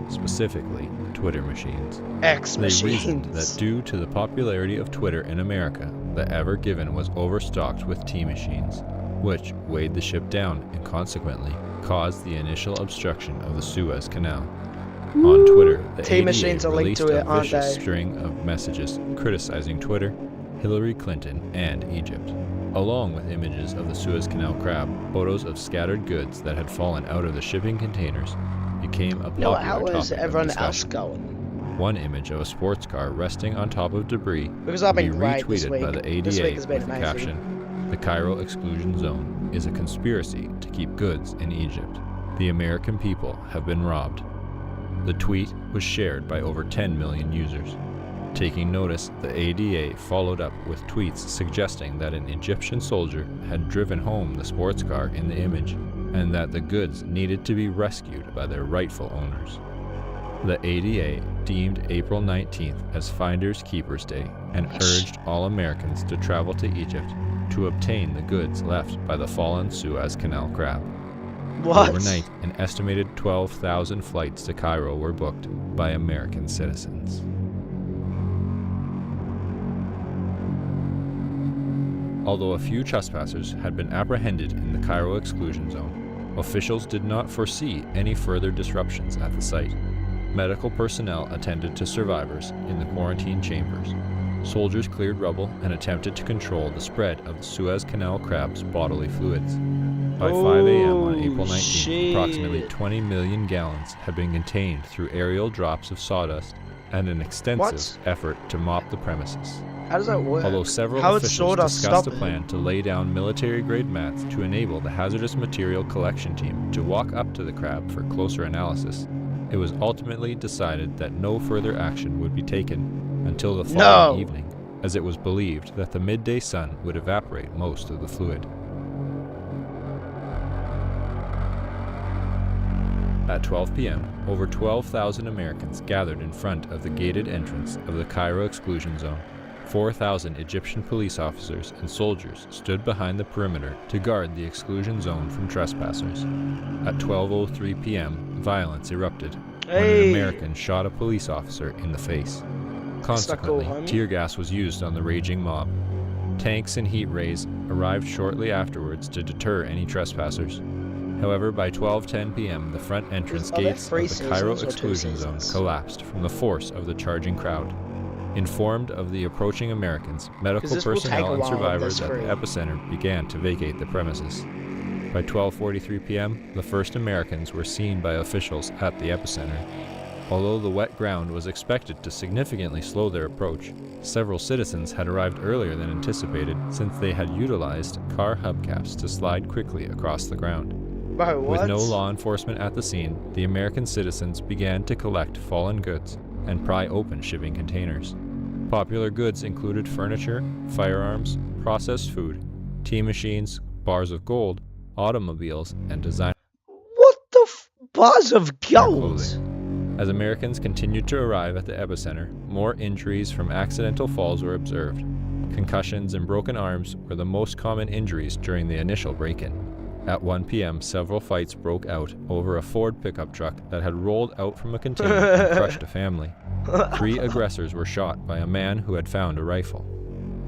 S23: specifically Twitter machines. They reasoned that due to the popularity of Twitter in America, the Ever Given was overstocked with tea machines, which weighed the ship down and consequently caused the initial obstruction of the Suez Canal. On Twitter, the
S1: tea machines are linked
S23: released
S1: to it,
S23: a
S1: aren't
S23: vicious
S1: they?
S23: string of messages criticizing Twitter, Hillary Clinton, and Egypt. Along with images of the Suez Canal crab, photos of scattered goods that had fallen out of the shipping containers became a popular
S1: how is
S23: topic
S1: everyone
S23: of
S1: else
S23: discussion.
S1: going?
S23: One image of a sports car resting on top of debris
S1: Because I've been
S23: be
S1: great this
S23: retweeted
S1: week.
S23: by the
S1: This
S23: ADA
S1: week has been
S23: with the
S1: amazing.
S23: caption, "The Cairo exclusion zone is a conspiracy to keep goods in Egypt. The American people have been robbed." The tweet was shared by over 10 million users. Taking notice, the ADA followed up with tweets suggesting that an Egyptian soldier had driven home the sports car in the image, and that the goods needed to be rescued by their rightful owners. The ADA deemed April 19th as Finders Keepers Day and urged all Americans to travel to Egypt to obtain the goods left by the fallen Suez Canal crab.
S1: What?
S23: Overnight, an estimated 12,000 flights to Cairo were booked by American citizens. Although a few trespassers had been apprehended in the Cairo exclusion zone, officials did not foresee any further disruptions at the site. Medical personnel attended to survivors in the quarantine chambers. Soldiers cleared rubble and attempted to control the spread of the Suez Canal crab's bodily fluids. By 5 a.m. on April 19th, approximately 20 million gallons had been contained through aerial drops of sawdust and an extensive effort to mop the premises.
S1: How does that work?
S23: Although several officials discussed a plan to lay down military-grade mats to enable the hazardous material collection team to walk up to the crab for closer analysis, it was ultimately decided that no further action would be taken until the following evening, as it was believed that the midday sun would evaporate most of the fluid. At 12 p.m., over 12,000 Americans gathered in front of the gated entrance of the Cairo exclusion zone, 4,000 Egyptian police officers and soldiers stood behind the perimeter to guard the exclusion zone from trespassers. At 12:03 p.m., violence erupted when an American shot a police officer in the face. Consequently, tear gas was used on the raging mob. Tanks and heat rays arrived shortly afterwards to deter any trespassers. However, by 12:10 p.m., the front entrance gates of the Cairo exclusion zone collapsed from the force of the charging crowd. Informed of the approaching Americans, medical personnel and survivors at the epicenter began to vacate the premises. By 12:43 p.m., the first Americans were seen by officials at the epicenter. Although the wet ground was expected to significantly slow their approach, several citizens had arrived earlier than anticipated since they had utilized car hubcaps to slide quickly across the ground. With no law enforcement at the scene, the American citizens began to collect fallen goods and pry open shipping containers. Popular goods included furniture, firearms, processed food, tea machines, bars of gold, automobiles, and designer
S1: bars of gold?
S23: As Americans continued to arrive at the epicenter, more injuries from accidental falls were observed. Concussions and broken arms were the most common injuries during the initial break-in. At 1 p.m., several fights broke out over a Ford pickup truck that had rolled out from a container and crushed a family. 3 aggressors were shot by a man who had found a rifle.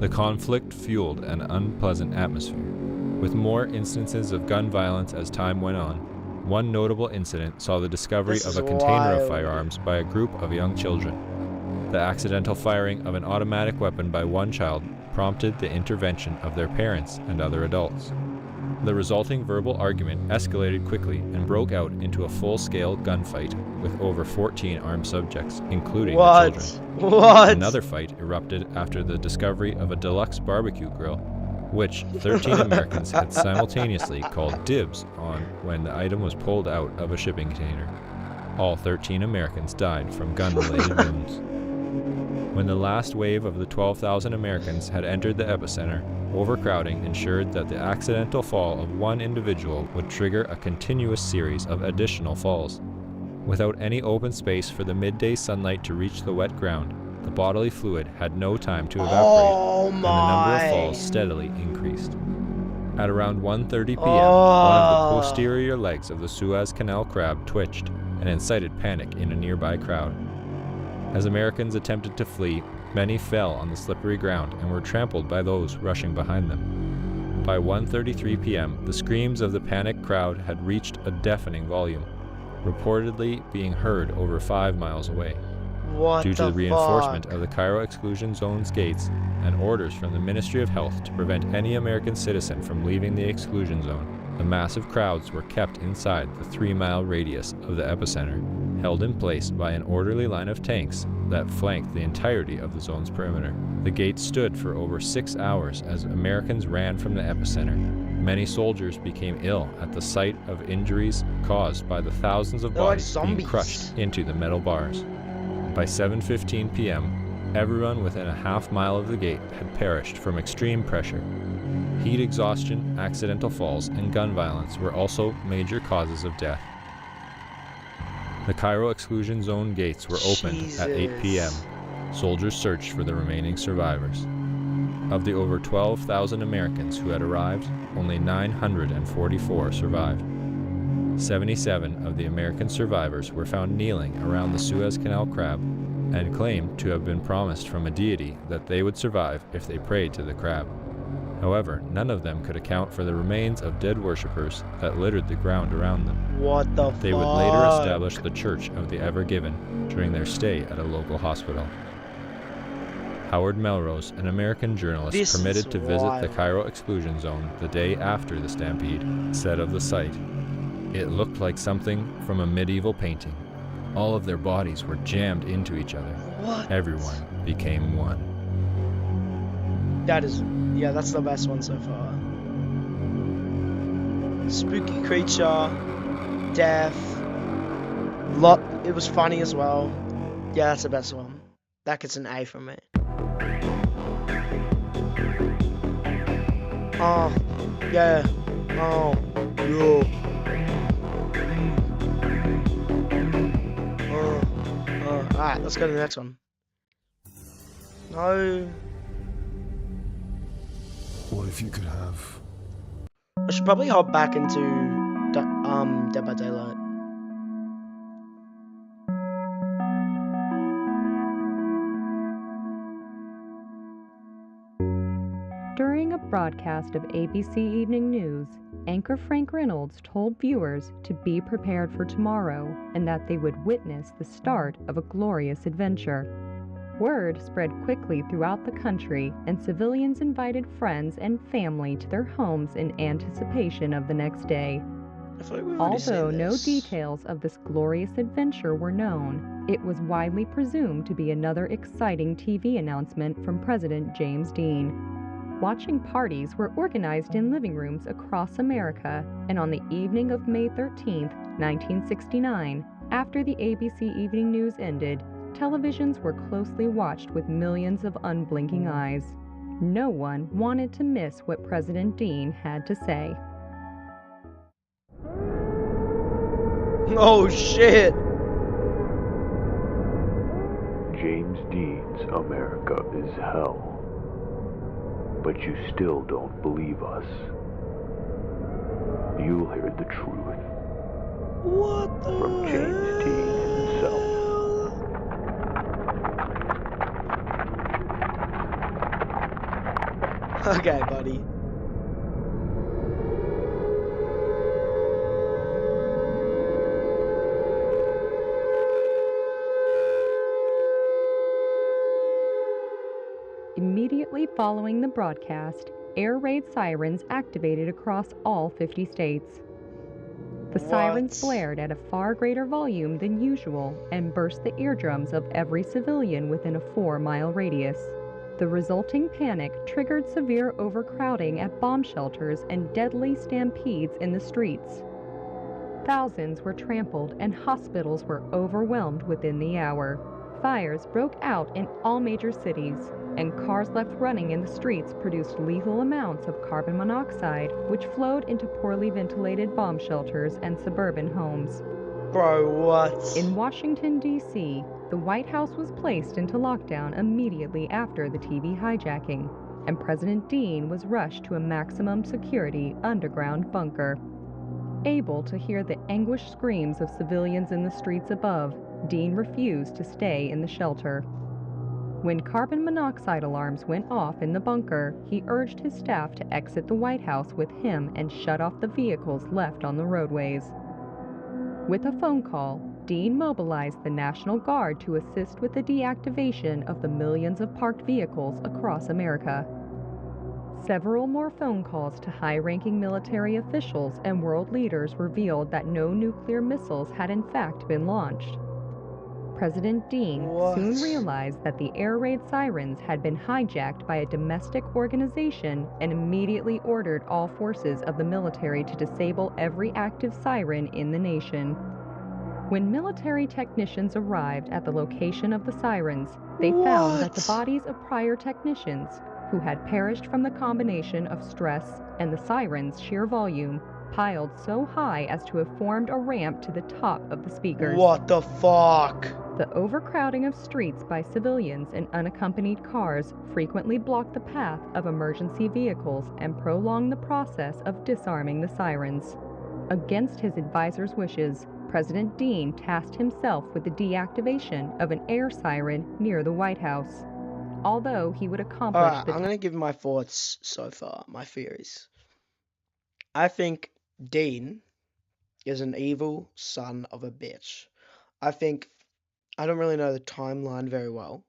S23: The conflict fueled an unpleasant atmosphere, with more instances of gun violence as time went on. One notable incident saw the discovery of a container of firearms by a group of young children. The accidental firing of an automatic weapon by one child prompted the intervention of their parents and other adults. The resulting verbal argument escalated quickly and broke out into a full-scale gunfight with over 14 armed subjects, including the children. Another fight erupted after the discovery of a deluxe barbecue grill, which 13 Americans had simultaneously called dibs on when the item was pulled out of a shipping container. All 13 Americans died from gun-related wounds. When the last wave of the 12,000 Americans had entered the epicenter, overcrowding ensured that the accidental fall of one individual would trigger a continuous series of additional falls. Without any open space for the midday sunlight to reach the wet ground, the bodily fluid had no time to evaporate, and the number of falls steadily increased. At around 1:30 p.m., one of the posterior legs of the Suez Canal crab twitched and incited panic in a nearby crowd. As Americans attempted to flee, many fell on the slippery ground and were trampled by those rushing behind them. By 1:33 p.m., the screams of the panicked crowd had reached a deafening volume, reportedly being heard over 5 miles away. Due to the reinforcement of the Cairo exclusion zone's gates and orders from the Ministry of Health to prevent any American citizen from leaving the exclusion zone, the massive crowds were kept inside the 3-mile radius of the epicenter, held in place by an orderly line of tanks that flanked the entirety of the zone's perimeter. The gates stood for over 6 hours as Americans ran from the epicenter. Many soldiers became ill at the sight of injuries caused by the thousands of bodies being crushed into the metal bars. By 7:15 p.m., everyone within a half-mile of the gate had perished from extreme pressure. Heat exhaustion, accidental falls, and gun violence were also major causes of death. The Cairo exclusion zone gates were opened at 8 p.m. Soldiers searched for the remaining survivors. Of the over 12,000 Americans who had arrived, only 944 survived. 77 of the American survivors were found kneeling around the Suez Canal crab and claimed to have been promised from a deity that they would survive if they prayed to the crab. However, none of them could account for the remains of dead worshippers that littered the ground around them. They would later establish the Church of the Ever Given during their stay at a local hospital. Howard Melrose, an American journalist permitted to visit the Cairo exclusion zone the day after the stampede, said of the site, "It looked like something from a medieval painting. All of their bodies were jammed into each other. Everyone became one."
S1: That's the best one so far. Spooky creature, death, it was funny as well. Yeah, that's the best one. That gets an A from me. Oh, yeah. Oh, yo. Alright, let's go to the next one. No.
S3: What if you could have...
S1: I should probably hop back into Dead by Daylight.
S4: During a broadcast of ABC Evening News, anchor Frank Reynolds told viewers to be prepared for tomorrow and that they would witness the start of a glorious adventure. Word spread quickly throughout the country, and civilians invited friends and family to their homes in anticipation of the next day. Although no details of this glorious adventure were known, it was widely presumed to be another exciting TV announcement from President James Dean. Watching parties were organized in living rooms across America, and on the evening of May 13, 1969, after the ABC Evening News ended, televisions were closely watched with millions of unblinking eyes. No one wanted to miss what President Dean had to say.
S1: Oh shit!
S8: James Dean's America is hell. But you still don't believe us. You'll hear the truth.
S1: What the
S8: from James Dean himself.
S1: Okay, buddy.
S4: Immediately following the broadcast, air raid sirens activated across all 50 states. The sirens blared at a far greater volume than usual and burst the eardrums of every civilian within a 4-mile radius. The resulting panic triggered severe overcrowding at bomb shelters and deadly stampedes in the streets. Thousands were trampled and hospitals were overwhelmed within the hour. Fires broke out in all major cities, and cars left running in the streets produced lethal amounts of carbon monoxide, which flowed into poorly ventilated bomb shelters and suburban homes.
S1: Bro, what?
S4: In Washington, D.C., the White House was placed into lockdown immediately after the TV hijacking, and President Dean was rushed to a maximum security underground bunker. Able to hear the anguished screams of civilians in the streets above, Dean refused to stay in the shelter. When carbon monoxide alarms went off in the bunker, he urged his staff to exit the White House with him and shut off the vehicles left on the roadways. With a phone call, Dean mobilized the National Guard to assist with the deactivation of the millions of parked vehicles across America. Several more phone calls to high-ranking military officials and world leaders revealed that no nuclear missiles had in fact been launched. President Dean soon realized that the air raid sirens had been hijacked by a domestic organization and immediately ordered all forces of the military to disable every active siren in the nation. When military technicians arrived at the location of the sirens, they found that the bodies of prior technicians, who had perished from the combination of stress and the siren's sheer volume, piled so high as to have formed a ramp to the top of the speakers.
S1: What the fuck?
S4: The overcrowding of streets by civilians and unaccompanied cars frequently blocked the path of emergency vehicles and prolonged the process of disarming the sirens. Against his advisors' wishes, President Dean tasked himself with the deactivation of an air siren near the White House. Although he would accomplish
S1: I'm going to give my thoughts so far, my theories. I think Dean is an evil son of a bitch. I don't really know the timeline very well,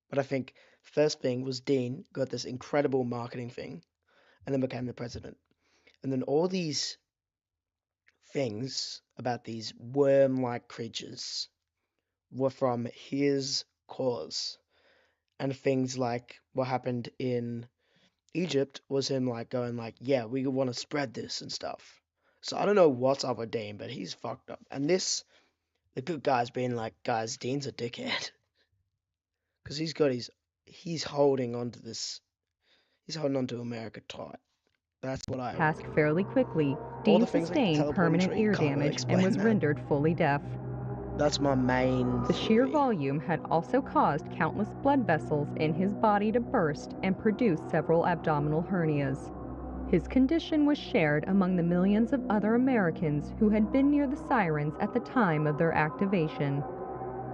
S1: but I think first thing was Dean got this incredible marketing thing and then became the president. And then all these things about these worm-like creatures were from his cause. And things like what happened in Egypt was him like going like, yeah, we want to spread this and stuff. So I don't know what's up with Dean, but he's fucked up. And the good guy's being like, guys, Dean's a dickhead. Because he's holding on to this, he's holding on to America tight. That's what I
S4: passed fairly quickly. Dean sustained permanent ear damage and was rendered fully deaf.
S1: That's my main
S4: The sheer volume had also caused countless blood vessels in his body to burst and produce several abdominal hernias. His condition was shared among the millions of other Americans who had been near the sirens at the time of their activation.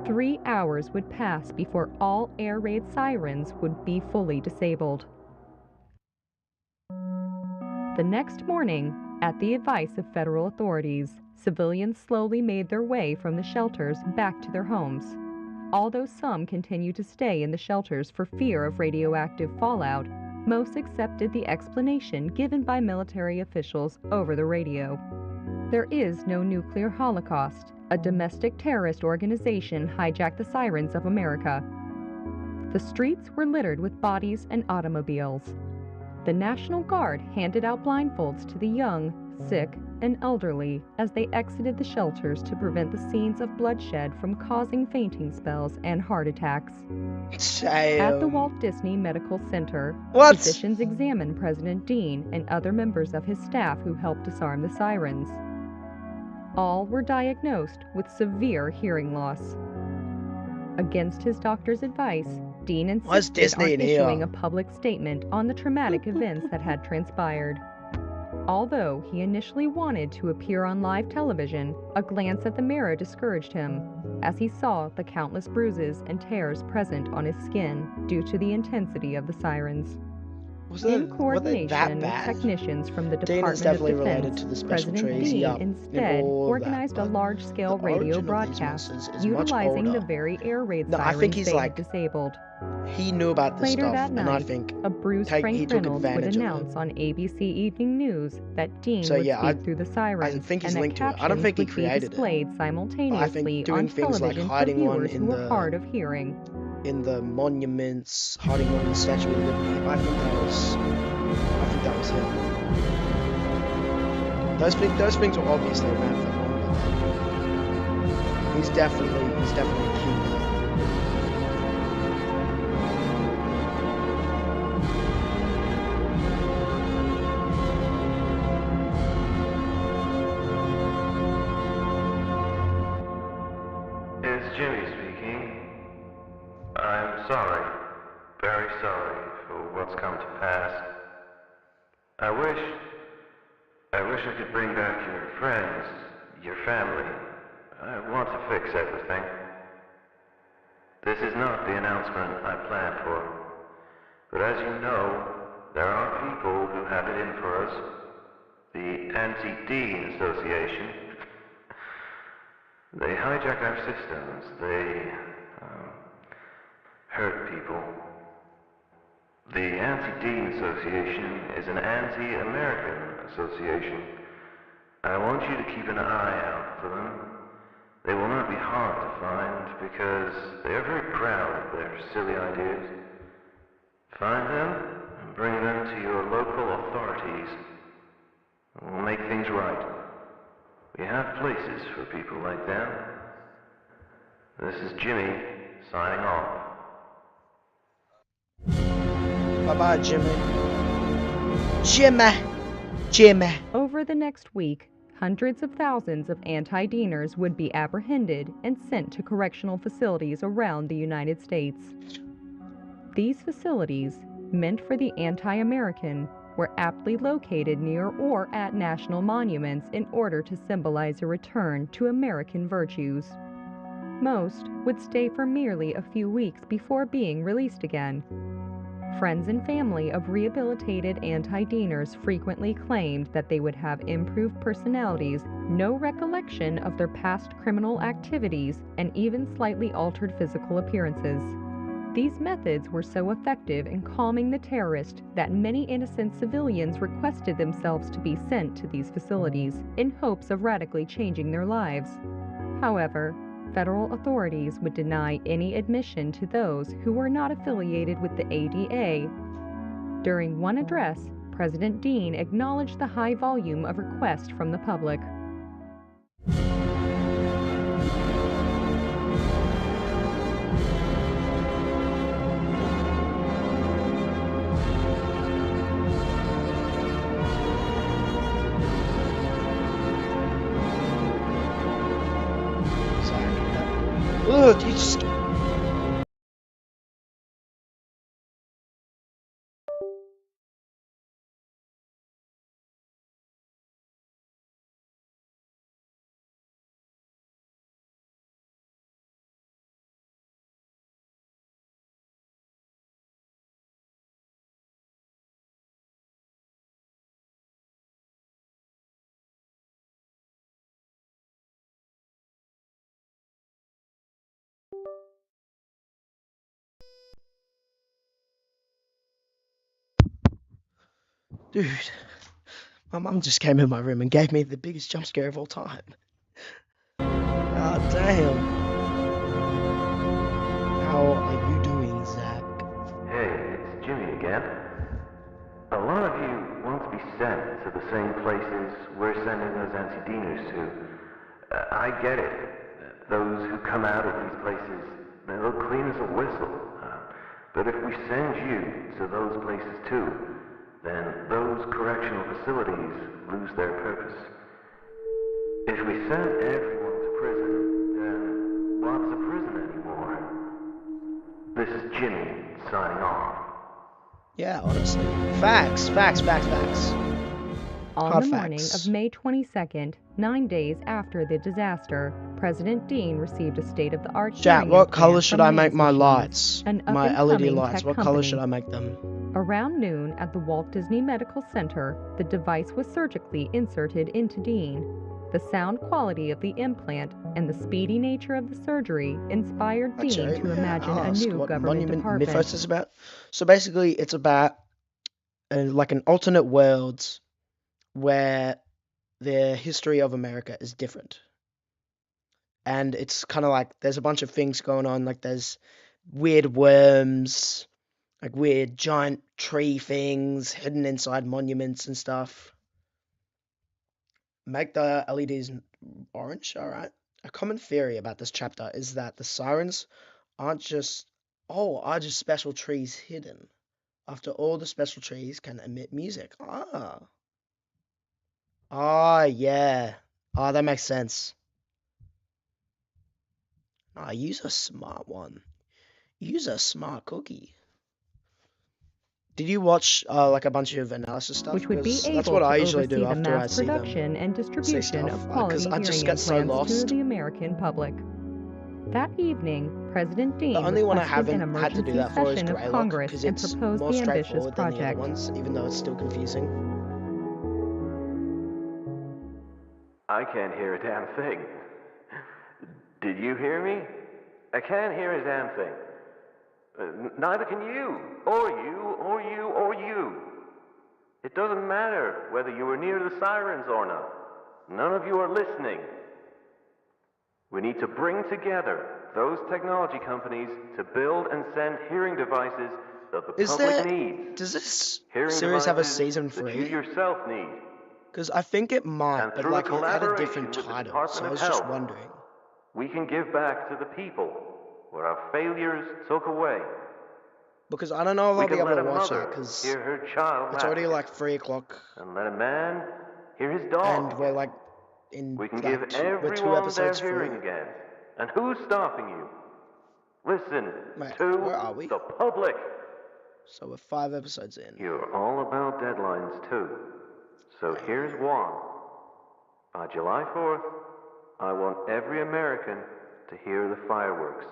S4: 3 hours would pass before all air raid sirens would be fully disabled. The next morning, at the advice of federal authorities, civilians slowly made their way from the shelters back to their homes. Although some continued to stay in the shelters for fear of radioactive fallout, most accepted the explanation given by military officials over the radio. There is no nuclear holocaust. A domestic terrorist organization hijacked the sirens of America. The streets were littered with bodies and automobiles. The National Guard handed out blindfolds to the young, sick, and elderly as they exited the shelters to prevent the scenes of bloodshed from causing fainting spells and heart attacks. At the Walt Disney Medical Center, physicians examined President Dean and other members of his staff who helped disarm the sirens. All were diagnosed with severe hearing loss. Against his doctor's advice, Dean insisted on issuing a public statement on the traumatic events that had transpired. Although he initially wanted to appear on live television, a glance at the mirror discouraged him, as he saw the countless bruises and tears present on his skin due to the intensity of the sirens. In coordination with technicians from the Department of Defense, President Dean instead organized a large-scale radio broadcast utilizing the very air raid sirens they had disabled.
S1: He knew about this
S4: Later
S1: stuff,
S4: that
S1: and
S4: night,
S1: I think
S4: a bruised Frank Reynolds would announce on ABC Evening News that Dean would speak through the sirens, and that captions would be displayed simultaneously on television for viewers who were hard of hearing.
S1: In the monuments, hiding on the Statue of Liberty. I think that was him. Those things were obviously around for longer. He's definitely key there.
S7: It's Jimmy speaking. I'm sorry, very sorry for what's come to pass. I wish I could bring back your friends, your family. I want to fix everything. This is not the announcement I planned for, but as you know, there are people who have it in for us. The Anti-Dean Association. They hijack our systems. They hurt people. The Anti-Dean Association is an anti-American association. I want you to keep an eye out for them. They will not be hard to find because they are very proud of their silly ideas. Find them and bring them to your local authorities. We'll make things right. We have places for people like them. This is Jimmy signing off.
S1: Bye-bye, Jimmy. Jimmy.
S4: Over the next week, hundreds of thousands of anti-Deaners would be apprehended and sent to correctional facilities around the United States. These facilities, meant for the anti-American, were aptly located near or at national monuments in order to symbolize a return to American virtues. Most would stay for merely a few weeks before being released again. Friends and family of rehabilitated anti-Deaners frequently claimed that they would have improved personalities, no recollection of their past criminal activities, and even slightly altered physical appearances. These methods were so effective in calming the terrorist that many innocent civilians requested themselves to be sent to these facilities in hopes of radically changing their lives. However, federal authorities would deny any admission to those who were not affiliated with the ADA. During one address, President Dean acknowledged the high volume of requests from the public.
S1: Dude, my mum just came in my room and gave me the biggest jump scare of all time. God damn. How are you doing, Zach?
S7: Hey, it's Jimmy again. A lot of you want to be sent to the same places we're sending those anti-Deaners to. I get it. Those who come out of these places, they'll clean as a whistle. But if we send you to those places too, then those correctional facilities lose their purpose. If we send everyone to prison, then what's a prison anymore? This is Jimmy signing off.
S1: Yeah, honestly. Facts.
S4: On
S1: Hard
S4: the morning
S1: facts.
S4: of May 22nd, 9 days after the disaster, President Dean received a state-of-the-art
S1: Chat,
S4: hearing
S1: what
S4: implant
S1: color should
S4: from
S1: I make my
S4: Machines,
S1: lights?
S4: an
S1: My LED
S4: up-and-coming
S1: lights.
S4: tech
S1: What color
S4: company.
S1: should I make them?
S4: Around noon at the Walt Disney Medical Center, the device was surgically inserted into Dean. The sound quality of the implant and the speedy nature of the surgery inspired Dean to imagine a new
S1: what
S4: government
S1: Monument
S4: department.
S1: Mythos is about. So basically, it's about like an alternate world where the history of America is different. And it's kind of like there's a bunch of things going on. Like there's weird worms, like weird giant tree things hidden inside monuments and stuff. Make the LEDs orange, alright. A common theory about this chapter is that the sirens are just special trees hidden. After all, the special trees can emit music. Yeah. That makes sense. Use a smart one. Use a smart cookie. Did you watch like a bunch of analysis stuff?
S4: Which would be
S1: Because
S4: able
S1: that's what I
S4: to
S1: usually do
S4: oversee the
S1: after I
S4: mass
S1: see them.
S4: production and distribution
S1: stuff,
S4: of quality
S1: I just
S4: hearing
S1: get so
S4: implants to
S1: lost.
S4: the American public. That evening, President Dean
S1: The only one I
S4: requested an
S1: haven't had to do
S4: emergency
S1: that for is
S4: session of
S1: Greylock,
S4: Congress
S1: because
S4: and
S1: it's
S4: proposed
S1: more
S4: the ambitious
S1: straightforward than the other
S4: project.
S1: ones, even though it's still confusing.
S7: I can't hear a damn thing. Did you hear me? I can't hear a damn thing. Neither can you, or you, or you, or you. It doesn't matter whether you were near the sirens or not. None of you are listening. We need to bring together those technology companies to build and send hearing devices that the public needs.
S1: Does this
S7: hearing
S1: series have a
S7: devices
S1: season
S7: that
S1: 3?
S7: you yourself need.
S1: Because I think it might,
S7: And
S1: but
S7: through
S1: like
S7: a
S1: it had a
S7: collaboration
S1: different
S7: with the
S1: title,
S7: Department
S1: so I
S7: of
S1: was just
S7: Health,
S1: wondering.
S7: we can give back to the people what our failures took away.
S1: Because I don't know if
S7: We
S1: I'll be
S7: can
S1: able
S7: let
S1: to
S7: a
S1: watch that,
S7: mother
S1: because
S7: hear her child
S1: it's already
S7: laughing,
S1: like 3 o'clock,
S7: and let a man hear his dog.
S1: and we're like in
S7: We can
S1: like
S7: give
S1: we're 2
S7: everyone their
S1: episodes
S7: hearing
S1: through.
S7: again. And who's stopping you? Listen
S1: Mate,
S7: to
S1: where are we?
S7: the public.
S1: So we're 5 episodes in.
S7: You're all about deadlines too. So here's one. By July 4th, I want every American to hear the fireworks.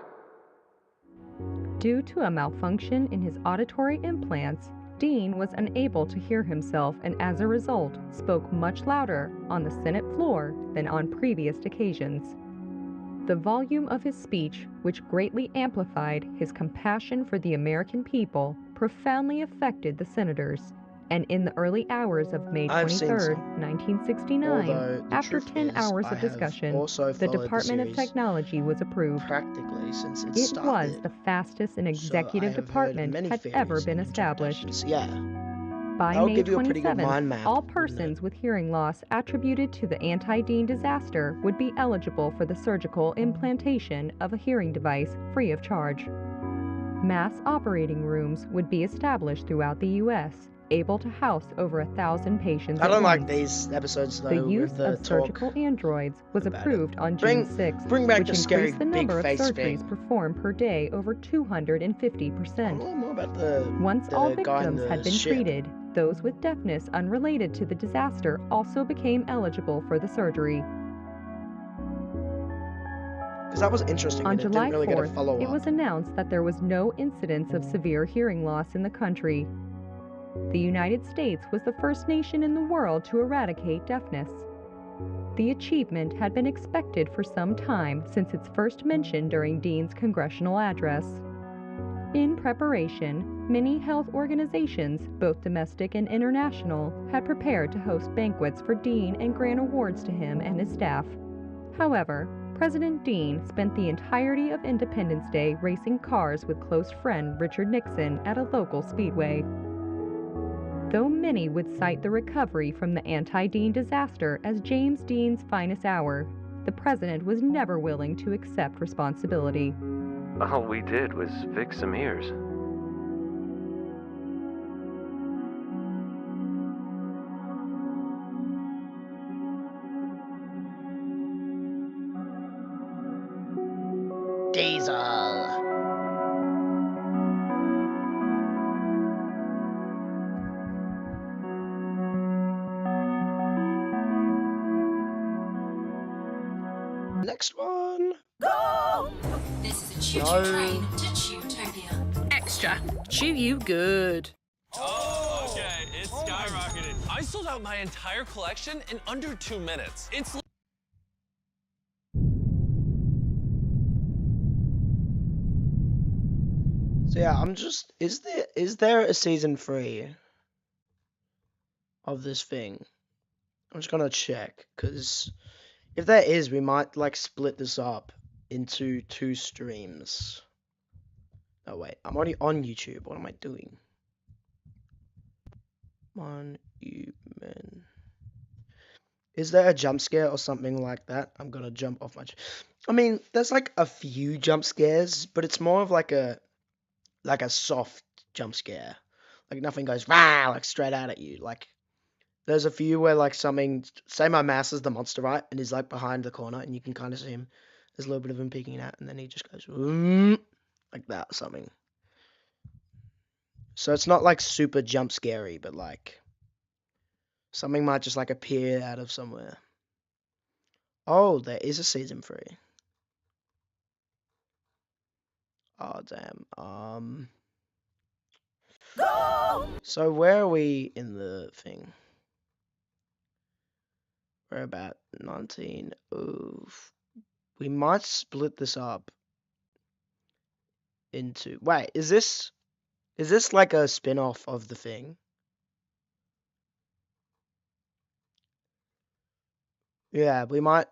S4: Due to a malfunction in his auditory implants, Dean was unable to hear himself and as a result spoke much louder on the Senate floor than on previous occasions. The volume of his speech, which greatly amplified his compassion for the American people, profoundly affected the senators. And in the early hours of May 23, 1969, after 10 hours of discussion, the Department of Technology was approved.
S1: Practically since it
S4: It
S1: started.
S4: was the fastest an executive department had ever been established.
S1: Yeah.
S4: By
S1: That'll
S4: May
S1: give you a pretty good mind
S4: 27th,
S1: map,
S4: all persons with hearing loss attributed to the anti-Dean disaster would be eligible for the surgical implantation of a hearing device free of charge. Mass operating rooms would be established throughout the U.S., able to house over 1,000 patients
S1: I don't
S4: at
S1: like
S4: once.
S1: these episodes though.
S4: The use
S1: with the
S4: of surgical androids was approved on June 6th,
S1: bring back
S4: which
S1: the scary
S4: increased the
S1: big
S4: number of
S1: face
S4: surgeries
S1: thing.
S4: performed per day over 250%.
S1: More about the
S4: Once all
S1: guy in
S4: victims
S1: the
S4: had been
S1: ship.
S4: treated, those with deafness unrelated to the disaster also became eligible for the surgery.
S1: Because that was interesting.
S4: On
S1: and
S4: July
S1: it didn't really get a
S4: 4th,
S1: follow-up.
S4: it was announced that there was no incidence of severe hearing loss in the country. The United States was the first nation in the world to eradicate deafness. The achievement had been expected for some time since its first mention during Dean's congressional address. In preparation, many health organizations, both domestic and international, had prepared to host banquets for Dean and grant awards to him and his staff. However, President Dean spent the entirety of Independence Day racing cars with close friend Richard Nixon at a local speedway. Though many would cite the recovery from the anti-Dean disaster as James Dean's finest hour, the president was never willing to accept responsibility.
S7: All we did was fix some ears.
S1: Diesel. Next one.
S3: Go! This is a choo-choo train to Chewtopia. Extra. Chew you good.
S6: Oh, okay. It's skyrocketed. I sold out my entire collection in under 2 minutes. It's...
S1: So yeah, I'm just... Is there a season 3 of this thing? I'm just gonna check, because if there is, we might, like, split this up into 2 streams. Oh, wait. I'm already on YouTube. What am I doing? Monument. Is there a jump scare or something like that? I'm gonna jump off my... I mean, there's, like, a few jump scares, but it's more of, like a soft jump scare. Like, nothing goes, rah, like, straight out at you. Like, there's a few where, like, something... Say my mouse is the monster, right? And he's, like, behind the corner, and you can kind of see him. There's a little bit of him peeking out, and then he just goes... like that or something. So it's not, like, super jump scary, but, like... Something might just, like, appear out of somewhere. Oh, there is a season 3. Oh, damn. So where are we in the thing? We're about 19. Oof. We might split this up into... Wait, is this like a spin-off of the thing? Yeah, we might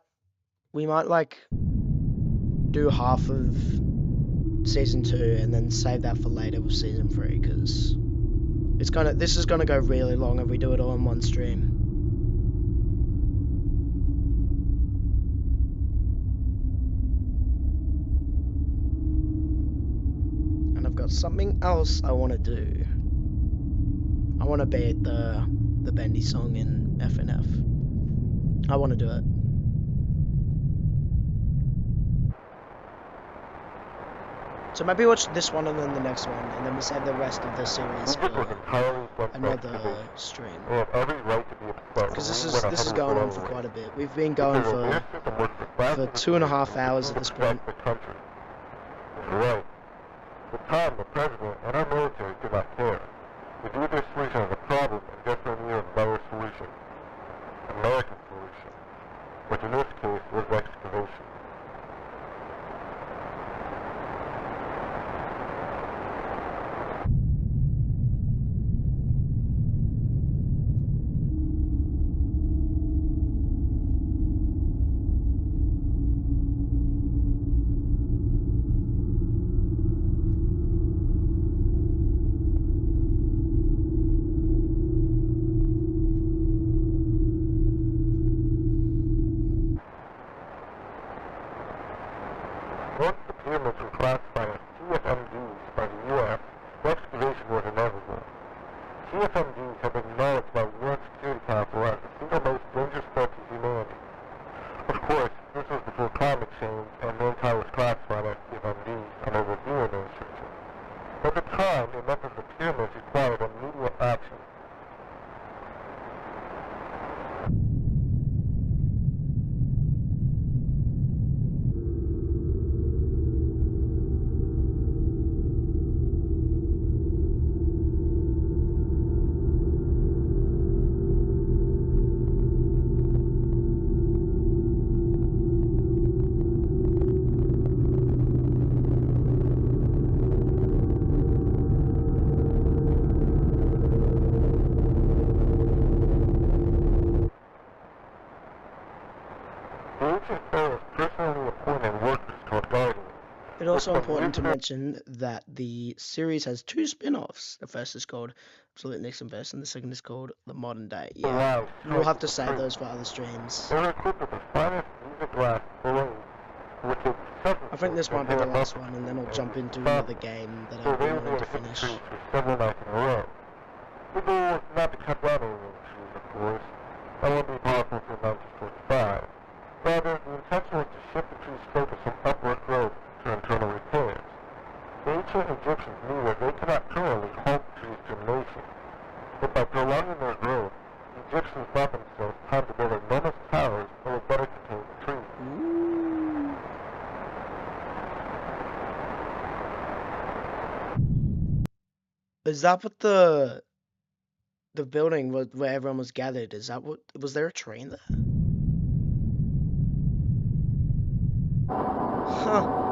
S1: like do half of season 2 and then save that for later with season 3, because this is gonna go really long if we do it all in one stream. And I've got something else I want to do. I want to beat the Bendy song in FNF. I want to do it. So maybe watch this one and then the next one, and then we save the rest of the series for another stream. Because this is going on for quite a bit. We've been going for 2.5 hours at this point.
S14: Right. The time the president and our military did not care. They viewed their solution as a problem and desperately needed a better solution. American solution, which in this case was excavation. Once the pyramids were classified as CFMDs by the U.S., the excavation was inevitable. CFMDs have been acknowledged by the UN Security Council as the single most dangerous threat to humanity. Of course, this was before climate change and mankind was classified as CFMDs under the new administration. At the time, it meant that the pyramids required immediate action.
S1: also important to mention that the series has 2 spin-offs. The first is called Absolute Nixon Verse, and the second is called The Modern Day. Yeah, we'll have to save those for other streams. I think this might be the last one, and then I'll jump into another game that I've been wanting to finish.
S14: The goal was not to cut down on trees, of course. That wouldn't be possible for 1945. Rather, the intention was to shift the tree's focus from upward growth to internal repairs. The ancient Egyptians knew that they could not permanently halt the tree's germination, but by prolonging their growth, the Egyptians bought themselves time to build enormous towers that would better contain the tree.
S1: Is that what the building where everyone was gathered? Is that what? Was there a tree in there? Huh.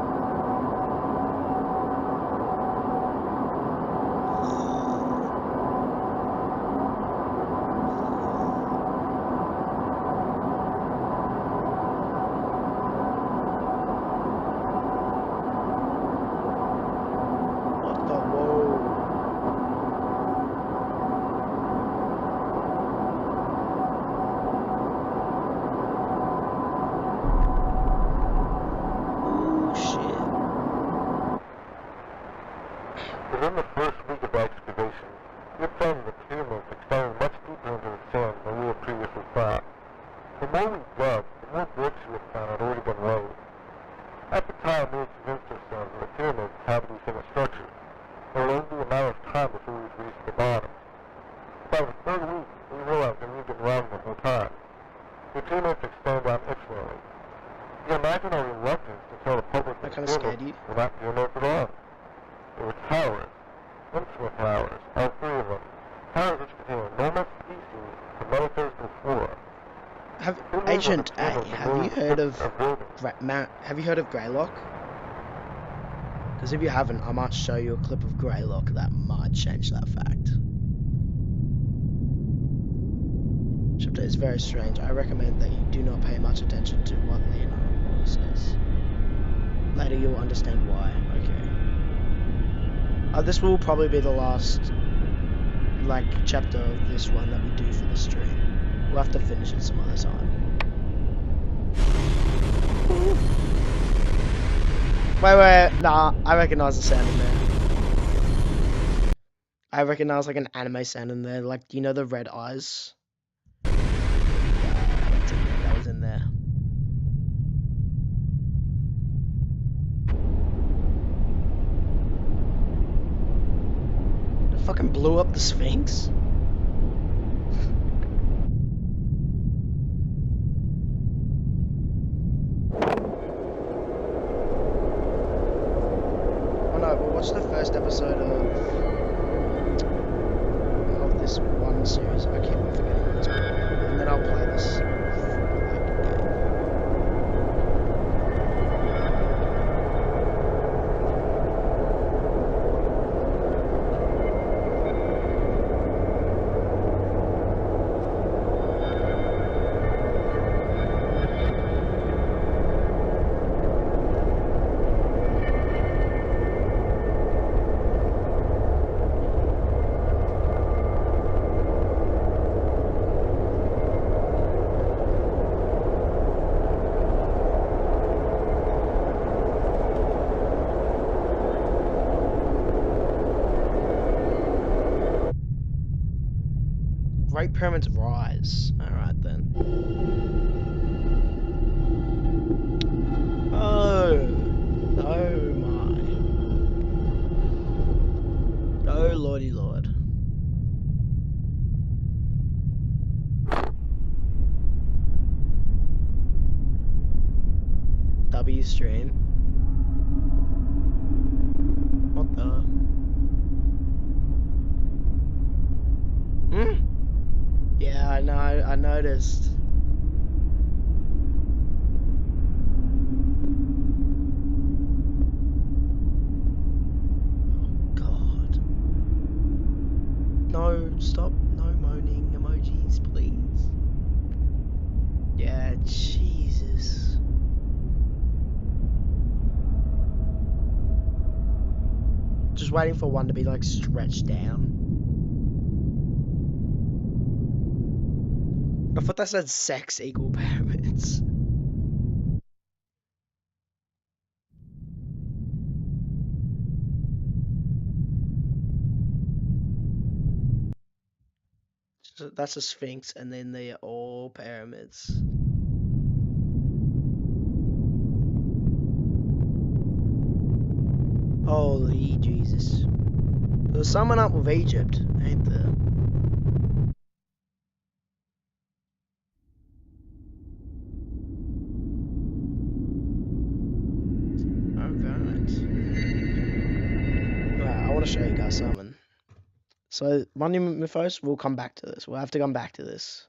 S14: Within the first week of excavation, we found the pyramids extending much deeper into the sand than we had previously thought. The more we dug, the more bricks we had found had already been laid. At the time, we had convinced ourselves that the pyramids had to be finished structures. It would only be a matter of time before we would reach the bottom. By the third week, we realized that we had been wrong the whole time. The pyramids extended down excellently. You can imagine our reluctance to tell the public that the pyramids were not pyramids at all. There were towers, infinite towers, all 3 of them. Towers which contain enormous species of metaphors before.
S1: Agent A, have you heard of Greylock? Because if you haven't, I might show you a clip of Greylock that might change that fact. Chapter is very strange. I recommend that you do not pay much attention to what Leonardo says. Later you'll understand why. Okay. This will probably be the last, chapter of this one that we do for the stream. We'll have to finish it some other time. Wait, nah, I recognize the sound in there. I recognize, an anime sound in there, you know the red eyes? That was in there. Fucking blew up the Sphinx? Oh no, but watch the first episode of this one series. I keep forgetting what it's called. And then I'll play this. Great Pyramids rise. Alright then. Oh my. Oh lordy lord. W stream. What the? Yeah, I know, I noticed. Oh god. No, stop, no moaning emojis, please. Yeah, Jesus. Just waiting for one to be like stretched down. I thought that said sex equal pyramids. So that's a sphinx, and then they are all pyramids. Holy Jesus. There's someone up with Egypt, ain't there? Alright, I want to show you guys something. So, Monument Mythos, we'll come back to this. We'll have to come back to this.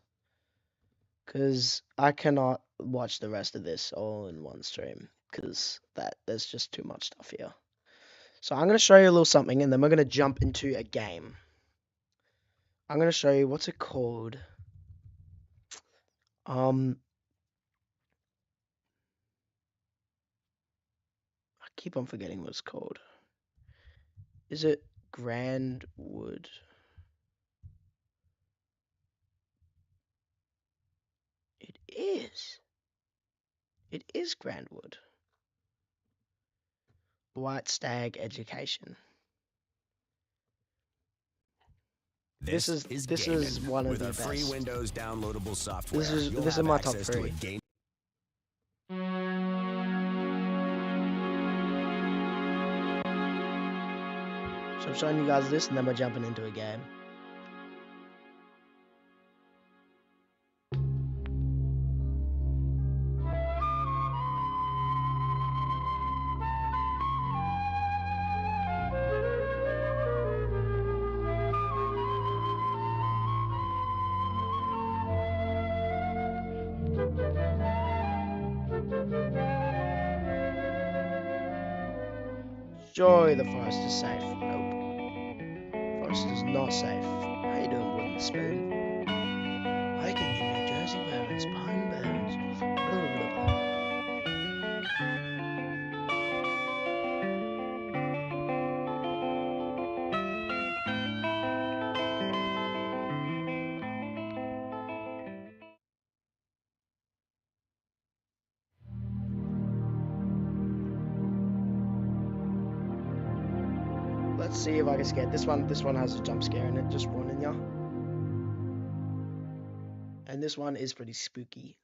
S1: Because I cannot watch the rest of this all in one stream. Because there's just too much stuff here. So I'm going to show you a little something, and then we're going to jump into a game. I'm going to show you, what's it called? I keep on forgetting what it's called. Is it Grandwood? It is. It is Grandwood. White Stag Education. This is one of the best. Free Windows downloadable software. This is my top 3. So I'm showing you guys this, and then we're jumping into a game. Surely the forest is safe. Nope. Forest is not safe. How you doing, Wooden Spoon? Hiking in New Jersey where it's pine bones. Let's see if I can scare this one. This one has a jump scare in it, just warning ya. And this one is pretty spooky.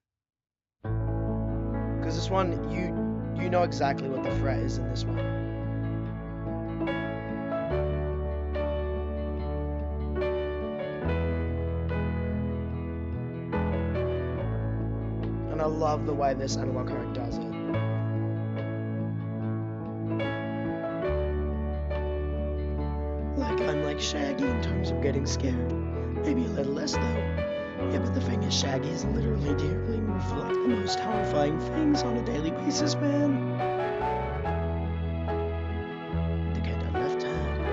S1: Because this one, you know exactly what the threat is in this one. And I love the way this analog code does it. I'm like Shaggy in terms of getting scared. Maybe a little less though. Yeah, but the thing is, Shaggy is literally dealing with like the most horrifying things on a daily basis, man. Indicate a left hand.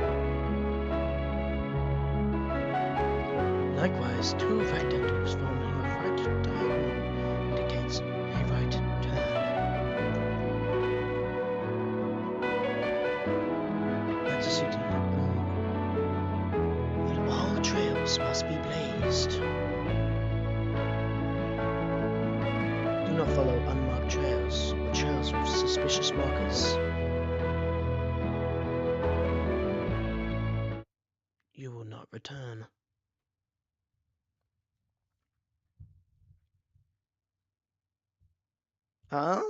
S1: Likewise, 2 right dentals forming a right diagonal indicates a right turn. That's a 16. Trails must be blazed. Do not follow unmarked trails or trails with suspicious markers. You will not return. Huh?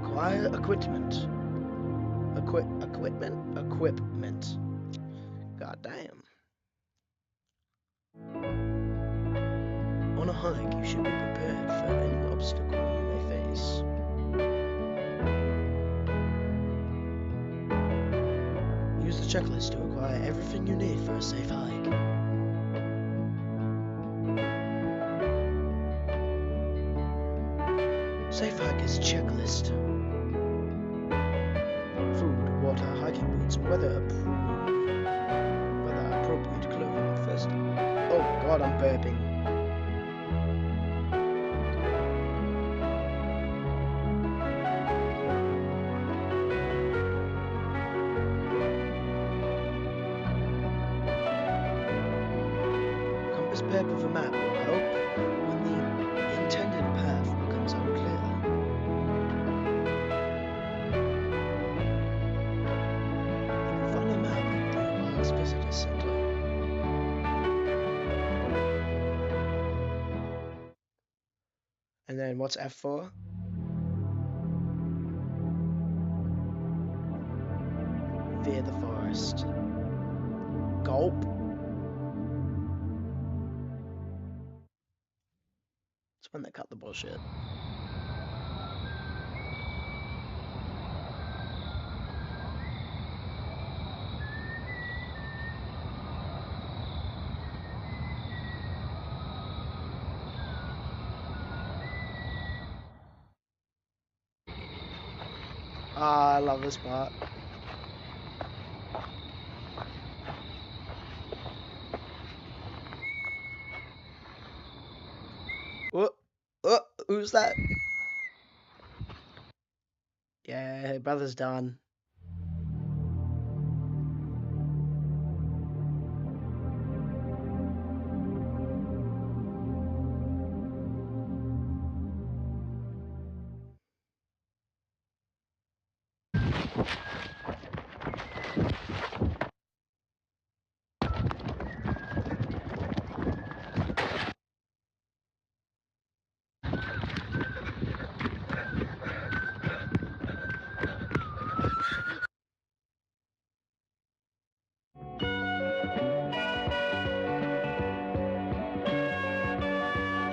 S1: Acquire equipment. Equipment. God damn. On a hike, you should be prepared for any obstacle you may face. Use the checklist to acquire everything you need for a safe hike. Safe hike is checklist. Water, hiking boots, weather appropriate clothing first. Oh god, I'm burping. prepared with a map will help when the intended path becomes unclear. Find a map nearby this visitor center. And then what's F for? Via the forest. Gulp. It's when they cut the bullshit. I love this part. Who's that? Yeah, brother's done.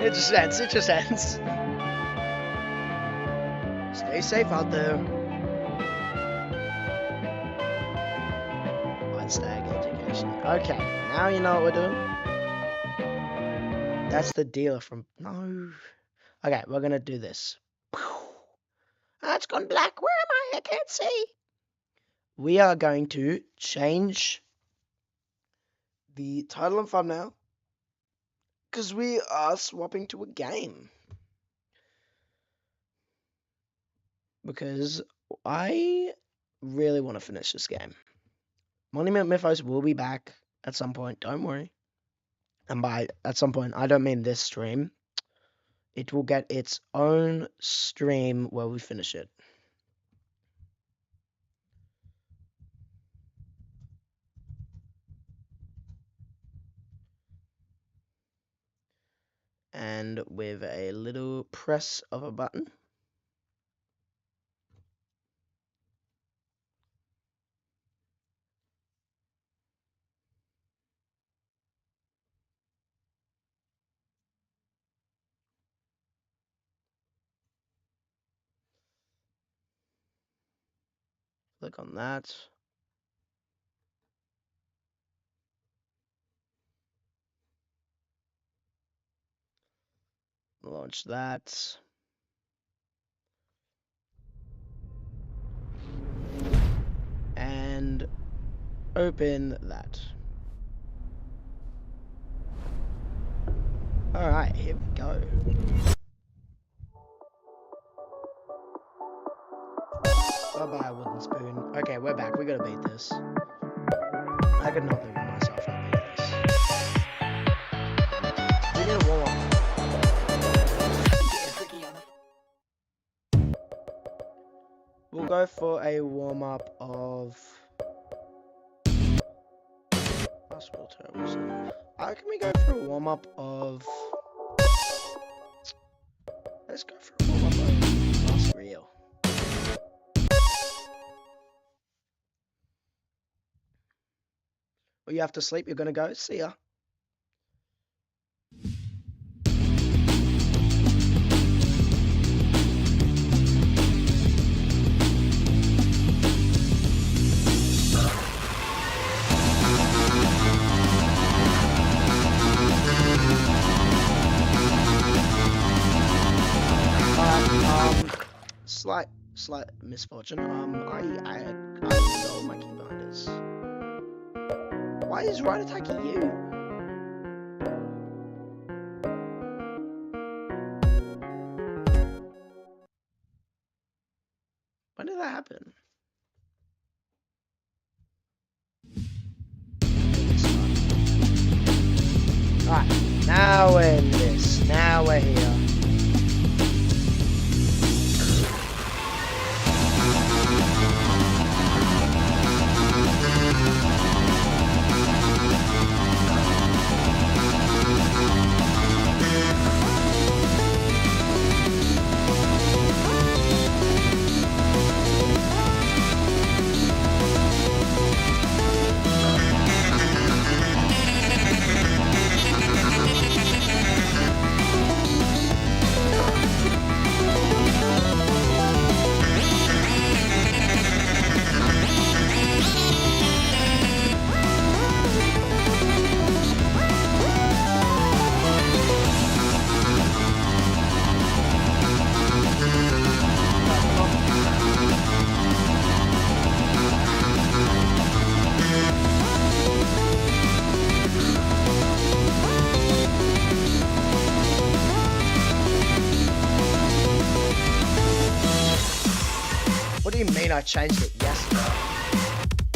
S1: It just ends. It just ends. Stay safe out there. White Stag Education. Okay, now you know what we're doing. That's the dealer from... No. Okay, we're gonna do this. Ah, it's gone black. Where am I? I can't see. We are going to change the title and thumbnail because we are swapping to a game. Because I really want to finish this game. Monument Mythos will be back at some point, don't worry. And by at some point, I don't mean this stream. It will get its own stream where we finish it. And with a little press of a button, click on that. Launch that. And open that. Alright, here we go. Bye-bye, wooden spoon. Okay, we're back. We gotta beat this. I could not live with myself and beat this. We need a warm-up. We'll go for a warm-up of... Basketball turtles. Can we go for a warm-up of... Let's go for a warm-up of Last Reel. Well, you have to sleep, you're gonna go. See ya. Slight misfortune. I don't know my keybinders. Why is Ryan attacking you? When did that happen? Alright. Now we're in this. Now we're here. What do you mean I changed it yesterday?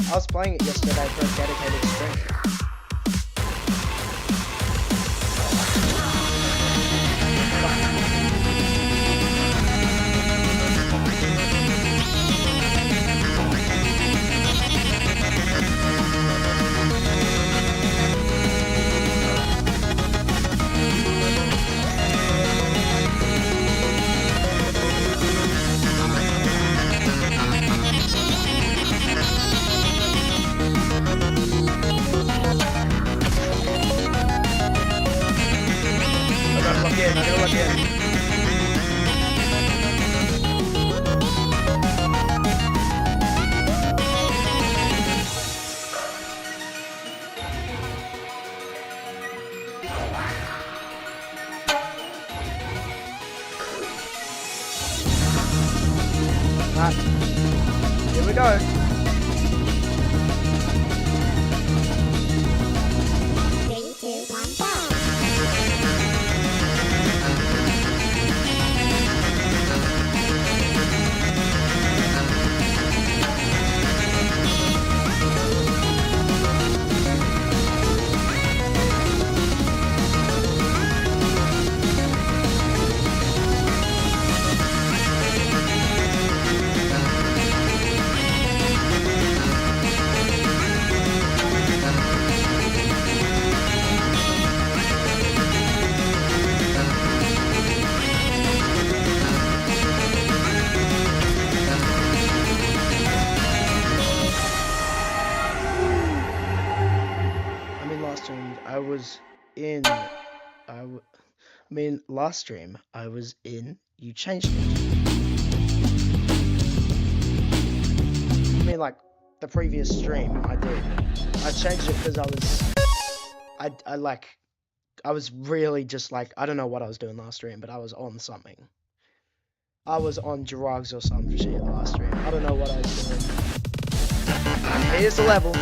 S1: I was playing it yesterday for a dedicated stream. Here we go. Last stream I was in, you changed it. I mean, like, the previous stream I did. I changed it because I was really just like, I don't know what I was doing last stream, but I was on something. I was on drugs or some shit last stream. I don't know what I was doing. And here's the level.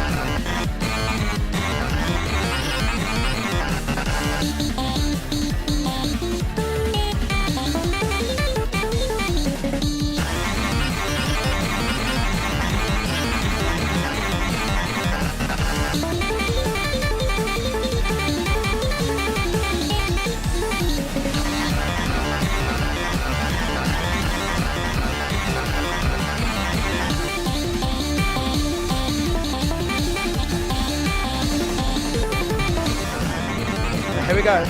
S1: Here we go.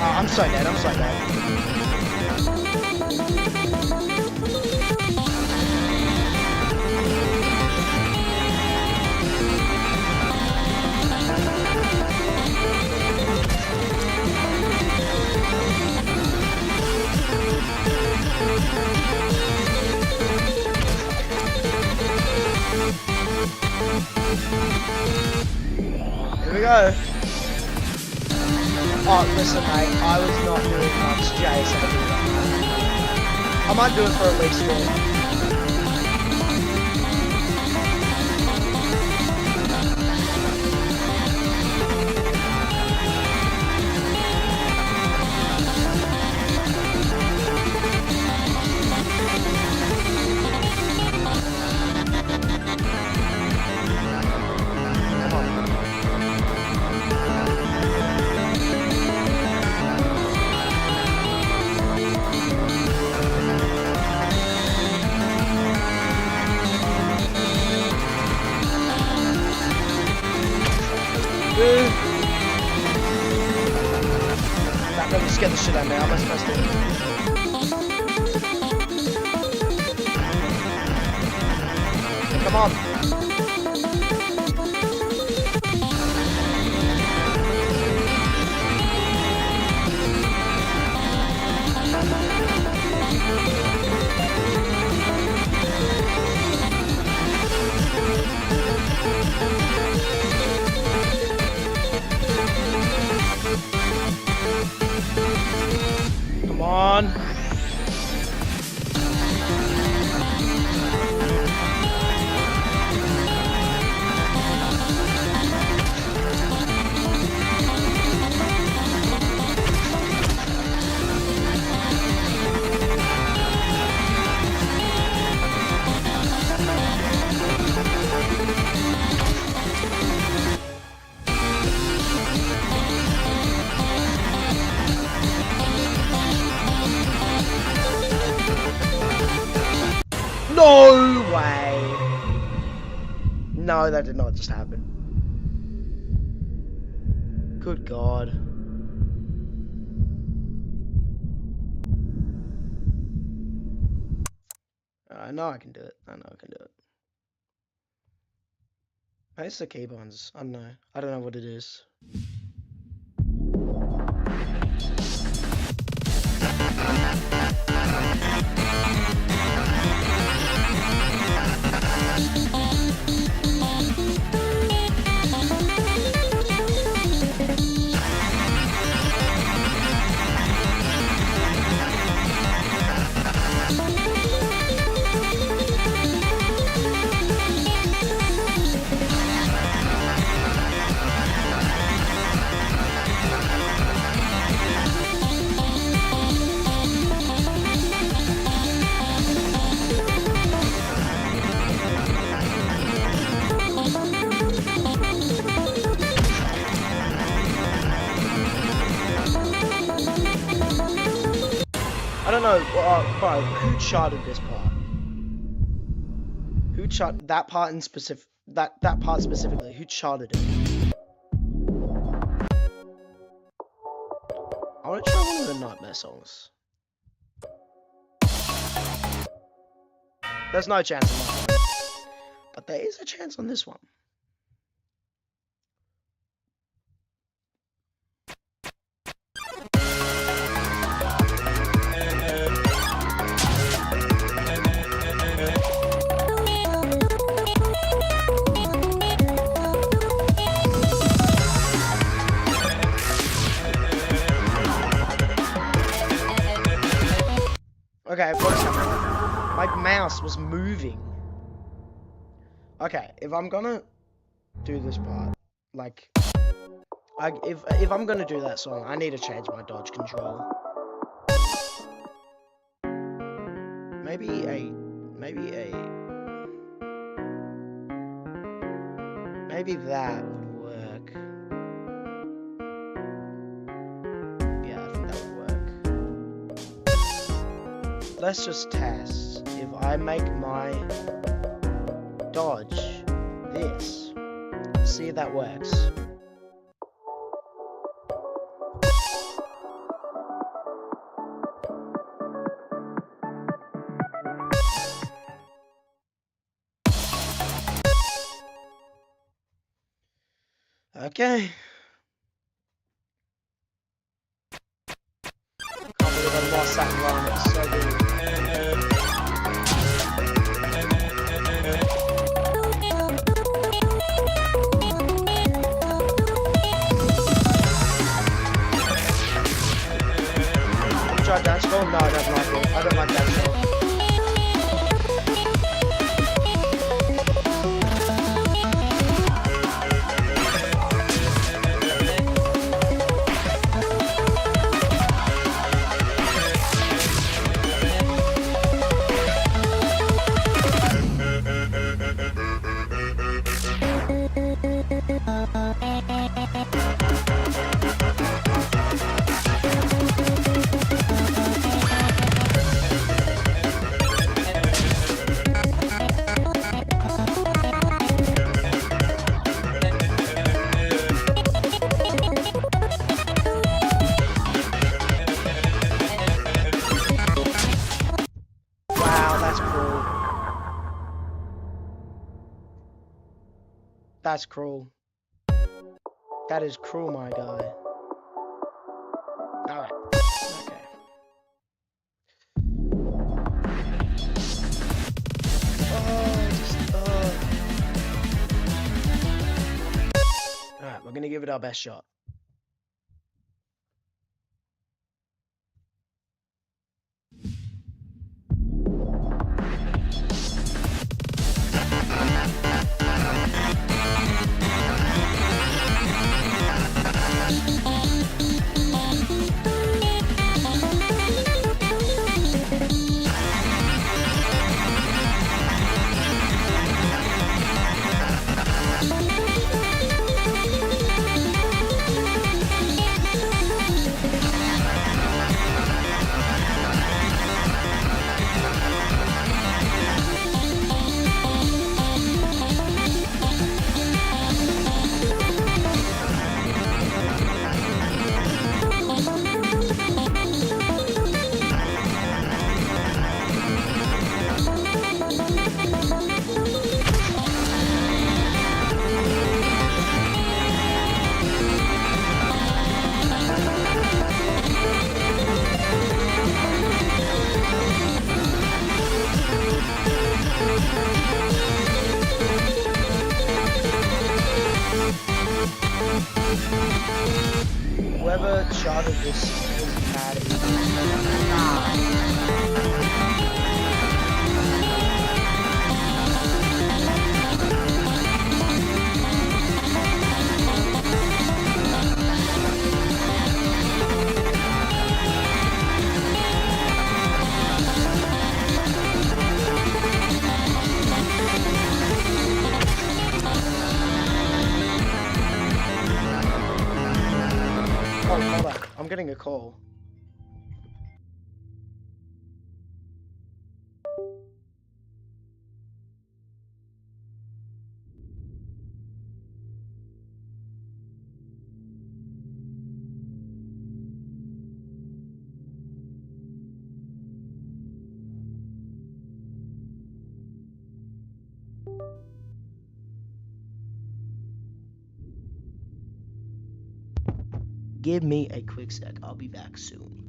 S1: Oh, I'm so dead, I'm so dead. Here we go. Oh, listen, mate, I was not doing much JSA. I might do it for a week stream. Come on. Really scared the shit out of me. How am I supposed to? Come on. Come on. No way! No, that did not just happen. Good God. I know I can do it. I know I can do it. Maybe it's the keybinds. I don't know. I don't know what it is. I don't know, bro, who charted this part? Who charted that part in specific? That part specifically, who charted it? I want to try one of the Nightmare songs. There's no chance on that one, but there is a chance on this one. Okay, what's happening? My mouse was moving. Okay, if I'm gonna do this part, like, if I'm gonna do that song, I need to change my dodge control. Maybe that would work. Yeah, I think that would work. Let's just test. If I make my dodge this, see if that works. Okay. Can't believe I lost that run. It's so good. Try dance ball? No, I don't like it. I don't like dance ball. That's cruel. That is cruel, my guy. Alright. Okay. Alright, we're gonna give it our best shot. Whoever charted this is mad at Oh, hold on. I'm getting a call. Give me a quick sec. I'll be back soon.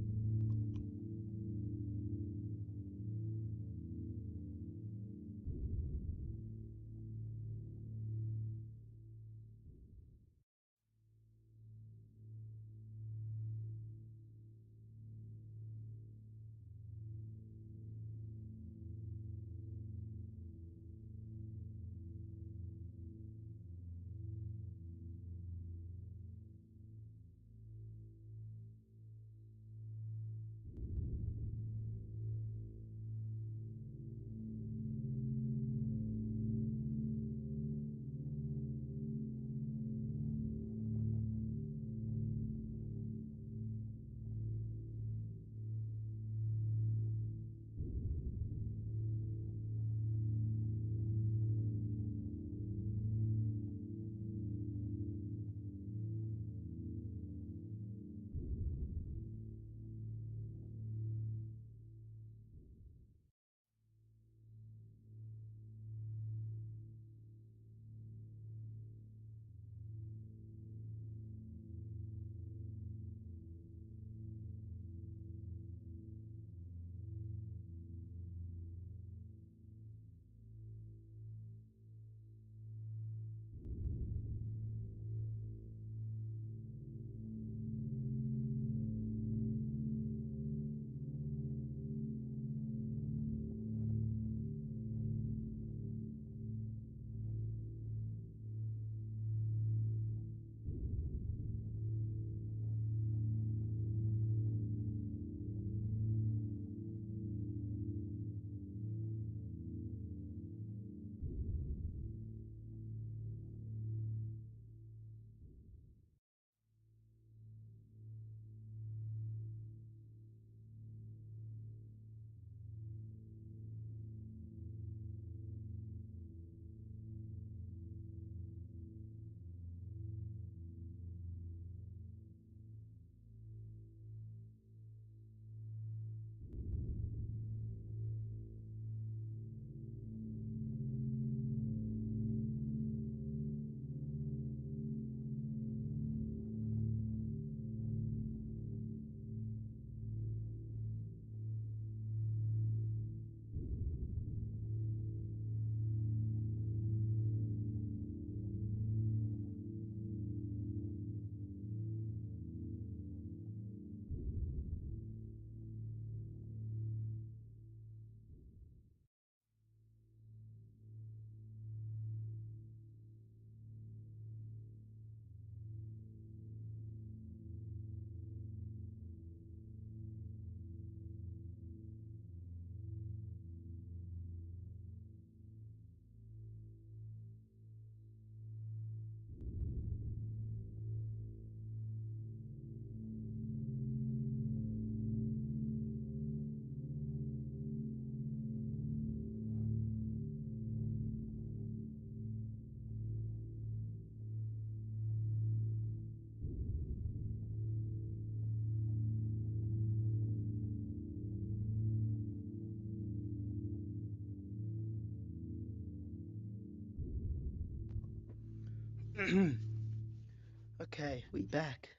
S1: Okay, we back.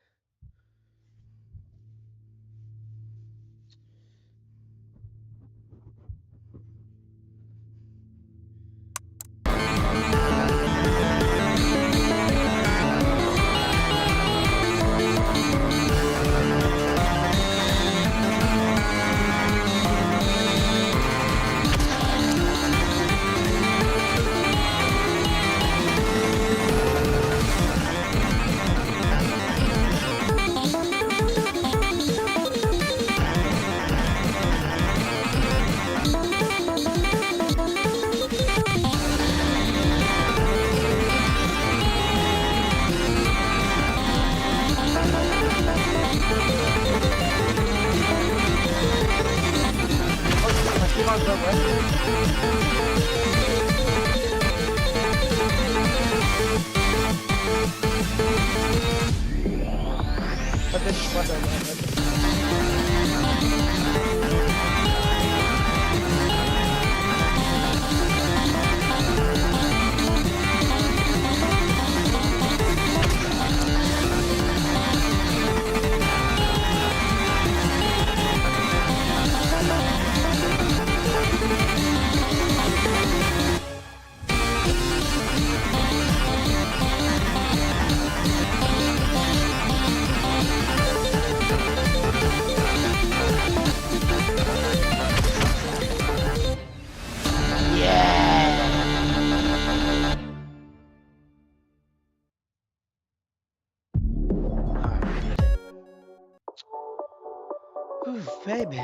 S1: Ooh, baby.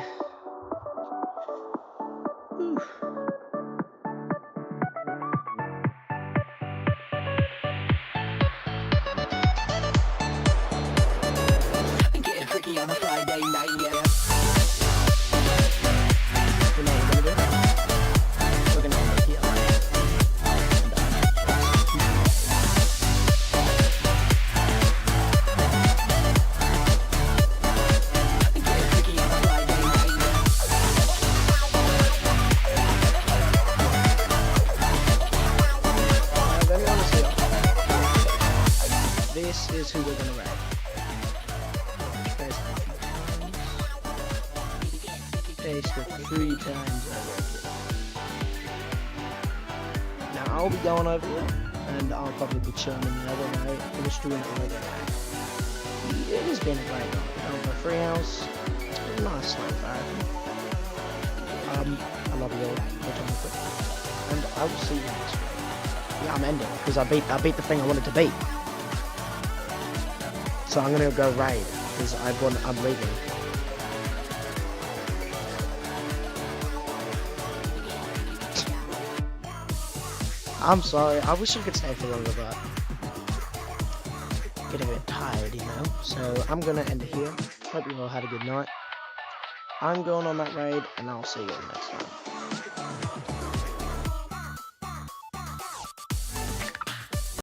S1: Ooh.
S3: Getting freaky on a Friday night, yeah.
S1: You know what we're gonna do? We're gonna end it here. This is who we're gonna raid. Paste it 3 times. Now I'll be going over here, and I'll probably be chilling in the other way. I'm just doing it right now. It has been a great night. For 3 hours, it's been a nice night, I love you all. And I will see you next week. Yeah, I'm ending because I beat the thing I wanted to beat. So I'm gonna go raid because I'm leaving. I'm sorry. I wish I could stay for longer, but I'm getting a bit tired, you know. So I'm gonna end it here. Hope you all had a good night. I'm going on that raid, and I'll see you all next time.